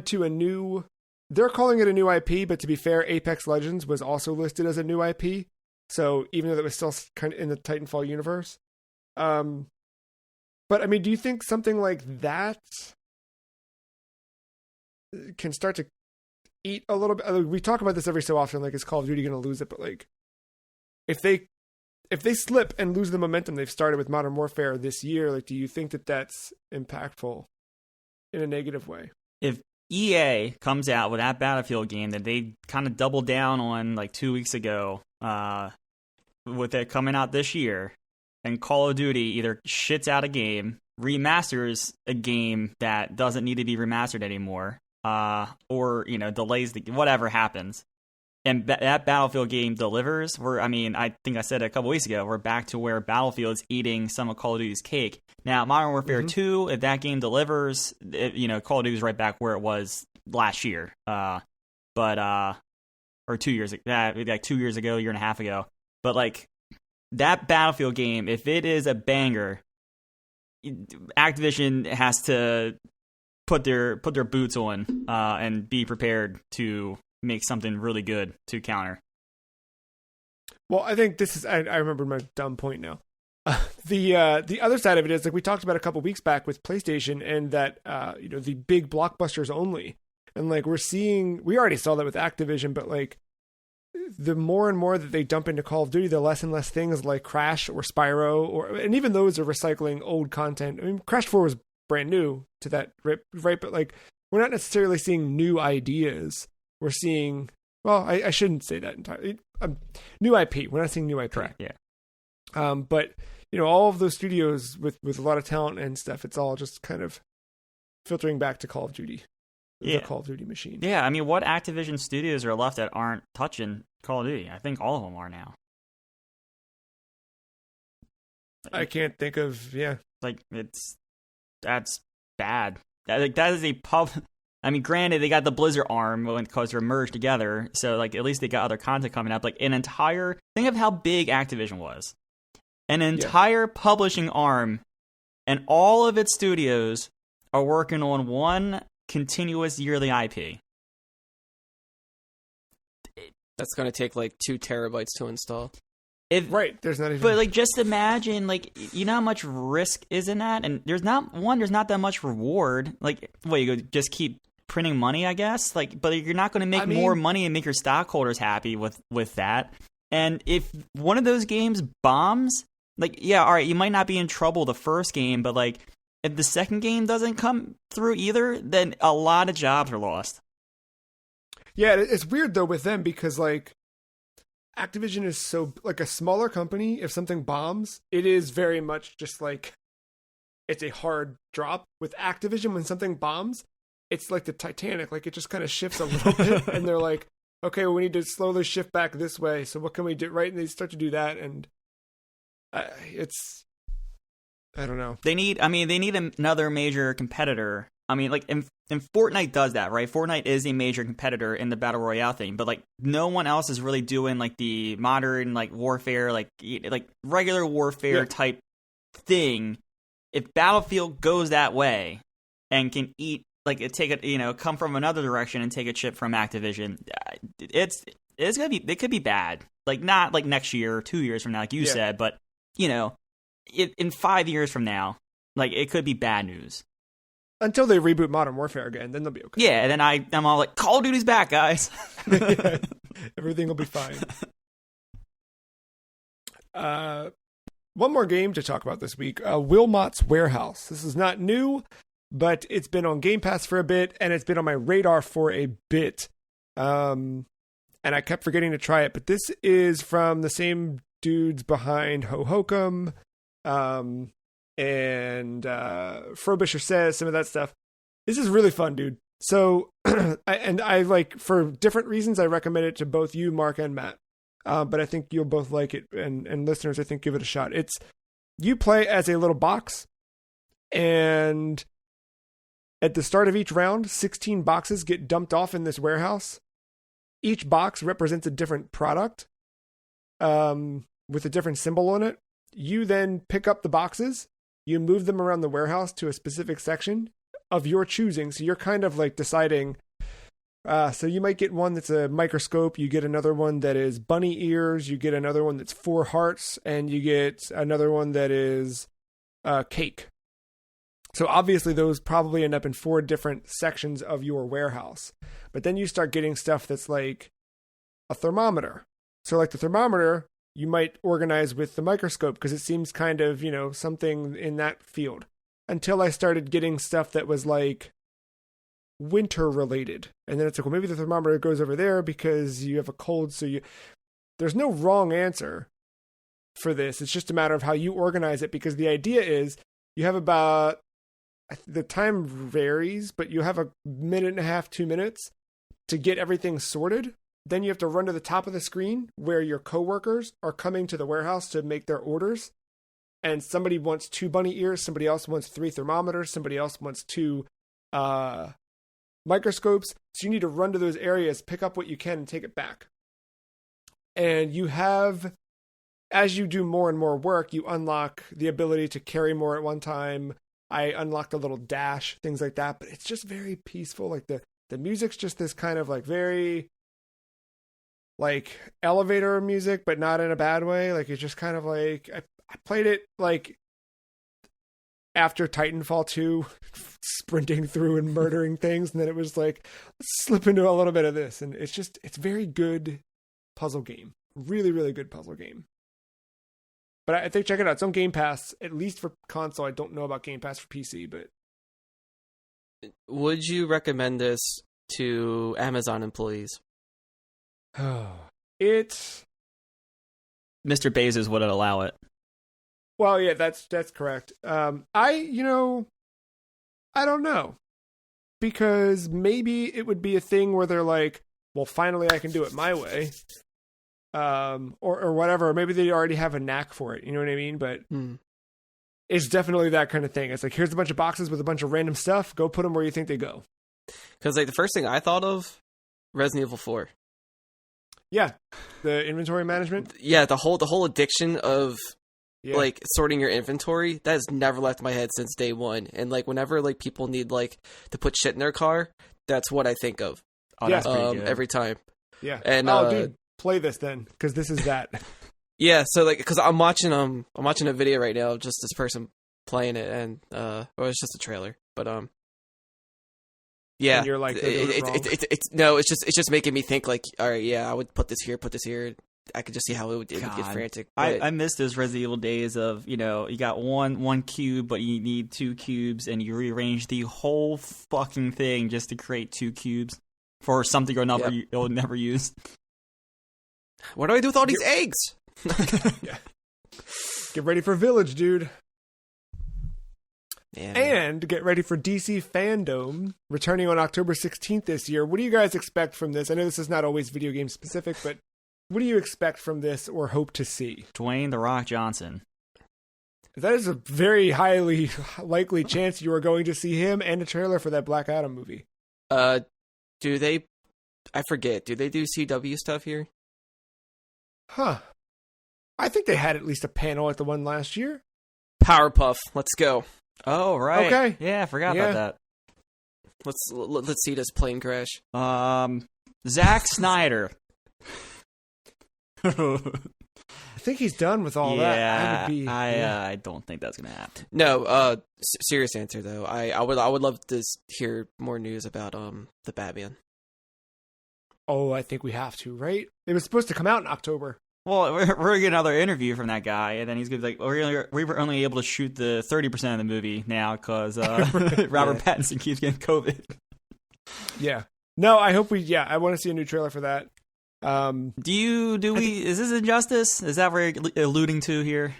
to a new... They're calling it a new IP, but to be fair, Apex Legends was also listed as a new IP. So even though that was still kind of in the Titanfall universe. But I mean, do you think something like that can start to eat a little bit? We talk about this every so often, like, is Call of Duty going to lose it? But like, if they slip and lose the momentum they've started with Modern Warfare this year, like, do you think that that's impactful in a negative way? If EA comes out with that Battlefield game that they kind of doubled down on like 2 weeks ago, with it coming out this year, and Call of Duty either shits out a game, remasters a game that doesn't need to be remastered anymore, or delays whatever happens, and that Battlefield game delivers. I think I said it a couple weeks ago, we're back to where Battlefield's eating some of Call of Duty's cake. Now, Modern Warfare 2, if that game delivers, Call of Duty's right back where it was last year. Or 2 years, like 2 years ago, a year and a half ago. But like that Battlefield game, if it is a banger, Activision has to put their boots on and be prepared to make something really good to counter. Well, I think this is. I remember my dumb point now. The other side of it is like we talked about a couple weeks back with PlayStation and that the big blockbusters only, and like we already saw that with Activision, but like the more and more that they dump into Call of Duty, the less and less things like Crash or Spyro, and even those are recycling old content. I mean, Crash 4 was brand new to that, right? But like we're not necessarily seeing new ideas. We're seeing, well, I shouldn't say that entirely. New IP. We're not seeing new IP. Correct. Yeah. But all of those studios with a lot of talent and stuff, it's all just kind of filtering back to Call of Duty. The Call of Duty machine. Yeah, I mean, what Activision studios are left that aren't touching Call of Duty? I think all of them are now. I can't think of, Like, that's bad. That is a pub. I mean, granted, they got the Blizzard arm because they're merged together, so like at least they got other content coming up. Like think of how big Activision was. An entire publishing arm, and all of its studios are working on one continuous yearly IP. That's going to take like 2 terabytes to install. Right, there's not even. But like, just imagine, like, you know how much risk is in that, and there's not that much reward. Like, you go just keep printing money, I guess. Like, but you're not going to make more money and make your stockholders happy with that. And if one of those games bombs, like, yeah, all right, you might not be in trouble the first game, but like, if the second game doesn't come through either, then a lot of jobs are lost. Yeah, it's weird though with them because like Activision is so like a smaller company. If something bombs, it is very much just like it's a hard drop. With Activision, when something bombs, it's like the Titanic. Like it just kind of shifts a little bit, and they're like, okay, well, we need to slowly shift back this way. So what can we do? Right, and they start to do that, and it's. I don't know. They need another major competitor. I mean, like, and Fortnite does that, right? Fortnite is a major competitor in the Battle Royale thing, but, like, no one else is really doing, like, the modern, like, warfare, like regular warfare type thing. If Battlefield goes that way and can come from another direction and take a chip from Activision, it's gonna be, it could be bad. Like, not, like, next year or 2 years from now, like you said, but, in 5 years from now, like, it could be bad news. Until they reboot Modern Warfare again, then they'll be okay. Yeah, and then I'm all like, Call of Duty's back, guys. Yeah, everything will be fine. One more game to talk about this week, Wilmot's Warehouse. This is not new, but it's been on Game Pass for a bit, and it's been on my radar for a bit. And I kept forgetting to try it, but this is from the same dudes behind Ho Hokum, and Frobisher Says, some of that stuff. This is really fun, dude. So, I like, for different reasons, I recommend it to both you, Mark, and Matt. But I think you'll both like it, and listeners, I think, give it a shot. You play as a little box, and at the start of each round, 16 boxes get dumped off in this warehouse. Each box represents a different product, with a different symbol on it. You then pick up the boxes, you move them around the warehouse to a specific section of your choosing. So you're kind of like deciding, so you might get one that's a microscope, you get another one that is bunny ears, you get another one that's 4 hearts, and you get another one that is cake. So obviously those probably end up in 4 different sections of your warehouse. But then you start getting stuff that's like a thermometer. So like the thermometer, you might organize with the microscope because it seems kind of, something in that field. Until I started getting stuff that was like winter related. And then it's like, well, maybe the thermometer goes over there because you have a cold. So there's no wrong answer for this. It's just a matter of how you organize it, because the idea is you have about, the time varies, but you have a minute and a half, 2 minutes to get everything sorted. then you have to run to the top of the screen where your coworkers are coming to the warehouse to make their orders. And somebody wants 2 bunny ears, somebody else wants 3 thermometers, somebody else wants 2 microscopes. So you need to run to those areas, pick up what you can, and take it back. And you have, as you do more and more work, you unlock the ability to carry more at one time. I unlocked a little dash, things like that. But it's just very peaceful. Like the music's just this kind of like very like elevator music, but not in a bad way. Like it's just kind of like I played it like after Titanfall 2, sprinting through and murdering things, and then it was like, let's slip into a little bit of this. And it's very good puzzle game. Really, really good puzzle game. But I think check it out. It's on Game Pass, at least for console. I don't know about Game Pass for PC, but Would you recommend this to Amazon employees? it's Mr. Bezos wouldn't allow it. well, yeah, that's correct. I don't know, because maybe it would be a thing where they're like, well, finally I can do it my way. Or whatever. Or maybe they already have a knack for it. You know what I mean? But it's definitely that kind of thing. It's like, here's a bunch of boxes with a bunch of random stuff. Go put them where you think they go. Because like the first thing I thought of, Resident Evil 4. Yeah, the inventory management. Yeah, the whole addiction of Yeah. like sorting your inventory, that has never left my head since day one. And like whenever like people need like to put shit in their car, that's what I think of. Oh, that's pretty good. Every time. Yeah. And dude, play this then, because this is that. Yeah, so like because I'm watching a video right now of just this person playing it, and well, it's just a trailer, but yeah, And you're like, it's just making me think like, all right, yeah, I would put this here. I could just see how it would get frantic. I miss those Resident Evil days of, you got one cube, but you need 2 cubes, and you rearrange the whole fucking thing just to create 2 cubes for something you'll never use. What do I do with all these eggs? Yeah. Get ready for Village, dude. Yeah. And get ready for DC Fandom, returning on October 16th this year. What do you guys expect from this? I know this is not always video game specific, but what do you expect from this or hope to see? Dwayne "The Rock" Johnson. That is a very highly likely chance you are going to see him and a trailer for that Black Adam movie. Do they? I forget. Do they do CW stuff here? Huh. I think they had at least a panel at the one last year. Powerpuff. Let's go. Oh, right. Okay. Yeah, I forgot about Let's see this plane crash. that. Zack Snyder. I think he's done with all that. I don't think that's gonna happen. No, serious answer though. I would love to hear more news about the Batman. Oh, I think we have to, right? It was supposed to come out in October. Well, we're gonna get another interview from that guy, and then he's gonna be like, we were only able to shoot the 30% of the movie now because Robert Pattinson keeps getting COVID. Yeah. No, I hope I want to see a new trailer for that. Is this Injustice? Is that what you're alluding to here?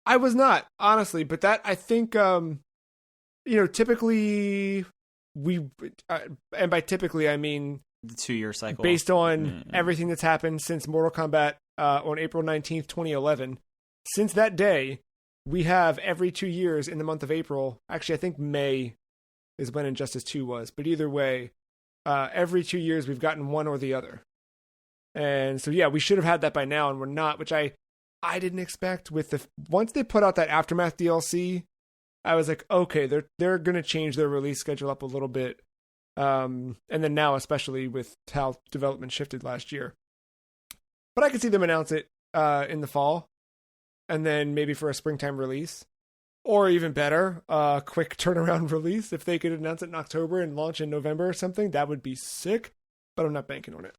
I was not, honestly, but that, I think, typically and by typically I mean The 2-year cycle. based on everything that's happened since Mortal Kombat on April 19th, 2011. Since that day, we have every 2 years in the month of April. Actually, I think May is when Injustice 2 was. But either way, every 2 years we've gotten one or the other. And so, yeah, we should have had that by now, and we're not, which I didn't expect. Once they put out that Aftermath DLC, I was like, okay, they're going to change their release schedule up a little bit. And then now, especially with how development shifted last year. But I could see them announce it in the fall, and then maybe for a springtime release. Or even better, quick turnaround release. If they could announce it in October and launch in November or something, that would be sick. But I'm not banking on it.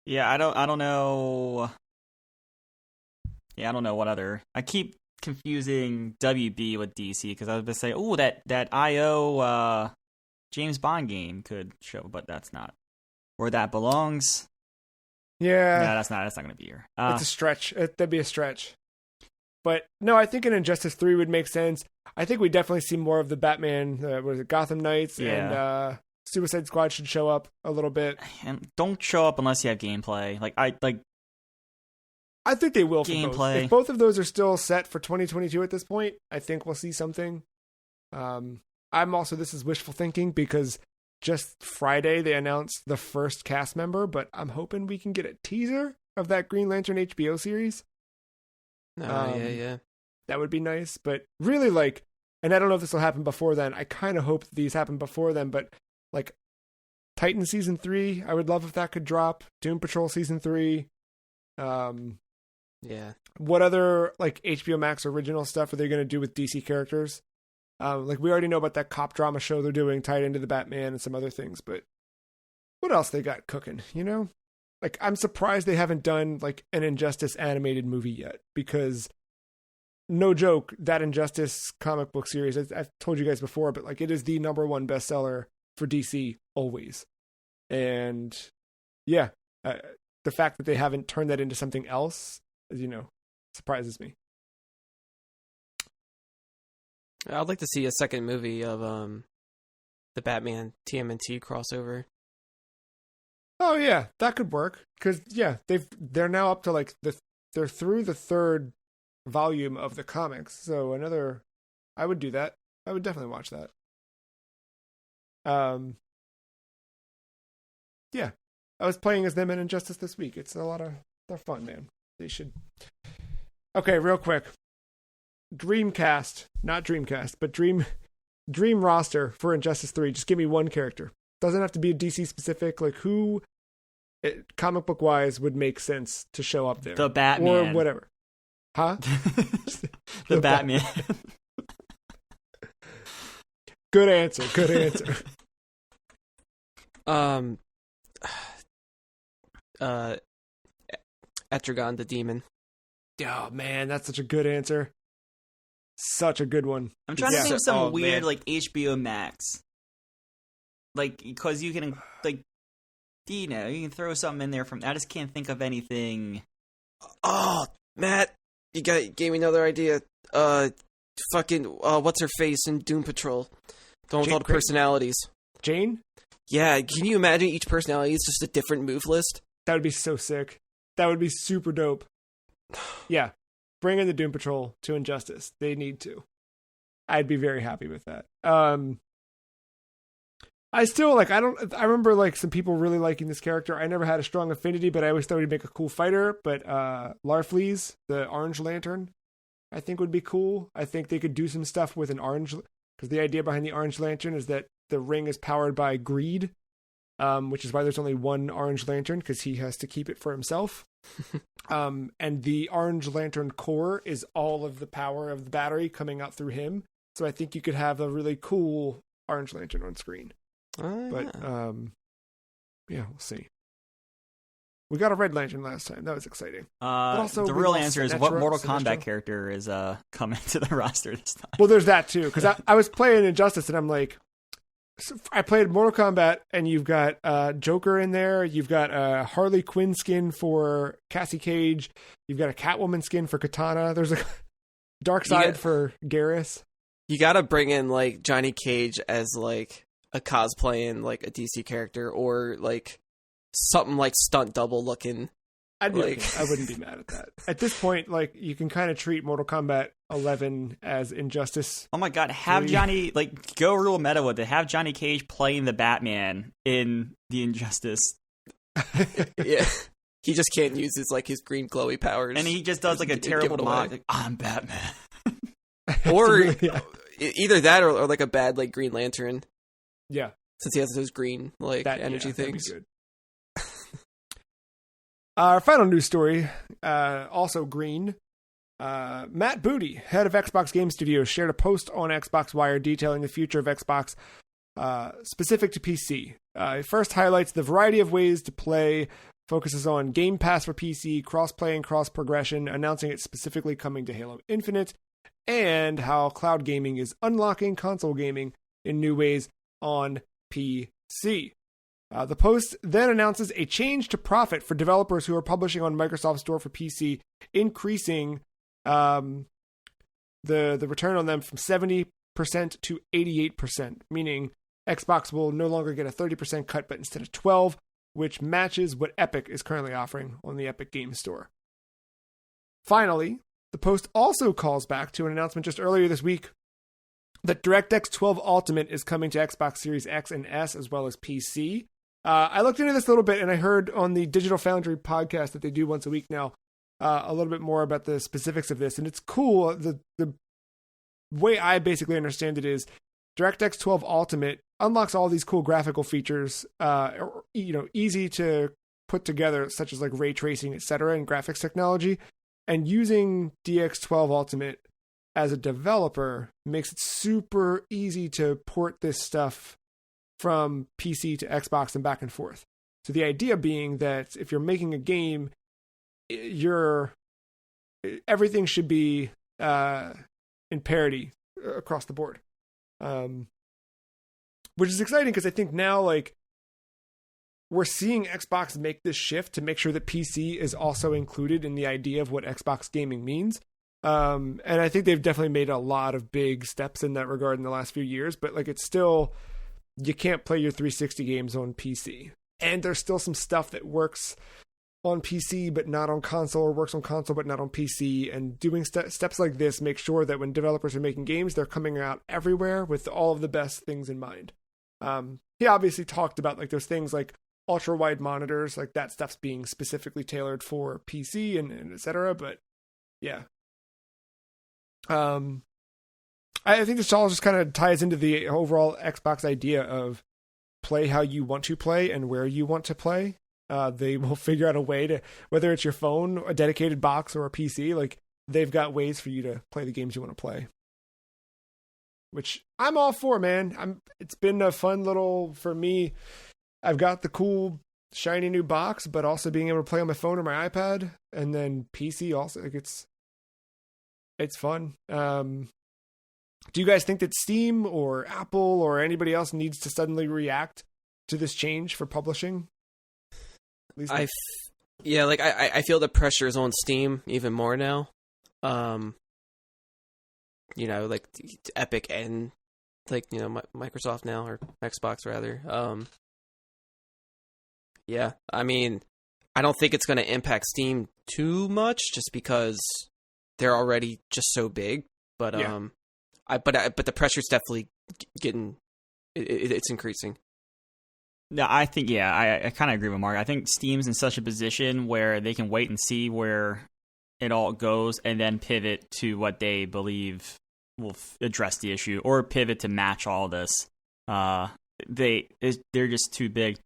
Yeah, I don't know. Yeah, I don't know what other. I keep confusing WB with DC because I was going to say, oh, that IO James Bond game could show, but that's not where that belongs. Yeah, no, that's not going to be here. It's a stretch. That'd be a stretch. But no, I think an Injustice 3 would make sense. I think we definitely see more of the Batman, Gotham Knights, and Suicide Squad should show up a little bit. And don't show up unless you have gameplay. I think they will for gameplay. both. If both of those are still set for 2022 at this point, I think we'll see something. This is wishful thinking because just Friday they announced the first cast member, but I'm hoping we can get a teaser of that Green Lantern HBO series. Yeah. That would be nice, but really and I don't know if this will happen before then. I kind of hope these happen before then, but Titan Season 3, I would love if that could drop. Doom Patrol Season 3. Yeah. What other HBO Max original stuff are they going to do with DC characters? We already know about that cop drama show they're doing tied into the Batman and some other things, but what else they got cooking, I'm surprised they haven't done an Injustice animated movie yet, because no joke, that Injustice comic book series, I've told you guys before, but it is the #1 bestseller for DC always. And yeah, the fact that they haven't turned that into something else, surprises me. I'd like to see a second movie of the Batman TMNT crossover. Oh yeah, that could work, because they're now up to they're through the 3rd volume of the comics, so I would do that. I would definitely watch that. Yeah, I was playing as them in Injustice this week. It's they're fun, man. They should. Okay, real quick. Dreamcast, not Dreamcast, but Dream roster for Injustice 3. Just give me one character. Doesn't have to be a DC specific. Who, comic book wise, would make sense to show up there? The Batman. Or whatever. Huh? the Batman. Good answer. Etrigan the Demon. Oh man, that's such a good answer. Such a good one. I'm trying to think of some weird HBO Max, because you can you can throw something in there from. I just can't think of anything. Oh, Matt, you gave me another idea. What's her face in Doom Patrol? The one with all the personalities. Jane? Yeah, can you imagine each personality is just a different move list? That would be so sick. That would be super dope. Yeah. Bring in the Doom Patrol to Injustice. They need to. I'd be very happy with that. I still I remember some people really liking this character. I never had a strong affinity, but I always thought he'd make a cool fighter. But Larfleeze, the Orange Lantern, I think would be cool. I think they could do some stuff with an orange, because the idea behind the Orange Lantern is that the ring is powered by greed, which is why there's only one Orange Lantern, because he has to keep it for himself. And the Orange Lantern core is all of the power of the battery coming out through him. So I think you could have a really cool Orange Lantern on screen. But we'll see. We got a Red Lantern last time. That was exciting. But also, the real answer is, what Mortal Kombat character is coming to the roster this time? Well, there's that too, because I was playing Injustice and I'm I played Mortal Kombat, and you've got Joker in there. You've got a Harley Quinn skin for Cassie Cage. You've got a Catwoman skin for Katana. There's a Dark Side for Garrus. You got to bring in Johnny Cage as a cosplaying a DC character, or something stunt double looking. I wouldn't be mad at that. At this point, you can kind of treat Mortal Kombat 11 as Injustice. Oh my god, have 3. Johnny, go real meta with it. Have Johnny Cage playing the Batman in the Injustice. Yeah. He just can't use his green glowy powers. And he just does a terrible mod. I'm Batman. Or either that or a bad Green Lantern. Yeah. Since he has those green energy things. That'd be good. Our final news story, also green. Matt Booty, head of Xbox Game Studios, shared a post on Xbox Wire detailing the future of Xbox specific to PC. It first highlights the variety of ways to play, focuses on Game Pass for PC, cross-play and cross-progression, announcing it's specifically coming to Halo Infinite, and how cloud gaming is unlocking console gaming in new ways on PC. The post then announces a change to profit for developers who are publishing on Microsoft Store for PC, increasing the return on them from 70% to 88%, meaning Xbox will no longer get a 30% cut, but instead of 12, which matches what Epic is currently offering on the Epic Games Store. Finally, the post also calls back to an announcement just earlier this week that DirectX 12 Ultimate is coming to Xbox Series X and S as well as PC. I looked into this a little bit, and I heard on the Digital Foundry podcast that they do once a week now a little bit more about the specifics of this, and it's cool. The way I basically understand it is DirectX 12 Ultimate unlocks all these cool graphical features, easy to put together, such as like ray tracing, etc., and graphics technology. And using DX12 Ultimate as a developer makes it super easy to port this stuff from PC to Xbox and back and forth. So the idea being that if you're making a game, everything should be in parity across the board, which is exciting because I think now like we're seeing Xbox make this shift to make sure that PC is also included in the idea of what Xbox gaming means. And I think they've definitely made a lot of big steps in that regard in the last few years, but like it's still, you can't play your 360 games on PC. And there's still some stuff that works on PC but not on console, or works on console but not on PC. And doing steps like this make sure that when developers are making games, they're coming out everywhere with all of the best things in mind. He obviously talked about like those things like ultra wide monitors, like that stuff's being specifically tailored for PC and etc. But yeah, I think this all just kind of ties into the overall Xbox idea of play how you want to play and where you want to play. They will figure out a way to, whether it's your phone, a dedicated box, or a PC, like they've got ways for you to play the games you want to play. Which I'm all for, man. It's been a fun little, for me, I've got the cool shiny new box, but also being able to play on my phone or my iPad, and then PC also, like it's fun. Do you guys think that Steam or Apple or anybody else needs to suddenly react to this change for publishing? I feel the pressure is on Steam even more now. Like Epic and like, Microsoft now, or Xbox rather. I mean, I don't think it's going to impact Steam too much just because they're already just so big, but yeah. But the pressure's definitely getting, it's increasing. No, I think, I kind of agree with Mark. I think Steam's in such a position where they can wait and see where it all goes and then pivot to what they believe will address the issue, or pivot to match all this. They're just too big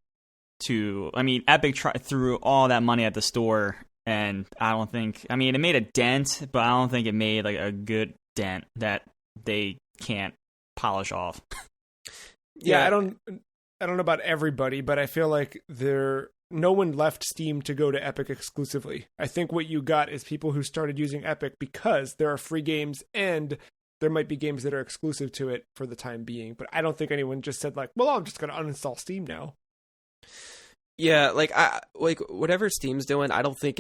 to, I mean, Epic threw all that money at the store, and I don't think, I mean, it made a dent, but I don't think it made like a good dent that they can't polish off. Yeah, I don't know about everybody, but I feel like no one left Steam to go to Epic exclusively. I think what you got is people who started using Epic because there are free games and there might be games that are exclusive to it for the time being. But I don't think anyone just said like, well, I'm just going to uninstall Steam now. Yeah, like whatever Steam's doing, I don't think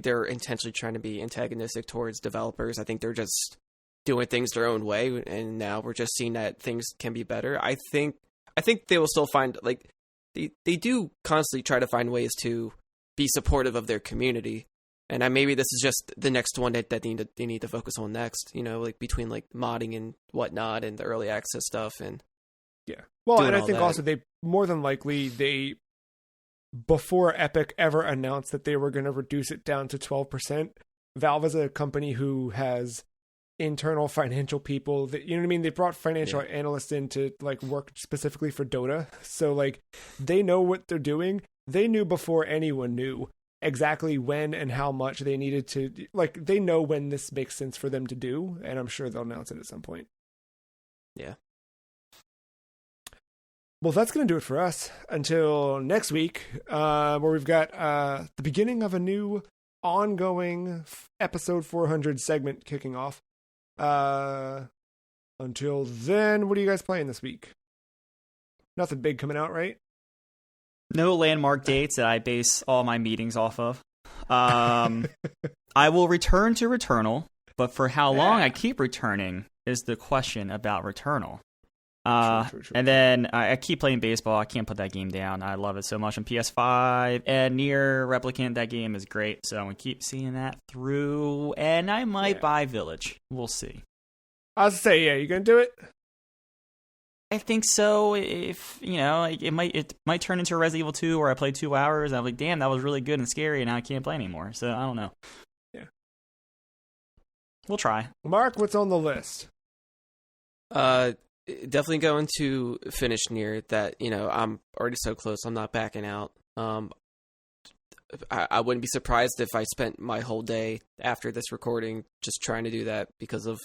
they're intentionally trying to be antagonistic towards developers. I think they're just doing things their own way, and now we're just seeing that things can be better. I think they will still find, like, they do constantly try to find ways to be supportive of their community, and maybe this is just the next one that they need to focus on next. Like between like modding and whatnot and the early access stuff, and yeah. Well, and I think also they more than likely before Epic ever announced that they were going to reduce it down to 12%, Valve is a company who has internal financial people that, you know what I mean? They brought financial analysts in to like work specifically for Dota. So like they know what they're doing. They knew before anyone knew exactly when and how much they needed to, like, they know when this makes sense for them to do. And I'm sure they'll announce it at some point. Yeah. Well, that's going to do it for us until next week, where we've got the beginning of a new ongoing episode 400 segment kicking off. Until then, what are you guys playing this week? Nothing big coming out, right? No landmark dates that I base all my meetings off of. I will return to Returnal, but for how long I keep returning is the question about Returnal. True. And then I keep playing baseball. I can't put that game down. I love it so much on PS5. And NieR Replicant, that game is great. So I'm going to keep seeing that through. And I might buy Village. We'll see. I was to say, yeah, you going to do it? I think so. If, it might turn into Resident Evil 2 where I play 2 hours. And I'm like, damn, that was really good and scary. And now I can't play anymore. So I don't know. Yeah. We'll try. Mark, what's on the list? Definitely going to finish NieR. That I'm already so close. I'm not backing out. I wouldn't be surprised if I spent my whole day after this recording just trying to do that because of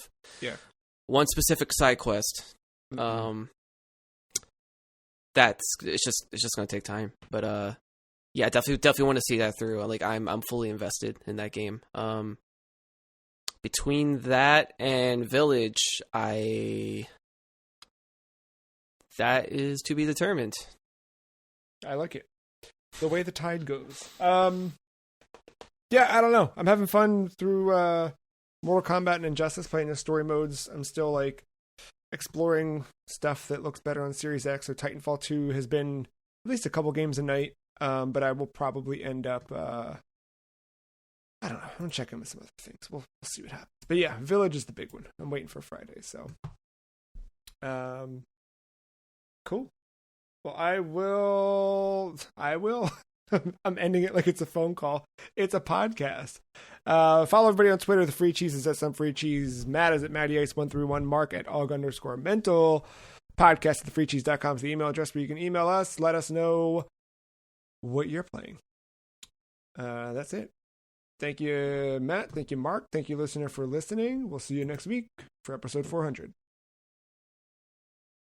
one specific side quest. It's just gonna take time. But yeah, definitely want to see that through. Like I'm fully invested in that game. Between that and Village, that is to be determined. I like it. The way the tide goes. Yeah, I don't know. I'm having fun through Mortal Kombat and Injustice, playing the story modes. I'm still like exploring stuff that looks better on Series X. So Titanfall 2 has been at least a couple games a night. But I will probably end up I don't know. I'm checking with some other things. We'll see what happens. But yeah, Village is the big one. I'm waiting for Friday, so cool. Well, I will. I'm ending it like it's a phone call. It's a podcast. Follow everybody on Twitter. The Free Cheese is at some Free Cheese. Matt is at MattyIce131. Mark at aug_mental. Podcast at thefreecheese.com is the email address where you can email us. Let us know what you're playing. That's it. Thank you, Matt. Thank you, Mark. Thank you, listener, for listening. We'll see you next week for episode 400.